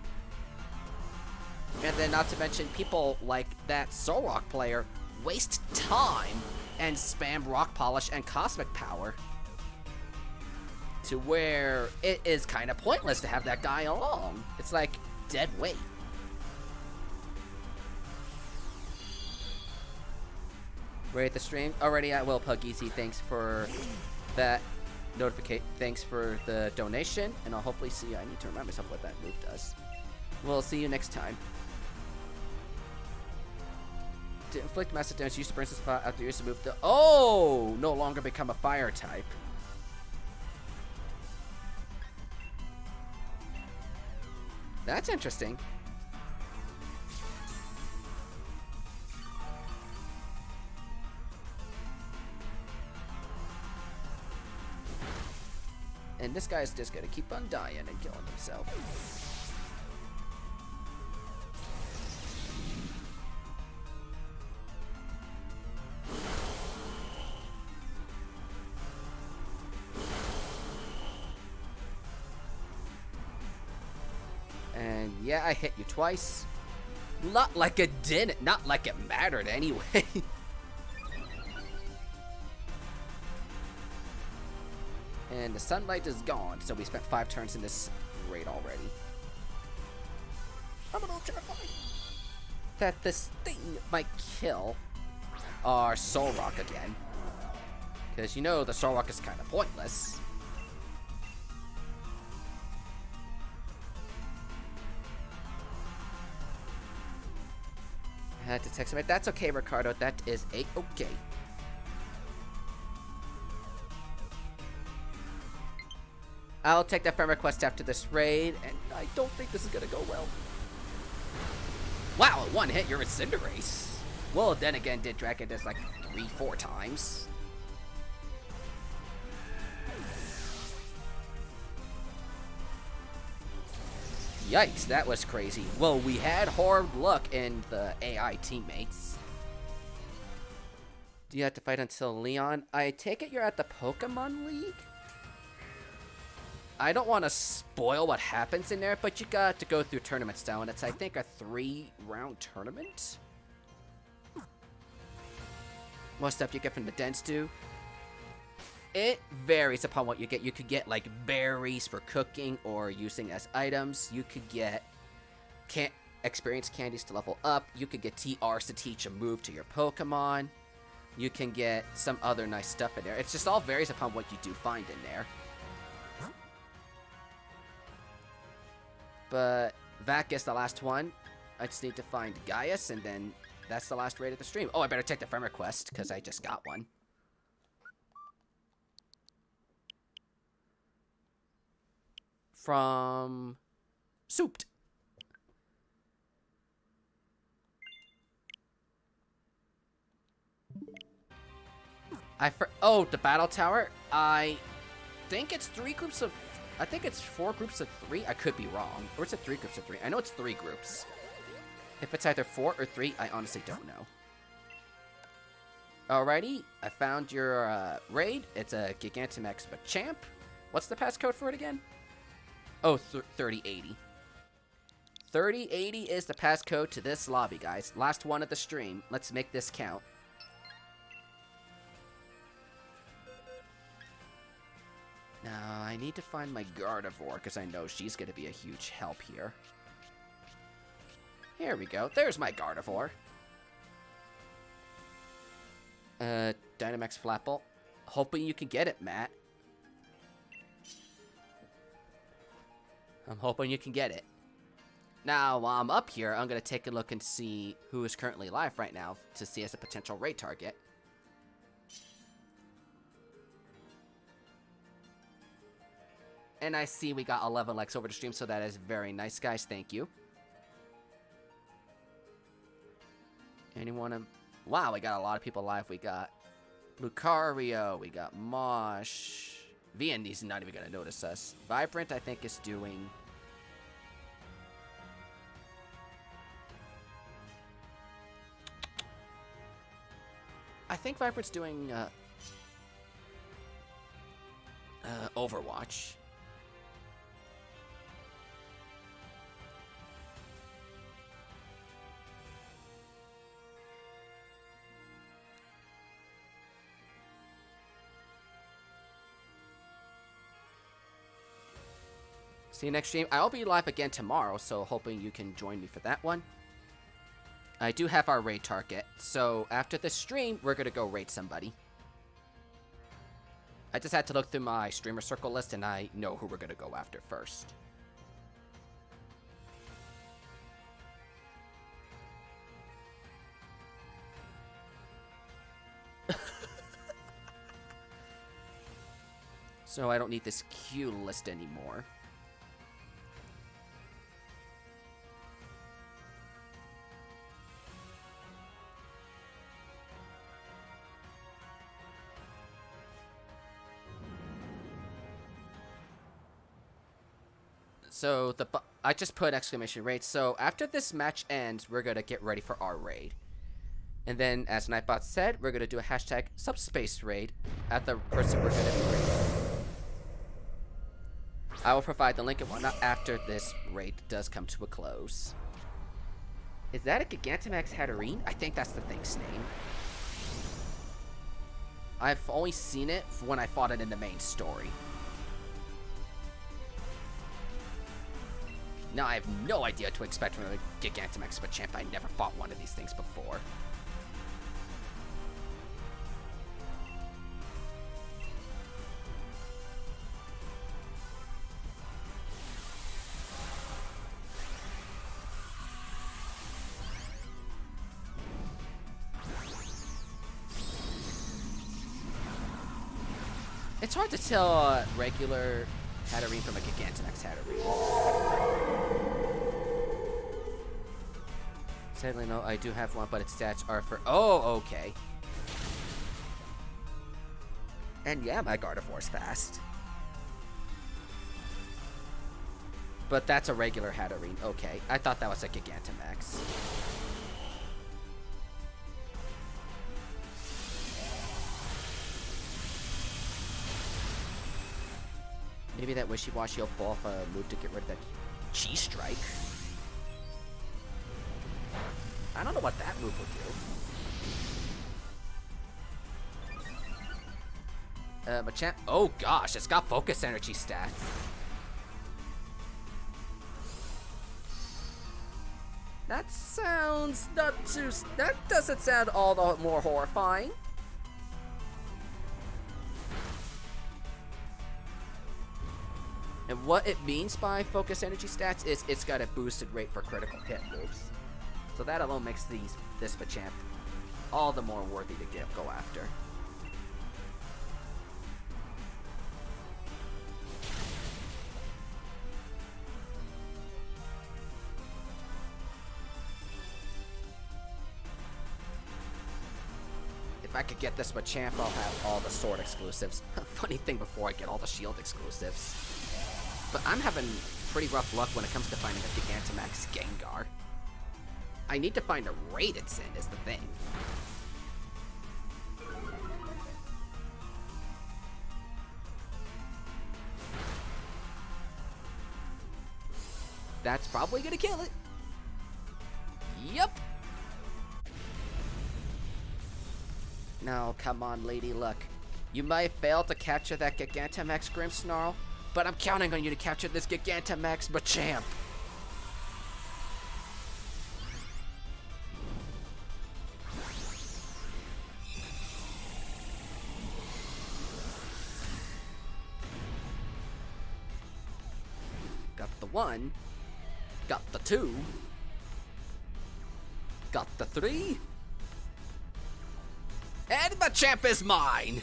A: And then not to mention people like that Soul Rock player waste time and spam Rock Polish and Cosmic Power to where it is kind of pointless to have that guy along. It's like dead weight. Rate the stream already at Will Puggeezy. Thanks for that notification. Thanks for the donation, and I'll hopefully see you. I need to remind myself what that move does. We'll see you next time. To inflict massive damage, use to burn the spot after use to move the. Oh, no longer become a fire type. That's interesting. And this guy's just gonna keep on dying and killing himself. And yeah, I hit you twice. Not like it didn't, not like it mattered anyway. And the sunlight is gone, so we spent 5 turns in this raid already. I'm a little terrified that this thing might kill our Soul Rock again. Because you know the Soul Rock is kind of pointless. I had to text him. That's okay, Ricardo. That is a-okay. I'll take that friend request after this raid, and I don't think this is gonna go well. Wow, at one hit, you're a Cinderace. Well, then again, did Dragon this like 3-4 times? Yikes, that was crazy. Well, we had hard luck in the AI teammates. Do you have to fight until Leon? I take it you're at the Pokemon League? I don't want to spoil what happens in there, but you got to go through tournament style, and it's, I think, a 3-round tournament? What stuff you get from the den stew? It varies upon what you get. You could get, like, berries for cooking or using as items. You could get experience candies to level up. You could get TRs to teach a move to your Pokemon. You can get some other nice stuff in there. It's just all varies upon what you do find in there. But that gets the last one. I just need to find Gaius, and then that's the last raid of the stream. Oh, I better take the friend request, because I just got one. From Souped. Oh, the battle tower. I think it's 3 groups of. I think it's 4 groups of 3. I could be wrong. Or is it 3 groups of 3? I know it's 3 groups. If it's either 4 or 3, I honestly don't know. Alrighty, I found your raid. It's a Gigantamax Machamp. What's the passcode for it again? Oh, 3080. 3080 is the passcode to this lobby, guys. Last one of the stream. Let's make this count. Now, I need to find my Gardevoir, because I know she's going to be a huge help here. Here we go. There's my Gardevoir. Dynamax Flapple. Hoping you can get it, Matt. I'm hoping you can get it. Now, while I'm up here, I'm going to take a look and see who is currently live right now to see as a potential raid target. And I see we got 11 likes over the stream, so that is very nice, guys. Thank you. Anyone? Wow, we got a lot of people live. We got Lucario. We got Mosh. V&D's not even going to notice us. Vibrant, I think, is doing... I think Vibrant's doing Overwatch. See you next stream. I'll be live again tomorrow, so hoping you can join me for that one. I do have our raid target, so after the stream, we're going to go raid somebody. I just had to look through my streamer circle list, and I know who we're going to go after first. So I don't need this queue list anymore. So I just put exclamation raid. So after this match ends, we're going to get ready for our raid. And then, as Nightbot said, we're going to do a hashtag Subspace raid at the person we're going to be raiding. I will provide the link and whatnot after this raid does come to a close. Is that a Gigantamax Hatterene? I think that's the thing's name. I've only seen it when I fought it in the main story. Now, I have no idea what to expect from a Gigantamax Machamp. I never fought one of these things before. It's hard to tell a regular Hatterene from a Gigantamax Hatterene. Sadly, no, I do have one, but its stats are for... Oh, okay. And yeah, my Gardevoir's fast. But that's a regular Hatterene. Okay, I thought that was a Gigantamax. Maybe that Wishy-Washy will pull off a move to get rid of that G-Strike. I don't know what that move would Machamp. Oh gosh, it's got focus energy stats. That sounds not too. That doesn't sound all the more horrifying. And what it means by focus energy stats is it's got a boosted rate for critical hit moves. So that alone makes this Machamp all the more worthy to go after. If I could get this Machamp, I'll have all the Sword exclusives. Funny thing, before I get all the Shield exclusives. But I'm having pretty rough luck when it comes to finding a Gigantamax Gengar. I need to find a rated Sin is the thing. That's probably gonna kill it. Yup. No, come on, Lady Luck. You might fail to capture that Gigantamax Grimmsnarl, but I'm counting on you to capture this Gigantamax Machamp. Got the 1. Got the 2. Got the 3. And Machamp is mine!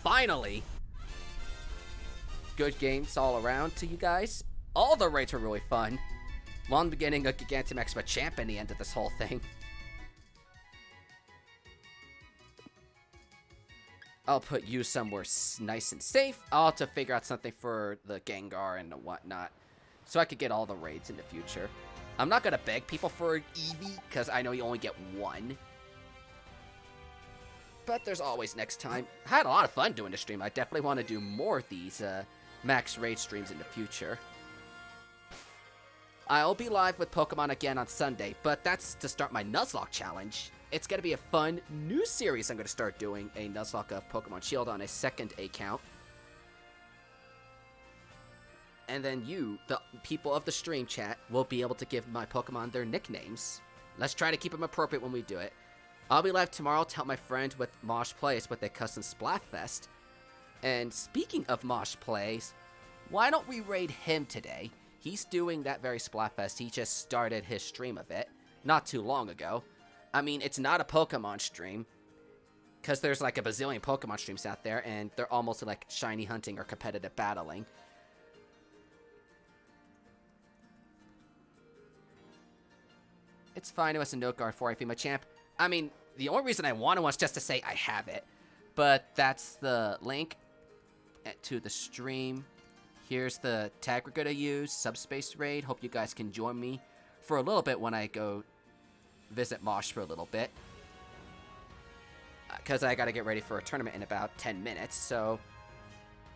A: Finally! Good games all around to you guys. All the raids were really fun. Well, I'm getting a Gigantamax Machamp in the end of this whole thing. I'll put you somewhere nice and safe. I'll have to figure out something for the Gengar and whatnot, so I could get all the raids in the future. I'm not gonna beg people for an Eevee, because I know you only get 1. But there's always next time. I had a lot of fun doing the stream. I definitely want to do more of these max raid streams in the future. I'll be live with Pokemon again on Sunday, but that's to start my Nuzlocke challenge. It's going to be a fun new series I'm going to start doing, a Nuzlocke of Pokemon Shield on a second account. And then you, the people of the stream chat, will be able to give my Pokemon their nicknames. Let's try to keep them appropriate when we do it. I'll be live tomorrow to help my friend with Mosh Plays with a custom Splatfest. And speaking of Mosh Plays, why don't we raid him today? He's doing that very Splatfest. He just started his stream of it not too long ago. I mean, it's not a Pokemon stream, because there's like a bazillion Pokemon streams out there, and they're almost like shiny hunting or competitive battling. It's fine. It was a note guard for I feed my champ. I mean, the only reason I want it was just to say I have it. But that's the link to the stream. Here's the tag we're going to use, Subspace Raid. Hope you guys can join me for a little bit when I go visit Mosh for a little bit. Because I got to get ready for a tournament in about 10 minutes. So,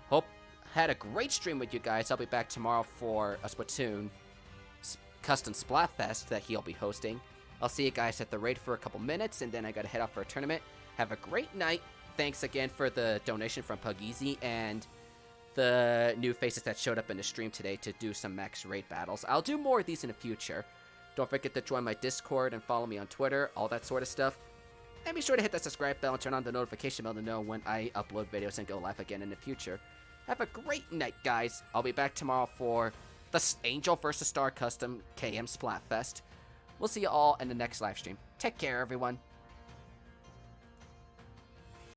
A: hope had a great stream with you guys. I'll be back tomorrow for a Splatoon custom Splatfest that he'll be hosting. I'll see you guys at the raid for a couple minutes, and then I gotta head off for a tournament. Have a great night. Thanks again for the donation from Pugeezy and the new faces that showed up in the stream today to do some max raid battles. I'll do more of these in the future. Don't forget to join my Discord and follow me on Twitter, all that sort of stuff. And be sure to hit that subscribe bell and turn on the notification bell to know when I upload videos and go live again in the future. Have a great night, guys. I'll be back tomorrow for the Angel vs. Star Custom KM Splatfest. We'll see you all in the next live stream. Take care, everyone.